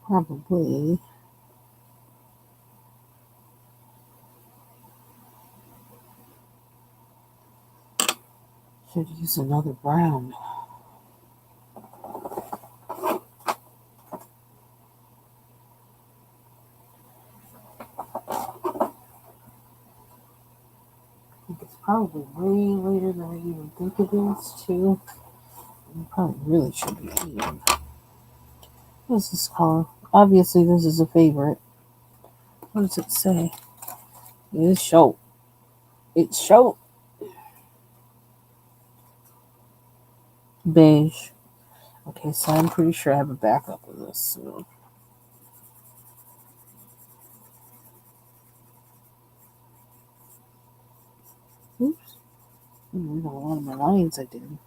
[SPEAKER 1] Probably. Should use another brown. It's probably way later than I even think it is, too. It probably really should be even. What is this color? Obviously, this is a favorite. What does it say? It is show. It's show. Beige. Okay, so I'm pretty sure I have a backup of this. So. Oops. I didn't read a lot of my lines I did.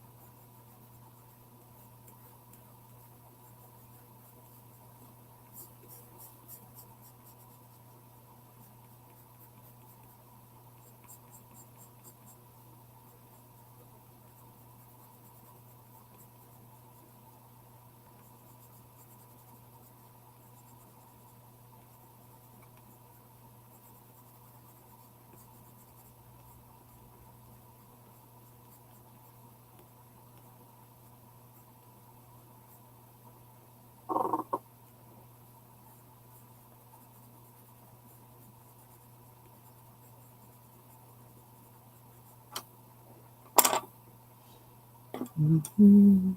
[SPEAKER 1] Mm-hmm.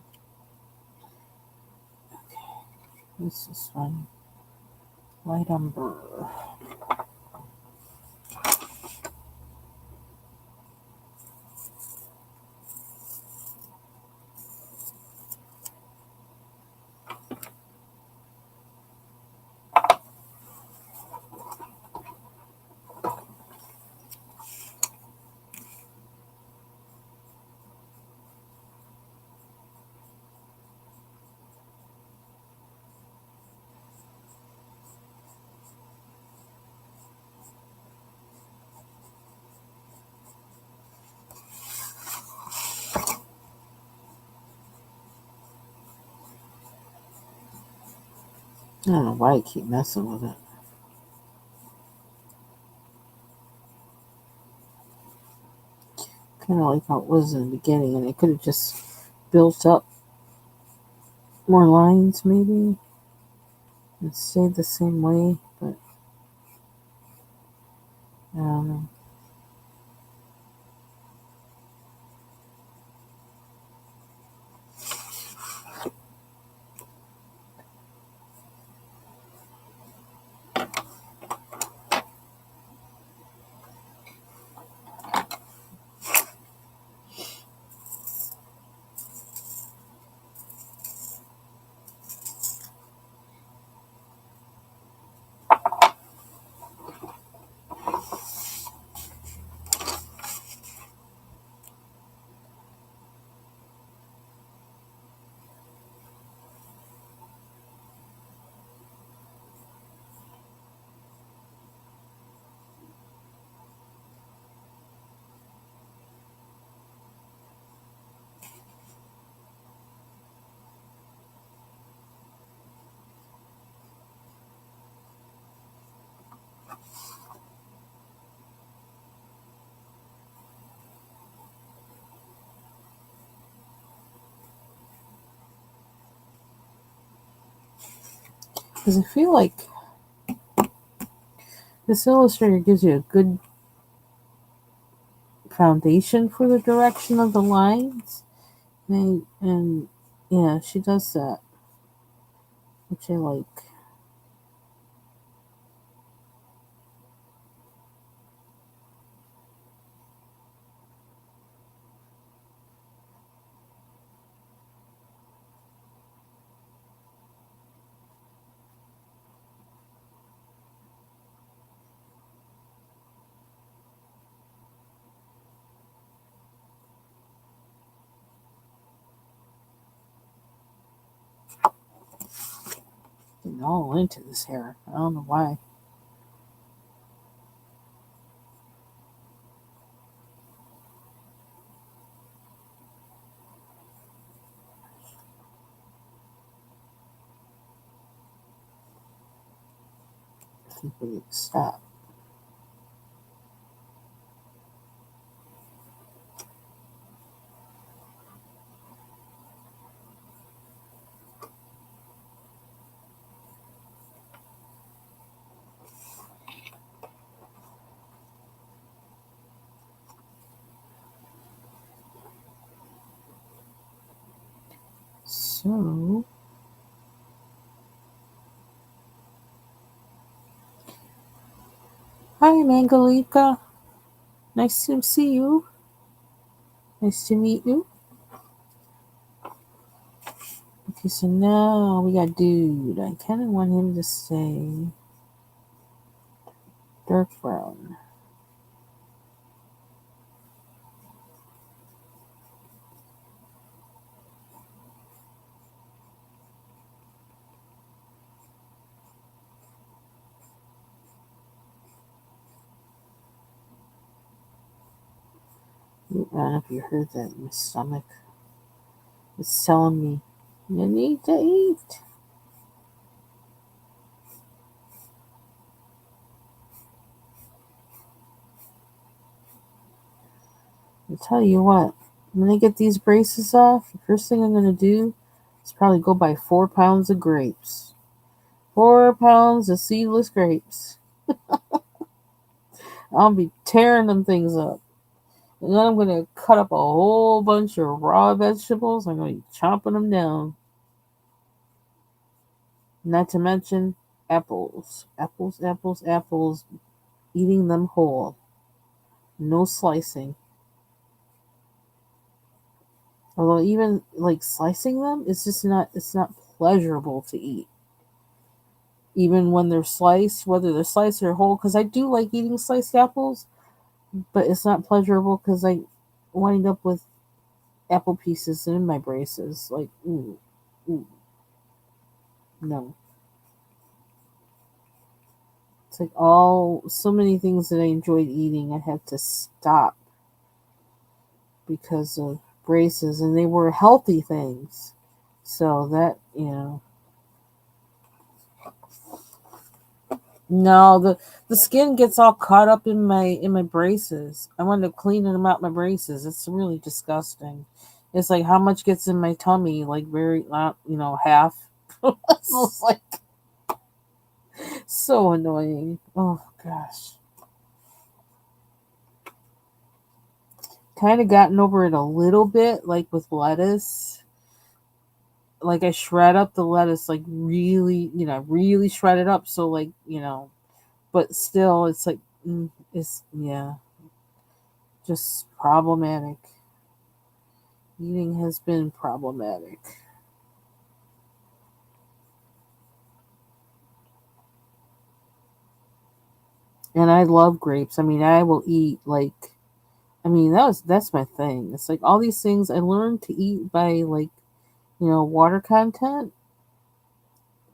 [SPEAKER 1] This is fun. Light umber. I don't know why I keep messing with it. Kind of like how it was in the beginning, and it could have just built up more lines, maybe, and stayed the same way, but I don't know. Because I feel like this illustrator gives you a good foundation for the direction of the lines. And yeah, she does that, which I like. Getting all into this hair. I don't know why. I think we need to stop. So, hi, Mangalika. Nice to see you. Nice to meet you. Okay, so now we got Dude. I kind of want him to stay dark brown. I don't know if you heard that. My stomach is telling me you need to eat. I tell you what, when I get these braces off, the first thing I'm going to do is probably go buy 4 pounds of grapes. 4 pounds of seedless grapes. I'll be tearing them things up. And then I'm going to cut up a whole bunch of raw vegetables. I'm going to be chopping them down. Not to mention apples. Apples, apples, apples. Eating them whole. No slicing. Although even like slicing them, it's not pleasurable to eat. Even when they're sliced, whether they're sliced or whole, because I do like eating sliced apples, but it's not pleasurable because I wind up with apple pieces in my braces. Like, ooh, no. It's like so many things that I enjoyed eating, I had to stop because of braces, and they were healthy things. So that, no, the skin gets all caught up in my braces. I wanted to cleaning them out my braces. It's really disgusting. It's like how much gets in my tummy, like very not, half. It's just like so annoying. Oh gosh. Kind of gotten over it a little bit, like with lettuce. Like I shred up the lettuce, like really, really shred it up. So like, but still, it's like, it's just problematic. Eating has been problematic. And I love grapes. I mean, I will eat like that's my thing. It's like all these things I learned to eat by like, water content,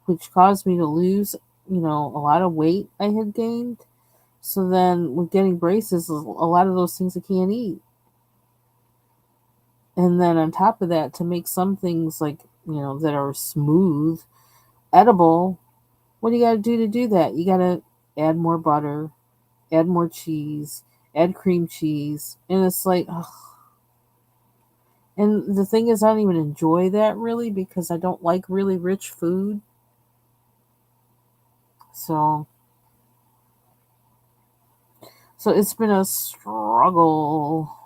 [SPEAKER 1] which caused me to lose, a lot of weight I had gained. So then with getting braces, a lot of those things I can't eat. And then on top of that, to make some things like, that are smooth, edible, what do you got to do that? You got to add more butter, add more cheese, add cream cheese, and it's like, ugh. And the thing is, I don't even enjoy that really because I don't like really rich food. So, so it's been a struggle.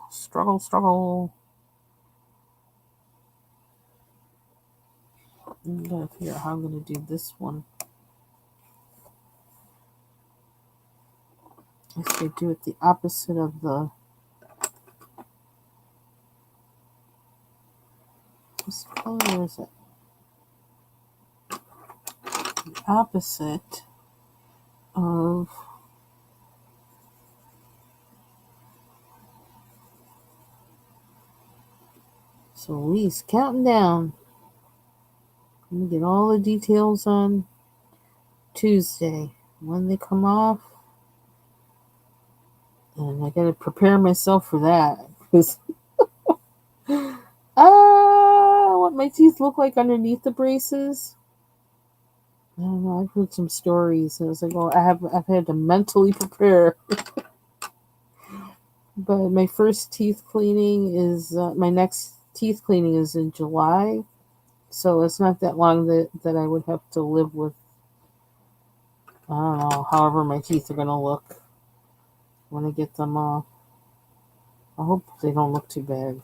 [SPEAKER 1] I'm gonna figure out how I'm gonna do this one. I should do it the opposite of the. What color is it? The opposite of. So Lee's counting down. I'm gonna get all the details on Tuesday when they come off, and I gotta prepare myself for that because what my teeth look like underneath the braces. I don't know. I've heard some stories, and I was like, "Well, I've had to mentally prepare." But my first teeth cleaning is my next teeth cleaning is in July, so it's not that long that I would have to live with. I don't know. However, my teeth are gonna look when I get them off. I hope they don't look too bad.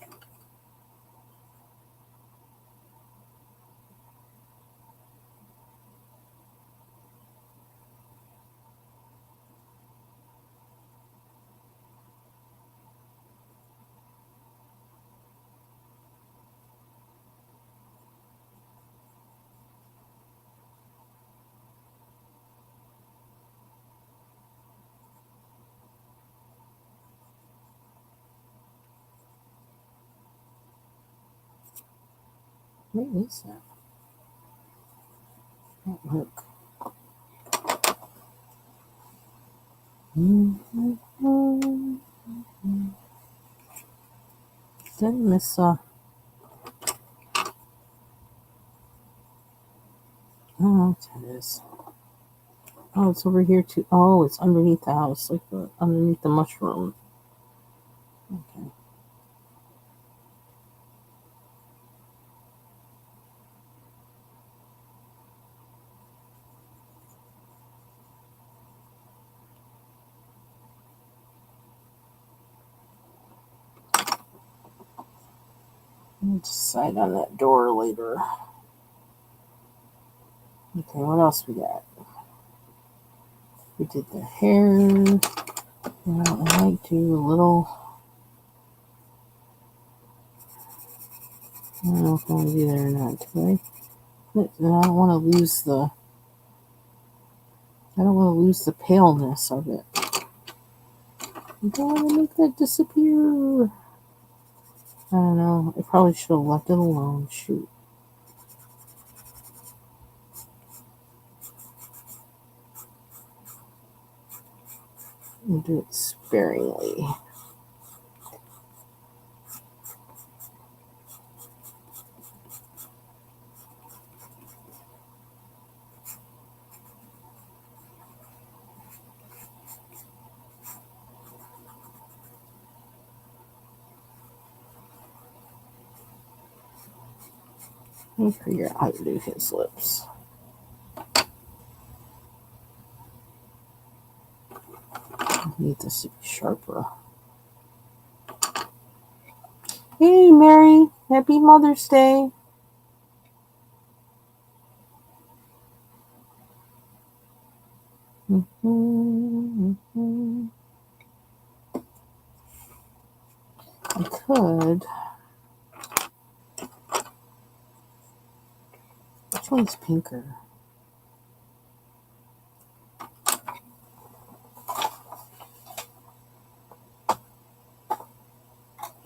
[SPEAKER 1] What is that? That work. Didn't miss I don't know what that is. Oh, it's over here too. Oh, it's underneath the house, like underneath the mushroom. Okay. I'll decide on that door later. Okay, what else we got? We did the hair. Now I might do a little. I don't know if I want to do that or not. Do I? I don't want to lose the. I don't want to lose the paleness of it. I don't want to make that disappear. I don't know. I probably should have left it alone. Shoot. I'll do it sparingly. Let me figure out how to do his lips. I need this to be sharper. Hey, Mary. Happy Mother's Day. I could. Which one's pinker?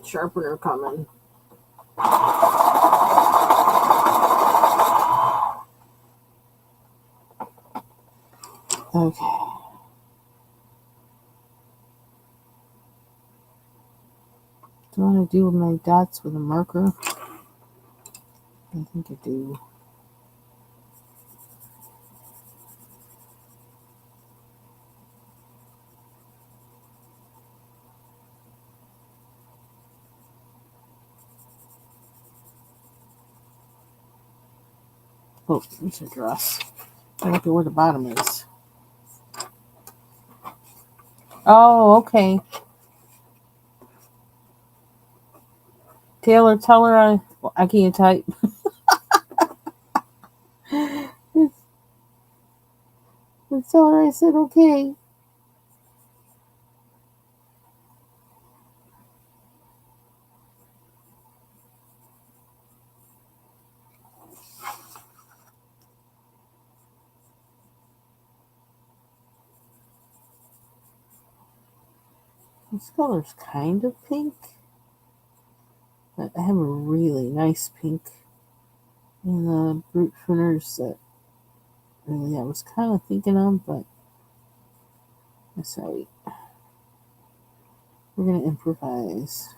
[SPEAKER 1] Sharpener coming. Okay. Do I want to do my dots with a marker? I think I do. Oh, there's a dress. I look at where the bottom is. Oh, okay. Taylor, tell her I can't type. Tell her I said okay. This color's kind of pink. But I have a really nice pink in the Brute Pruners that really I was kind of thinking of, but that's all right. We're going to improvise.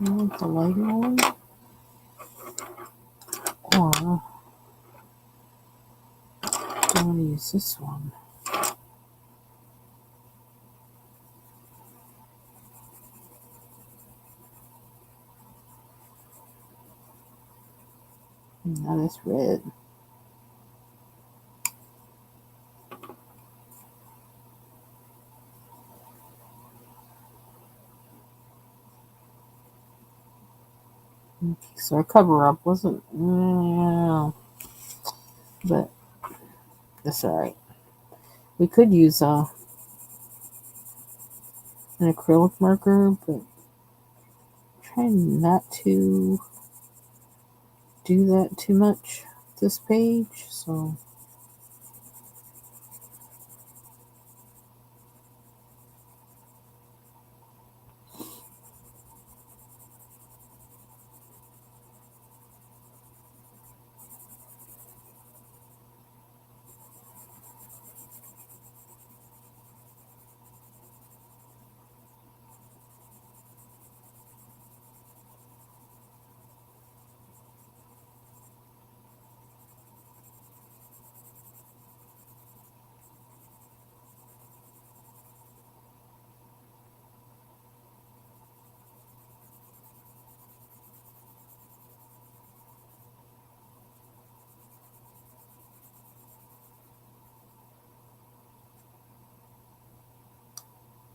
[SPEAKER 1] I want the lighter one. Or do I want to use this one? Now that's red. Okay, so our cover up wasn't, but that's all right. We could use an acrylic marker, but trying not to do that too much this page. So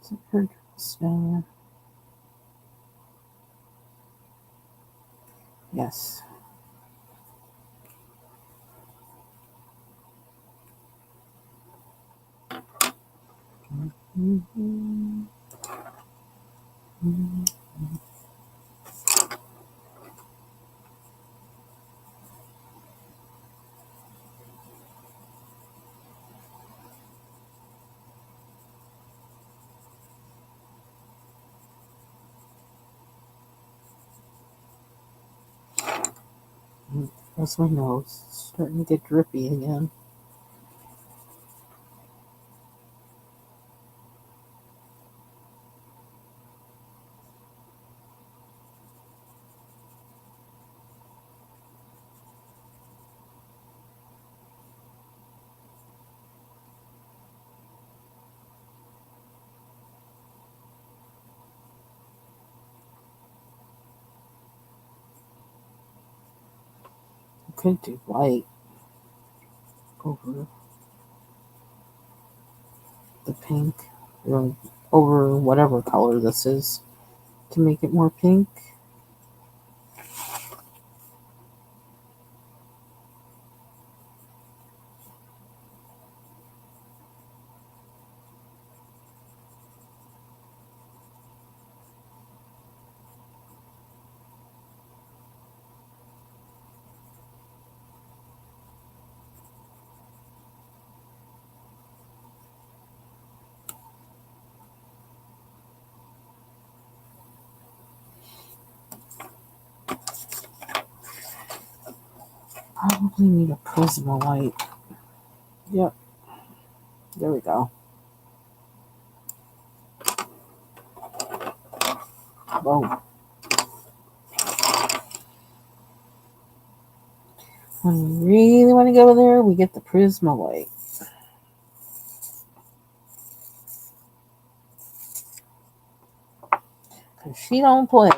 [SPEAKER 1] Is it her dress down there? Yes. Mm-hmm. Mm-hmm. That's my nose. It's starting to get drippy again. I could do white over the pink, or over whatever color this is to make it more pink. Probably need a Prisma white. Yep, there we go. Whoa. When we really want to go there, we get the Prisma white. Because she don't play.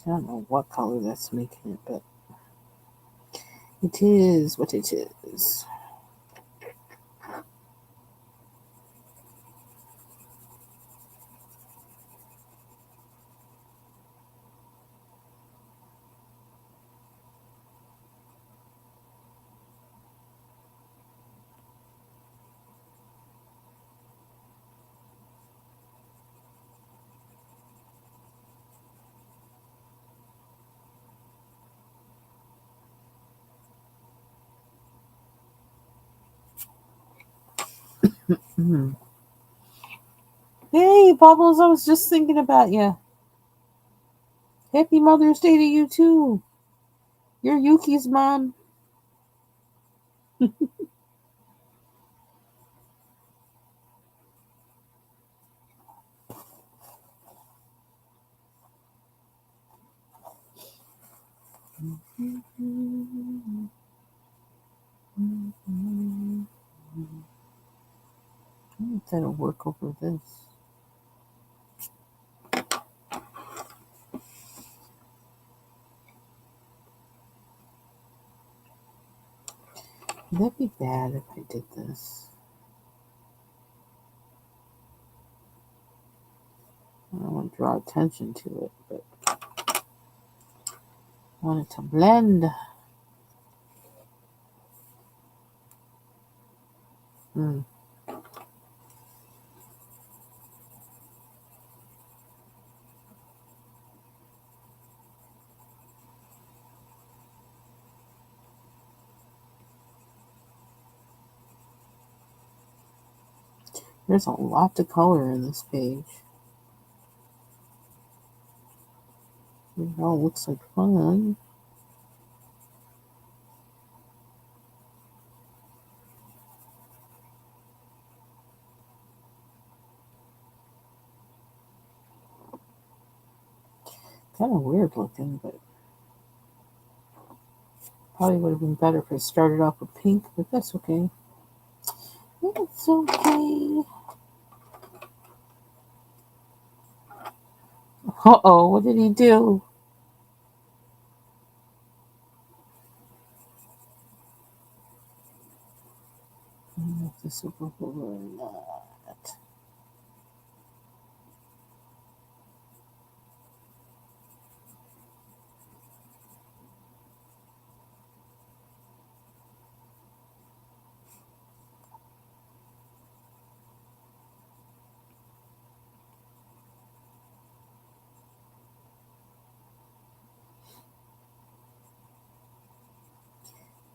[SPEAKER 1] I don't know what color that's making it, but it is what it is. Mm. Hey, Bubbles, I was just thinking about you. Happy Mother's Day to you, too. You're Yuki's mom. I think that'll work over this. Would that be bad if I did this? I don't want to draw attention to it, but I want it to blend. Mm. There's a lot to color in this page. It all looks like fun. Kind of weird looking, but probably would have been better if I started off with pink, but that's okay. It's okay. Uh-oh, what did he do? I don't know if this will go over or not.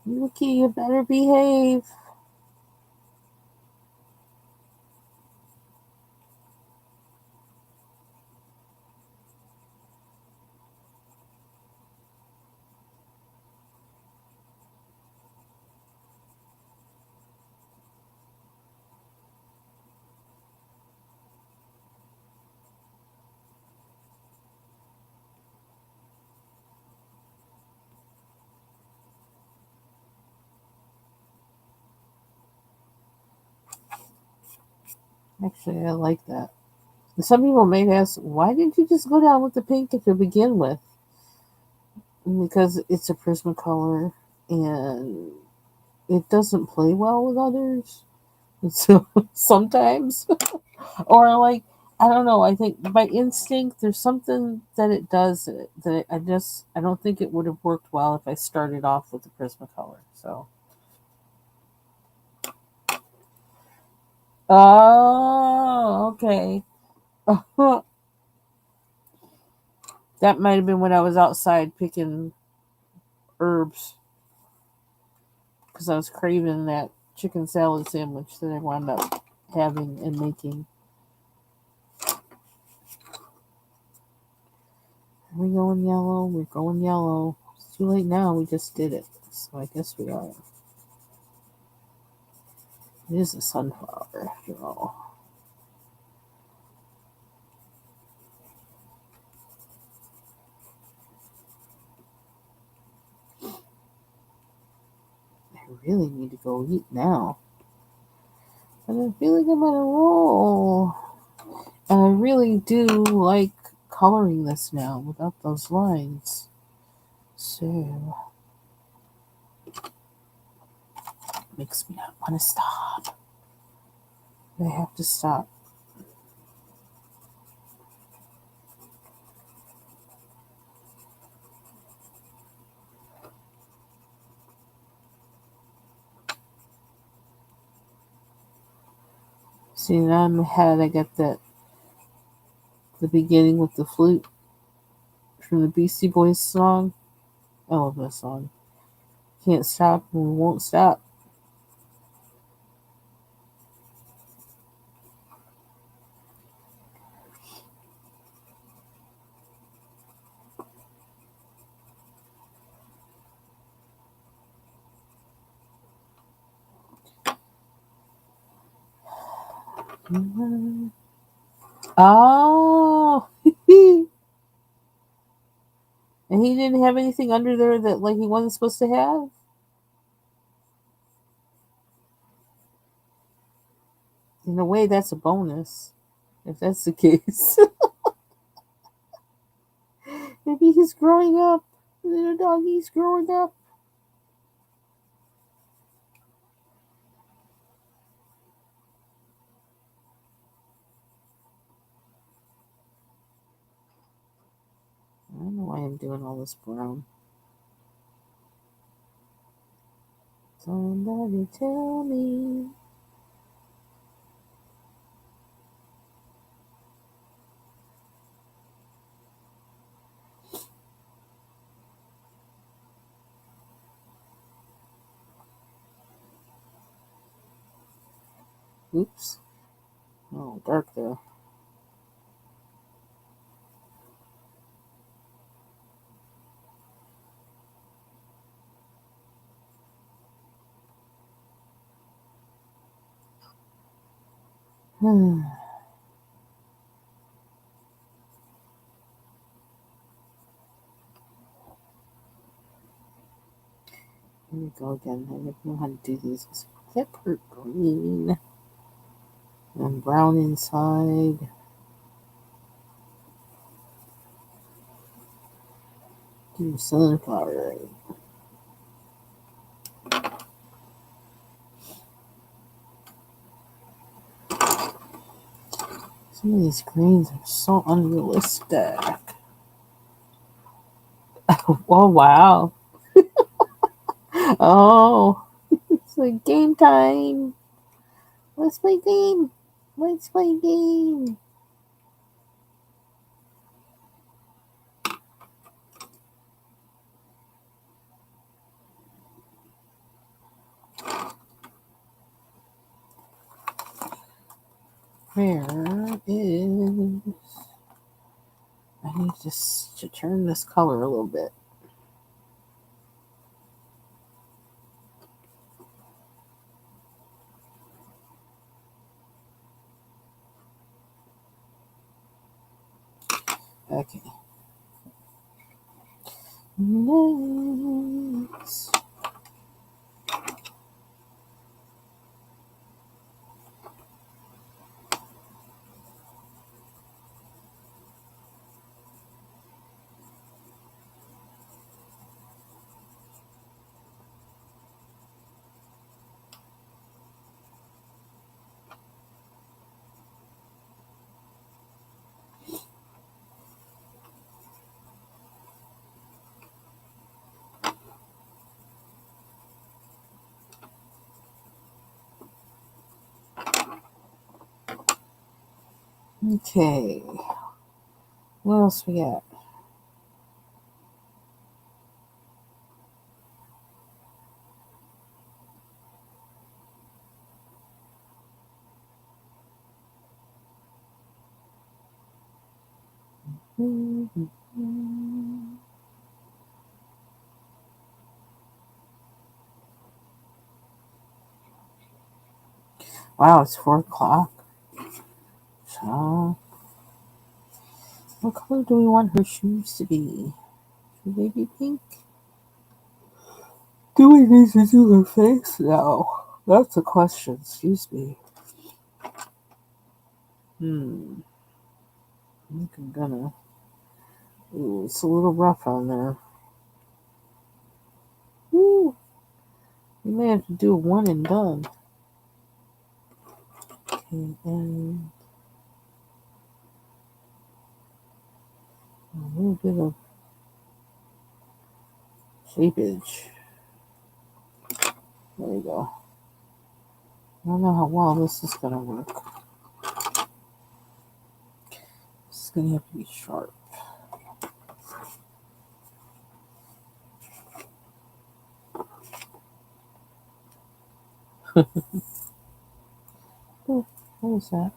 [SPEAKER 1] Yuki, you better behave. Actually, I like that. Some people may ask, why didn't you just go down with the pink to begin with? Because it's a Prismacolor and it doesn't play well with others. So sometimes, or like, I don't know. I think by instinct, there's something that it does that I don't think it would have worked well if I started off with the Prismacolor. So, oh, okay. That might have been when I was outside picking herbs because I was craving that chicken salad sandwich that I wound up having and making. Are we going yellow? We're going yellow. It's too late now. We just did it. So I guess we are. It is a sunflower after all. I really need to go eat now. But I feel like I'm on a roll. And I really do like coloring this now without those lines. So, makes me not want to stop. I have to stop. See, now in my head, I got the beginning with the flute from the Beastie Boys song. I love that song. Can't stop and we won't stop. Oh, and he didn't have anything under there that like he wasn't supposed to have. In a way, that's a bonus. If that's the case, maybe he's growing up. Little doggy's growing up. I don't know why I'm doing all this brown. Somebody tell me. Oops. Oh, dark there. Let me go again. I don't know how to do these. It's pepper green and brown inside. Do sunflower. Some of these greens are so unrealistic. Oh, wow. Oh, it's like game time. Let's play game. Let's play game. Where is... I need just to turn this color a little bit. Okay. Next. Okay. What else we got? Wow, it's 4 o'clock. So, what color do we want her shoes to be? Should they be pink? Do we need to do her face now? That's a question. Excuse me. I think I'm gonna. Ooh, it's a little rough on there. Ooh, we may have to do a one and done. Okay, and a little bit of shapage. There we go. I don't know how well this is gonna work. This is gonna have to be sharp. Oh, what was that?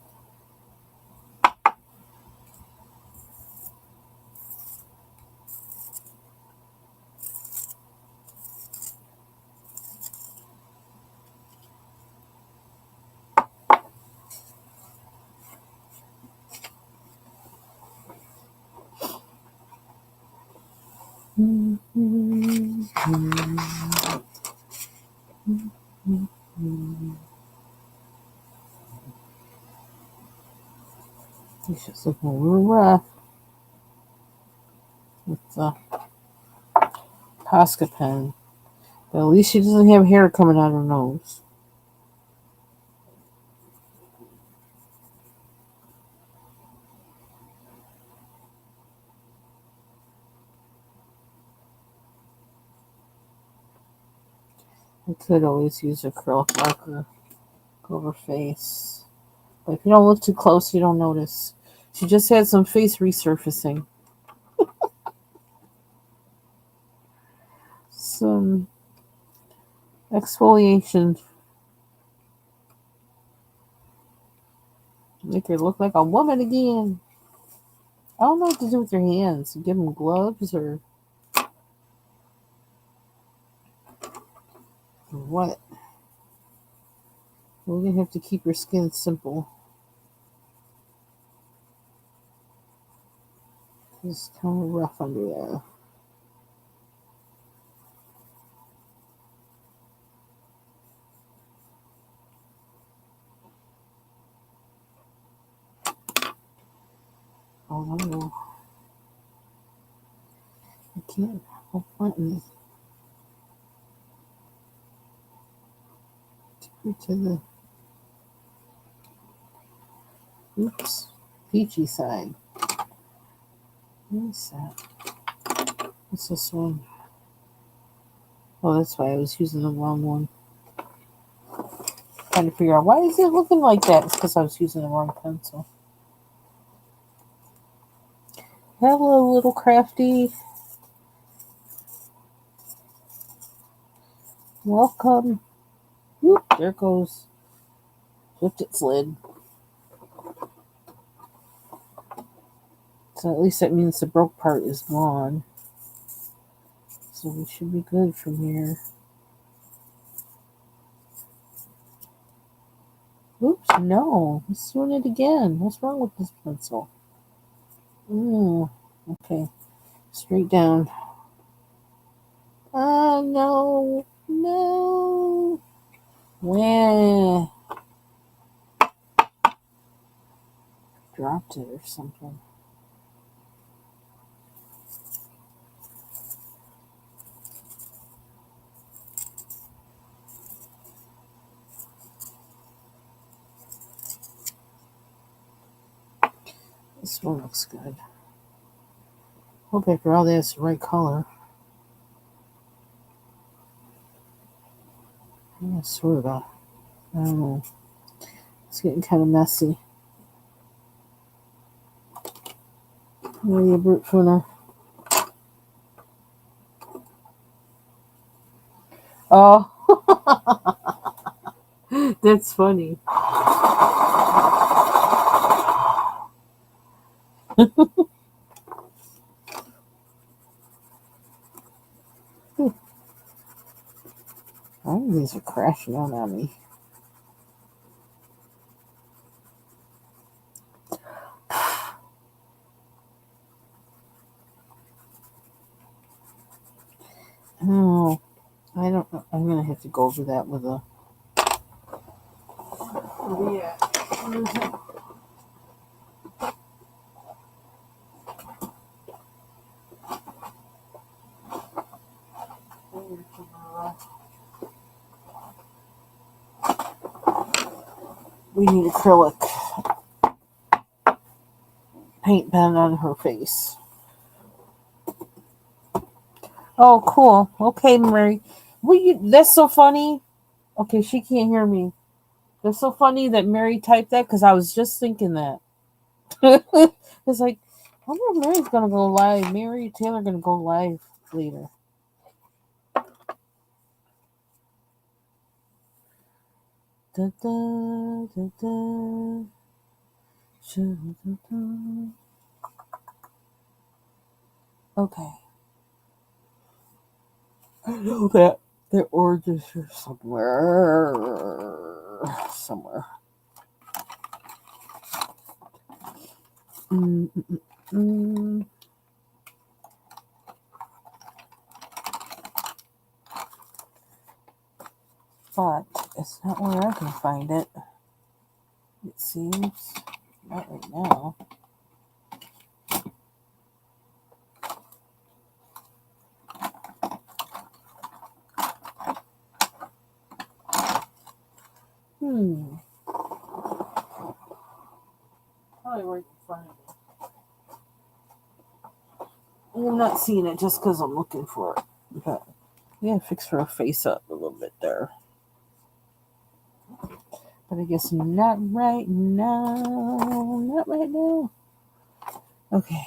[SPEAKER 1] It's just looking a little rough with the Posca pen. But at least she doesn't have hair coming out her nose. I could always use acrylic marker. Go over face. But if you don't look too close, you don't notice. She just had some face resurfacing. Some exfoliation. Make her look like a woman again. I don't know what to do with your hands. Give them gloves or what? We're gonna have to keep your skin simple. It's kind of rough under there. Oh no, I can't help button to the oops peachy side. What's that? What's this one? Oh, that's why I was using the wrong one. Trying to figure out why is it looking like that. It's because I was using the wrong pencil. Hello, little crafty. Welcome. Whoop, there it goes. Flipped its lid. So at least that means the broke part is gone. So we should be good from here. Oops, no. It's doing it again. What's wrong with this pencil? Okay. Straight down. No. No. Wah. Dropped it or something. This one looks good. Hope after all that's the right color. Yeah, sort of. I don't know. It's getting kind of messy. Where are you, Brute Funa? Oh, that's funny. All these are crashing out on me. Oh, I don't know. I'm gonna have to go over that with a. Yeah. We need acrylic paint pen on her face. Oh, cool. Okay, Mary. That's so funny. Okay, she can't hear me. That's so funny that Mary typed that because I was just thinking that. It's like, I wonder if Mary's gonna go live. Mary Taylor gonna go live later. Da, da, da, da. Okay. I know that their origins are somewhere. Somewhere. Mm, mm, mm. But it's not where I can find it. It seems. Not right now. Probably right in front of me. I'm not seeing it just because I'm looking for it. But yeah, fix her face up a little bit there. But I guess not right now. Not right now. Okay.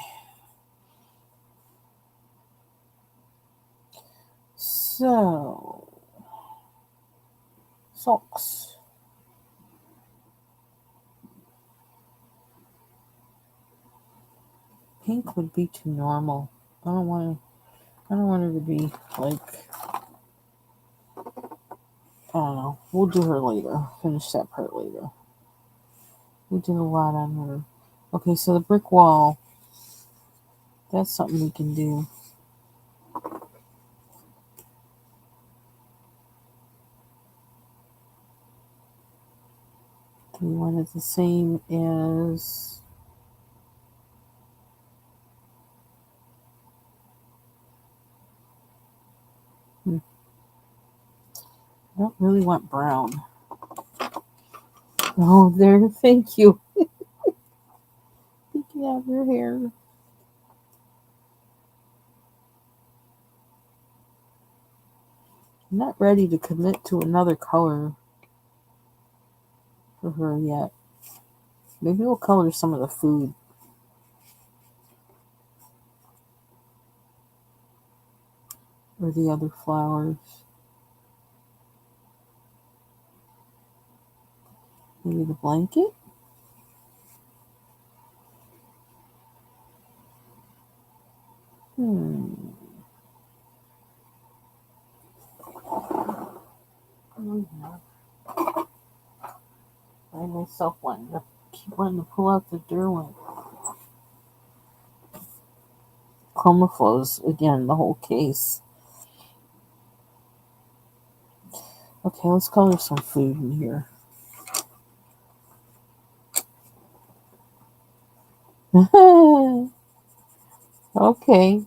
[SPEAKER 1] So, socks. pink would be too normal. I don't want her to be like, I don't know. We'll do her later. Finish that part later. We did a lot on her. Okay, so the brick wall. That's something we can do. Do we want it the same as... I don't really want brown. Oh, there. Thank you. Thinking out your hair. I'm not ready to commit to another color for her yet. Maybe we'll color some of the food. Or the other flowers. Maybe the blanket? I myself keep wanting to pull out the Derwent. Chromaflows, again, the whole case. Okay, let's color some food in here. Okay.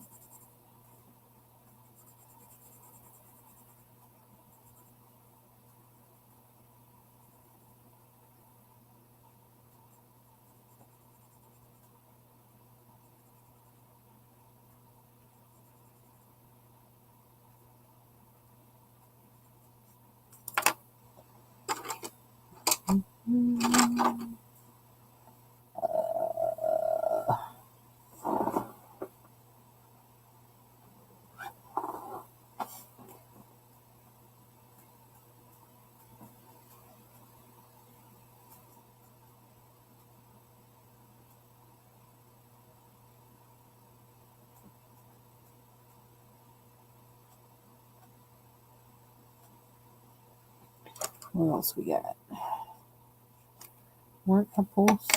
[SPEAKER 1] What else we got? More apples.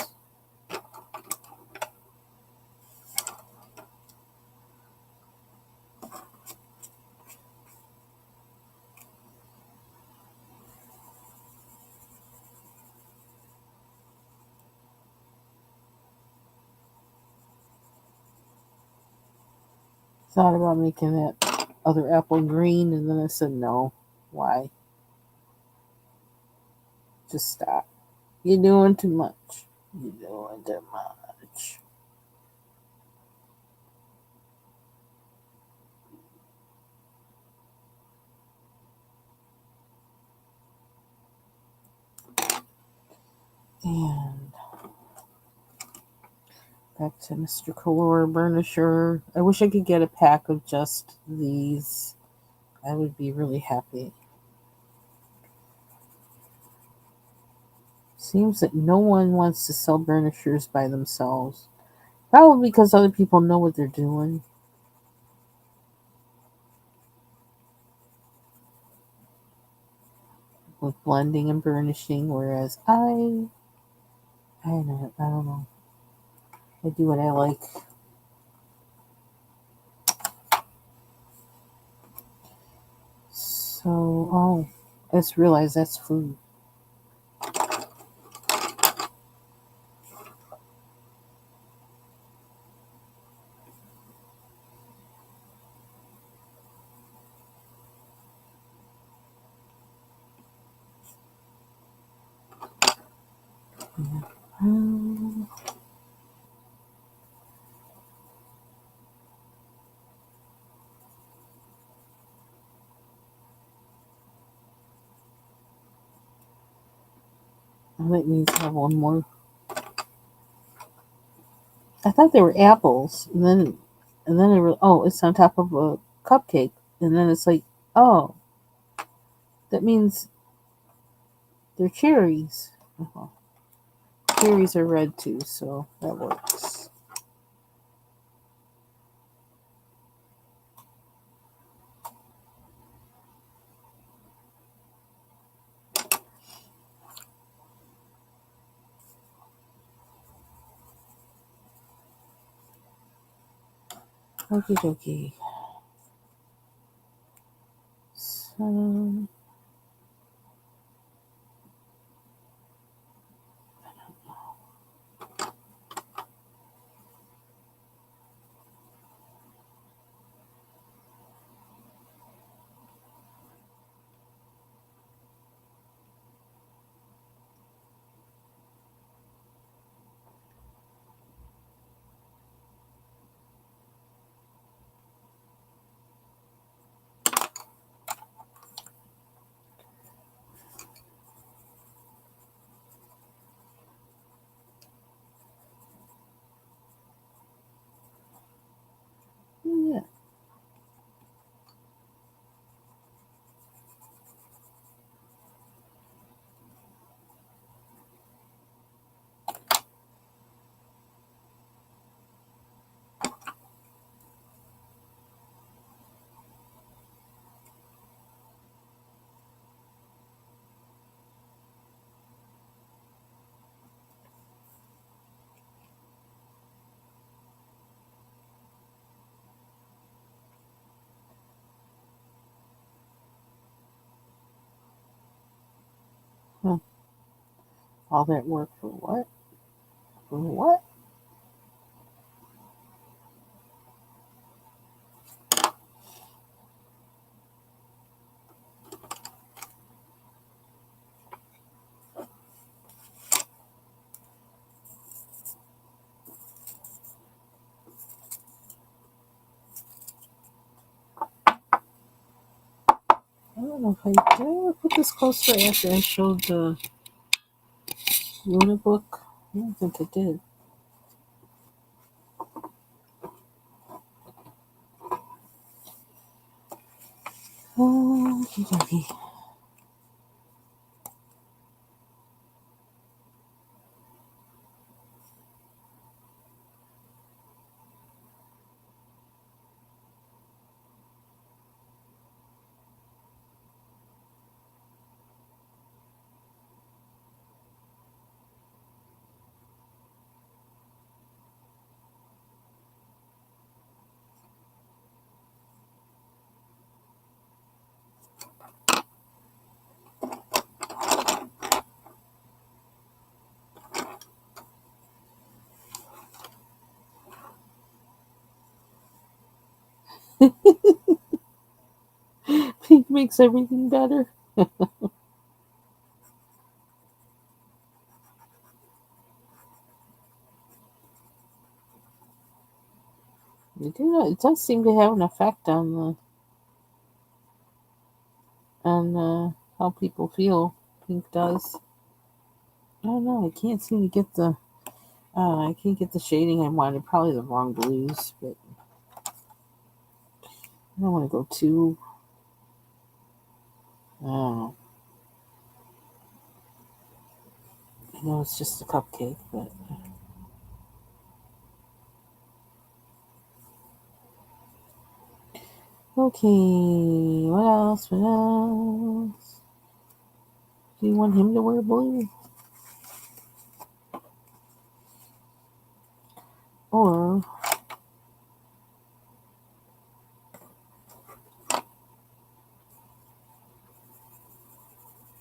[SPEAKER 1] Thought about making that other apple green, and then I said no. Why? Just stop. You're doing too much. You're doing too much. And back to Mr. Color Burnisher. I wish I could get a pack of just these. I would be really happy. Seems that no one wants to sell burnishers by themselves. Probably because other people know what they're doing with blending and burnishing, whereas I don't know. I do what I like. So, I just realized that's food. I might need to have one more. I thought they were apples, and then they were, it's on top of a cupcake, and then it's like, oh, that means they're cherries. Uh-huh. Cherries are red too, so that works. Okie dokie. So, yeah. Huh. All that work for what? For what? I don't know if I did I ever put this closer after I showed the Luna book. I don't think I did. Okie dokie. Pink makes everything better. It does seem to have an effect on how people feel. Pink does. I don't know. I can't seem to get the. I can't get the shading I wanted. Probably the wrong blues, but I don't want to go too. Oh, I know it's just a cupcake, but okay. What else? What else? Do you want him to wear blue, or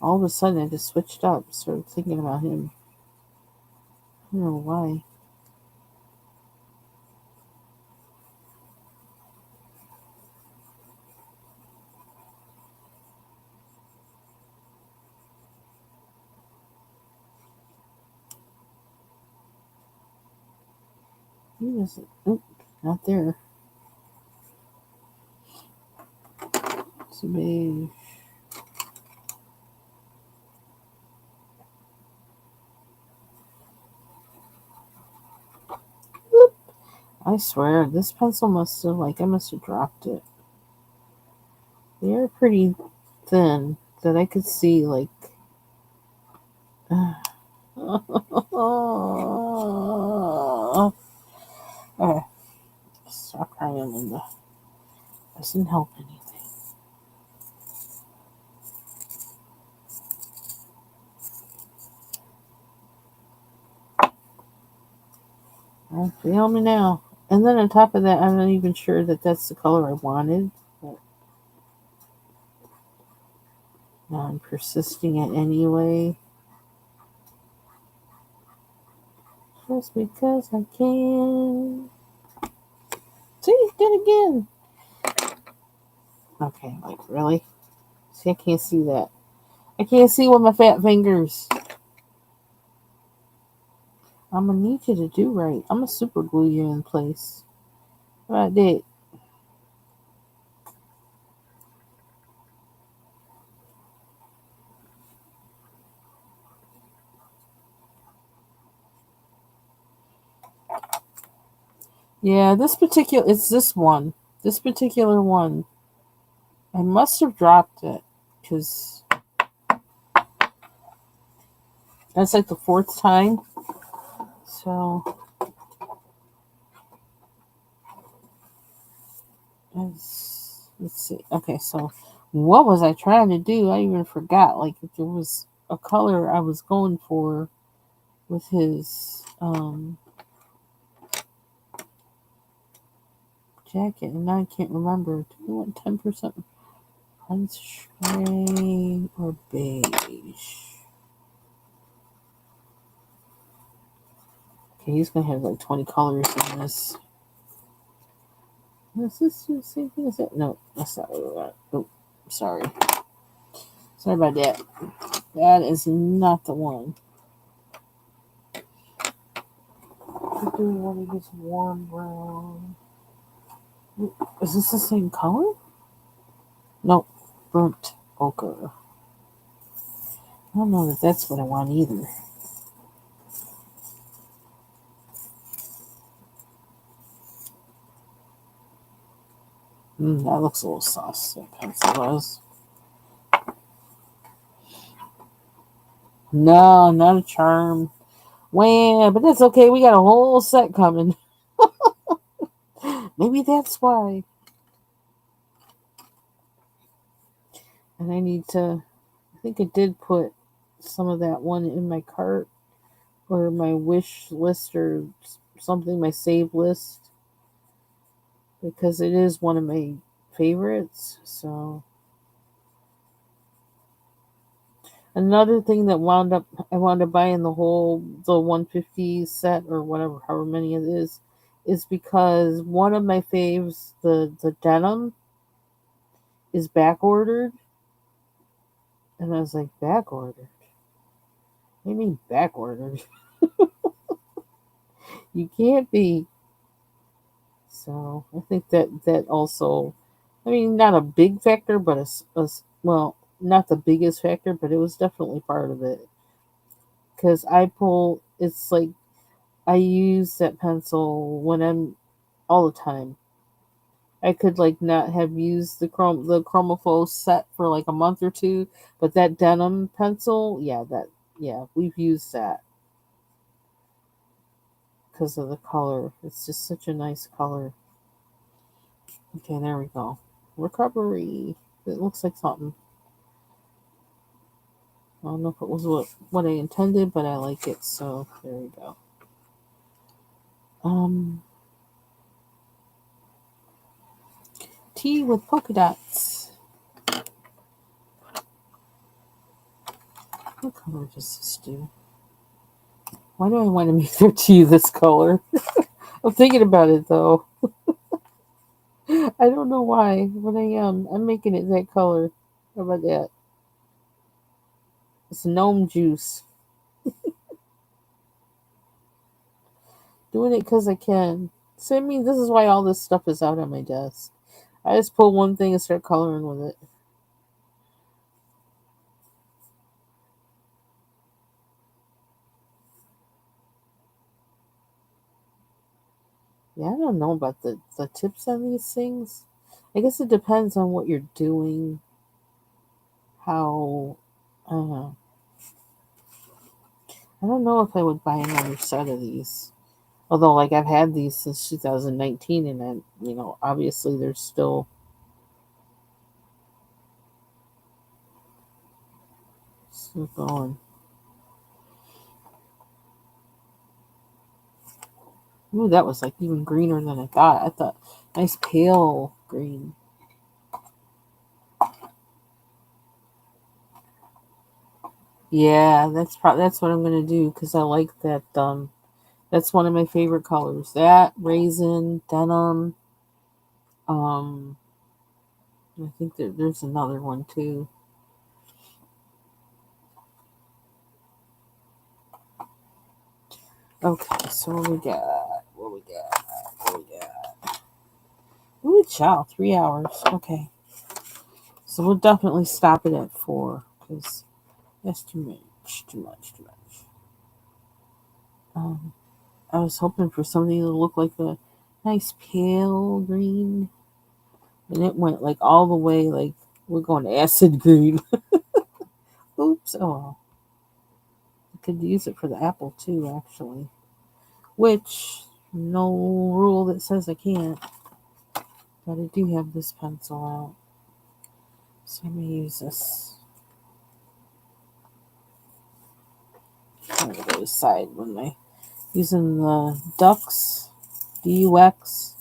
[SPEAKER 1] all of a sudden I just switched up, started thinking about him? I don't know why. He was. Oh, not there. It's a beige. I swear, this pencil must have, I must have dropped it. They're pretty thin that I could see, oh, stop crying, Linda. Doesn't help anything. Don't fail me now. And then on top of that, I'm not even sure that that's the color I wanted. But now I'm persisting it anyway. Just because I can. See, did it again. Okay, like really? See, I can't see that. I can't see with my fat fingers. I'm gonna need you to do right. I'm gonna super glue you in place. How about that? Yeah, it's this one. This particular one. I must have dropped it because that's like the fourth time. So let's see. Okay, so what was I trying to do? I even forgot. Like if there was a color I was going for with his jacket, and now I can't remember. Do we want 10% punch gray or beige? Okay, he's gonna have like 20 colors in this. Is this the same thing as that? No, that's not what we want. Oh, sorry. Sorry about that. That is not the one. We're doing one of this warm brown. Is this the same color? Nope. Burnt ochre. I don't know that that's what I want either. That looks a little saucy. That pencil does. No, not a charm. Wow, but that's okay. We got a whole set coming. Maybe that's why. And I need to. I think I did put some of that one in my cart or my wish list or something, my save list, because it is one of my favorites. So another thing that I wound up buying the 150 set or whatever, however many it is because one of my faves, the denim, is back ordered, and I was like, back ordered. What do you mean back ordered? You can't be. So I think that also, I mean, not a big factor, but well, not the biggest factor, but it was definitely part of it. Because it's like I use that pencil when I'm all the time. I could like not have used the Chromopho set for like a month or two, but that denim pencil, yeah, we've used that because of the color. It's just such a nice color. Okay, there we go. Recovery. It looks like something. I don't know if it was what I intended, but I like it, so there we go. Um, tea with polka dots. What color does this do? Why do I want to make their tea this color? I'm thinking about it though. I don't know why, but I am. I'm making it that color. How about that? It's gnome juice. Doing it because I can. So I mean, this is why all this stuff is out on my desk. I just pull one thing and start coloring with it. Yeah, I don't know about the tips on these things. I guess it depends on what you're doing. How, uh, I don't know if I would buy another set of these. Although, like, I've had these since 2019, and obviously they're still going. Ooh, that was like even greener than I thought. I thought nice pale green. Yeah, that's what I'm gonna do because I like that. That's one of my favorite colors. That raisin denim. Um, I think there's another one too. Okay, so what we got? What we got? What we got? Ooh, child, 3 hours. Okay, so we'll definitely stop it at 4 because that's too much. Too much. Too much. Um, I was hoping for something to look like a nice pale green, and it went like all the way like we're going acid green. Oops! Oh, I could use it for the apple too, actually. Which no rule that says I can't, but I do have this pencil out, so I'm gonna use this. I'm gonna go aside when I using the Dux, DUX.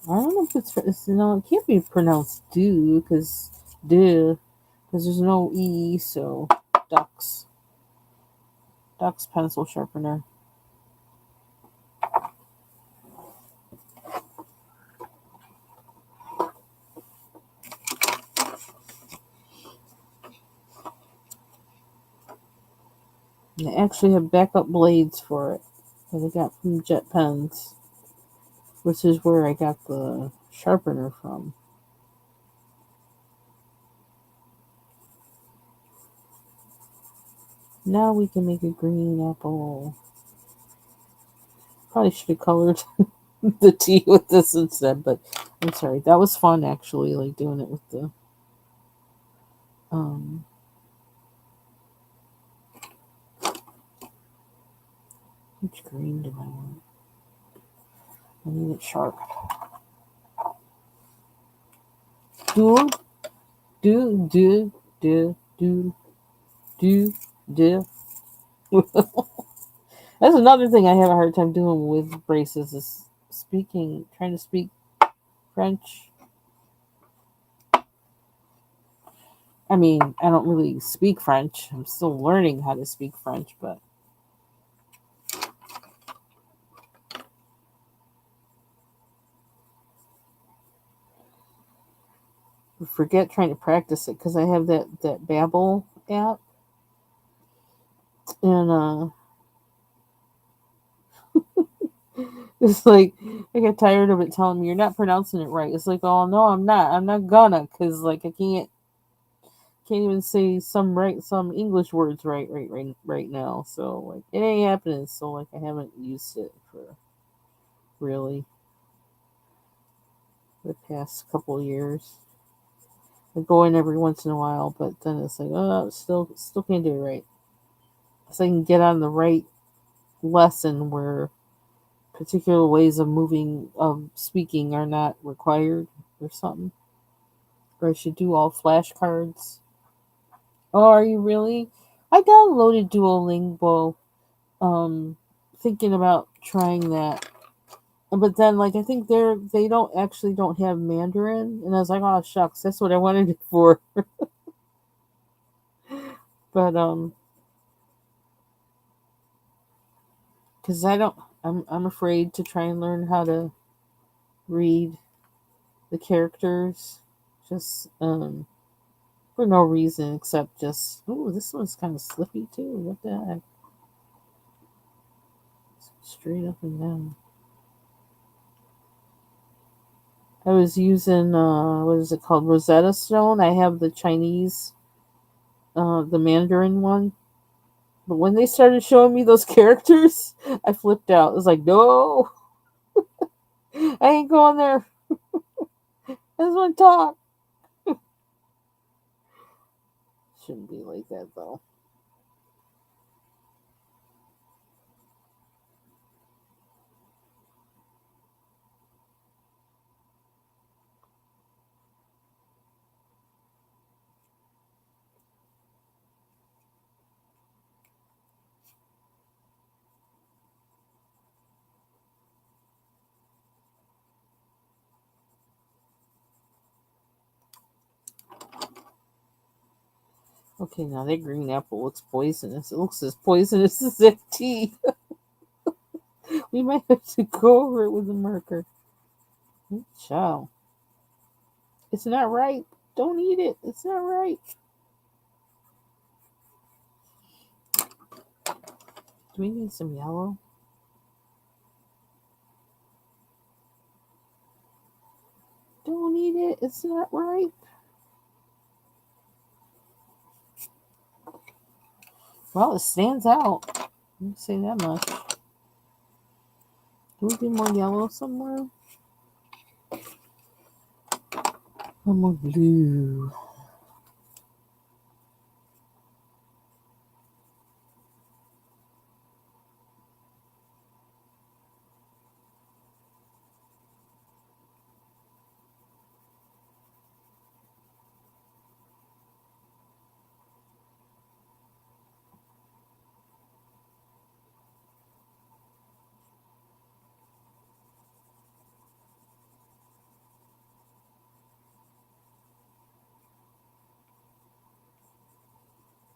[SPEAKER 1] I don't know if it's no, it can't be pronounced do because there's no e, so Dux pencil sharpener. And I actually have backup blades for it that I got from Jet Pens, which is where I got the sharpener from. Now we can make a green apple. Probably should have colored the tea with this instead, but I'm sorry. That was fun actually, like doing it with the um which green do I want? I need it sharp. Do do do do do do do. That's another thing I have a hard time doing with braces is trying to speak French. I mean, I don't really speak French. I'm still learning how to speak French, but I forget trying to practice it because I have that Babbel app, and it's like I get tired of it telling me you're not pronouncing it right. It's like, oh no, I'm not. I'm not gonna, because like I can't even say some English words right now. So like it ain't happening. So like I haven't used it for really the past couple of years. I go in every once in a while, but then it's like, oh, still can't do it right. So I can get on the right lesson where particular ways of speaking are not required or something. Or I should do all flashcards. Oh, are you really? I downloaded Duolingo, um, thinking about trying that. But then, like, I think they don't have Mandarin, and I was like, oh shucks, that's what I wanted it for. But because I'm afraid to try and learn how to read the characters, just for no reason except just, oh, this one's kind of slippy too. What the heck? Straight up and down. I was using what is it called, Rosetta Stone. I have the Chinese, the Mandarin one. But when they started showing me those characters, I flipped out. It was like, no, I ain't going there. I just want to talk. Shouldn't be like that though. Okay, now that green apple looks poisonous. It looks as poisonous as that tea. We might have to go over it with a marker. Ciao. It's not ripe. Don't eat it. It's not ripe. Do we need some yellow? Don't eat it. It's not ripe. Well, it stands out. Let me say that much. Do we get more yellow somewhere? Or more blue?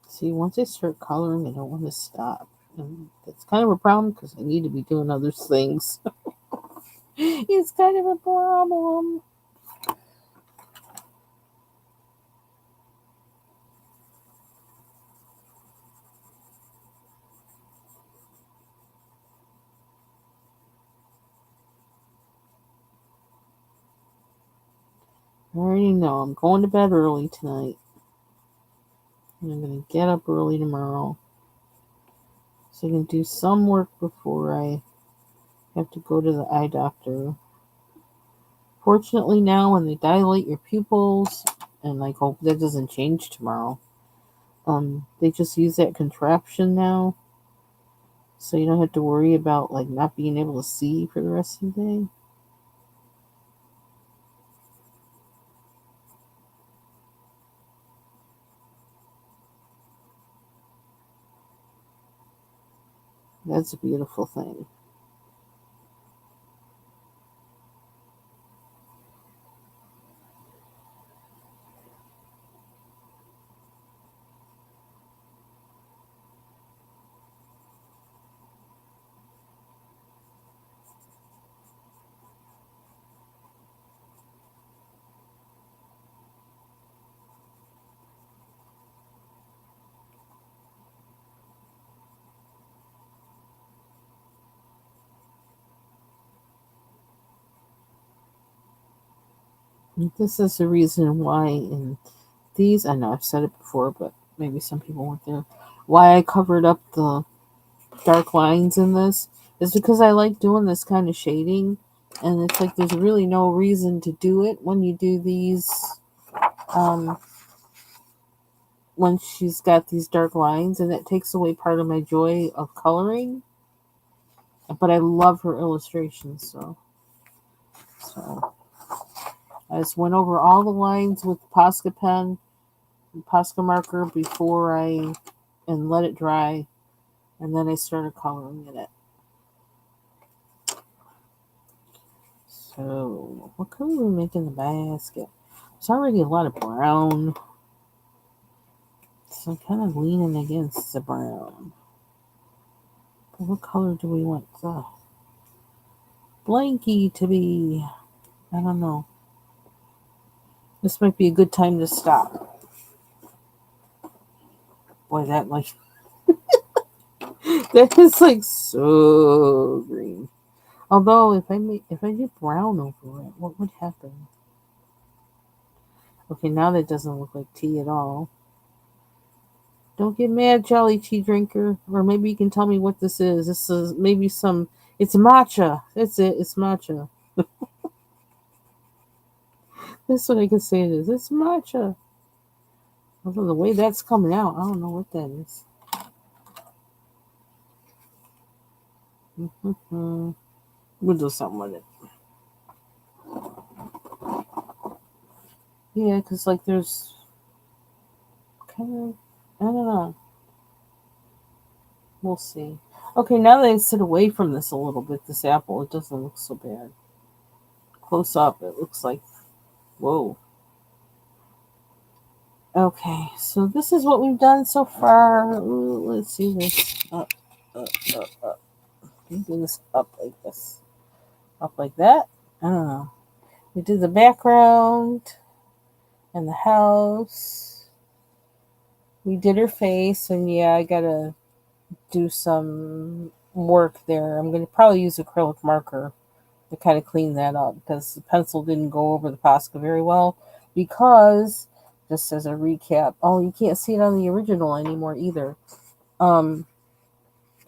[SPEAKER 1] See, once I start coloring, I don't want to stop. And that's kind of a problem because I need to be doing other things. It's kind of a problem. I already know I'm going to bed early tonight. And I'm going to get up early tomorrow. So I can do some work before I have to go to the eye doctor. Fortunately, now when they dilate your pupils, and I hope that doesn't change tomorrow, they just use that contraption now. So you don't have to worry about like not being able to see for the rest of the day. That's a beautiful thing. This is the reason why in these, I know I've said it before, but maybe some people weren't there, why I covered up the dark lines in this is because I like doing this kind of shading, and it's like there's really no reason to do it when you do these, um, when she's got these dark lines, and it takes away part of my joy of coloring, but I love her illustrations, so I just went over all the lines with Posca pen, Posca marker before and let it dry, and then I started coloring in it. So, what color are we making the basket? It's already a lot of brown, so I'm kind of leaning against the brown. But what color do we want the blankie to be? I don't know. This might be a good time to stop. Boy, that like that is like so green. Although if I do brown over it, what would happen? Okay, now that doesn't look like tea at all. Don't get mad, Jolly Tea Drinker. Or maybe you can tell me what this is. This is maybe some. It's matcha. That's it. It's matcha. That's what I can say it is. It's matcha. Although the way that's coming out, I don't know what that is. Mm-hmm. We'll do something with it. Yeah, because like there's kind of. I don't know. We'll see. Okay, now that I sit away from this a little bit, this apple, it doesn't look so bad. Close up, it looks like, whoa. Okay, so this is what we've done so far. Ooh, let's see this. Up. Can you do this up like this? Up like that? I don't know. We did the background and the house. We did her face, and yeah, I gotta do some work there. I'm gonna probably use acrylic marker to kind of clean that up because the pencil didn't go over the Posca very well. Because, just as a recap, oh, you can't see it on the original anymore either. Um,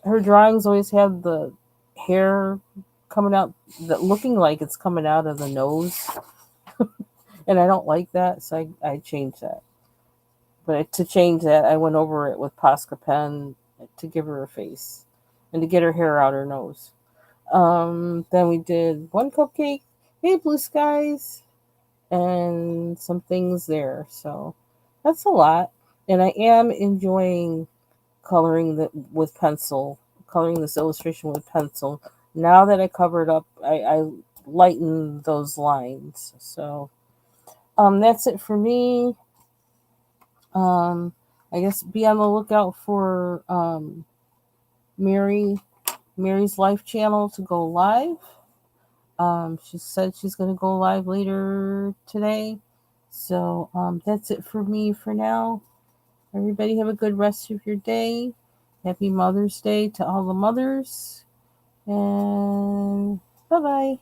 [SPEAKER 1] her drawings always have the hair coming out, that looking like it's coming out of the nose, and I don't like that, so I changed that. But to change that, I went over it with Posca pen to give her a face and to get her hair out her nose. Then we did one cupcake, hey blue skies, and some things there. So that's a lot, and I am enjoying coloring the with pencil, coloring this illustration with pencil. Now that I covered up, I lighten those lines. So that's it for me. Um, I guess be on the lookout for Mary Mary's Life channel to go live. She said she's going to go live later today. So that's it for me for now. Everybody have a good rest of your day. Happy Mother's Day to all the mothers. And bye bye.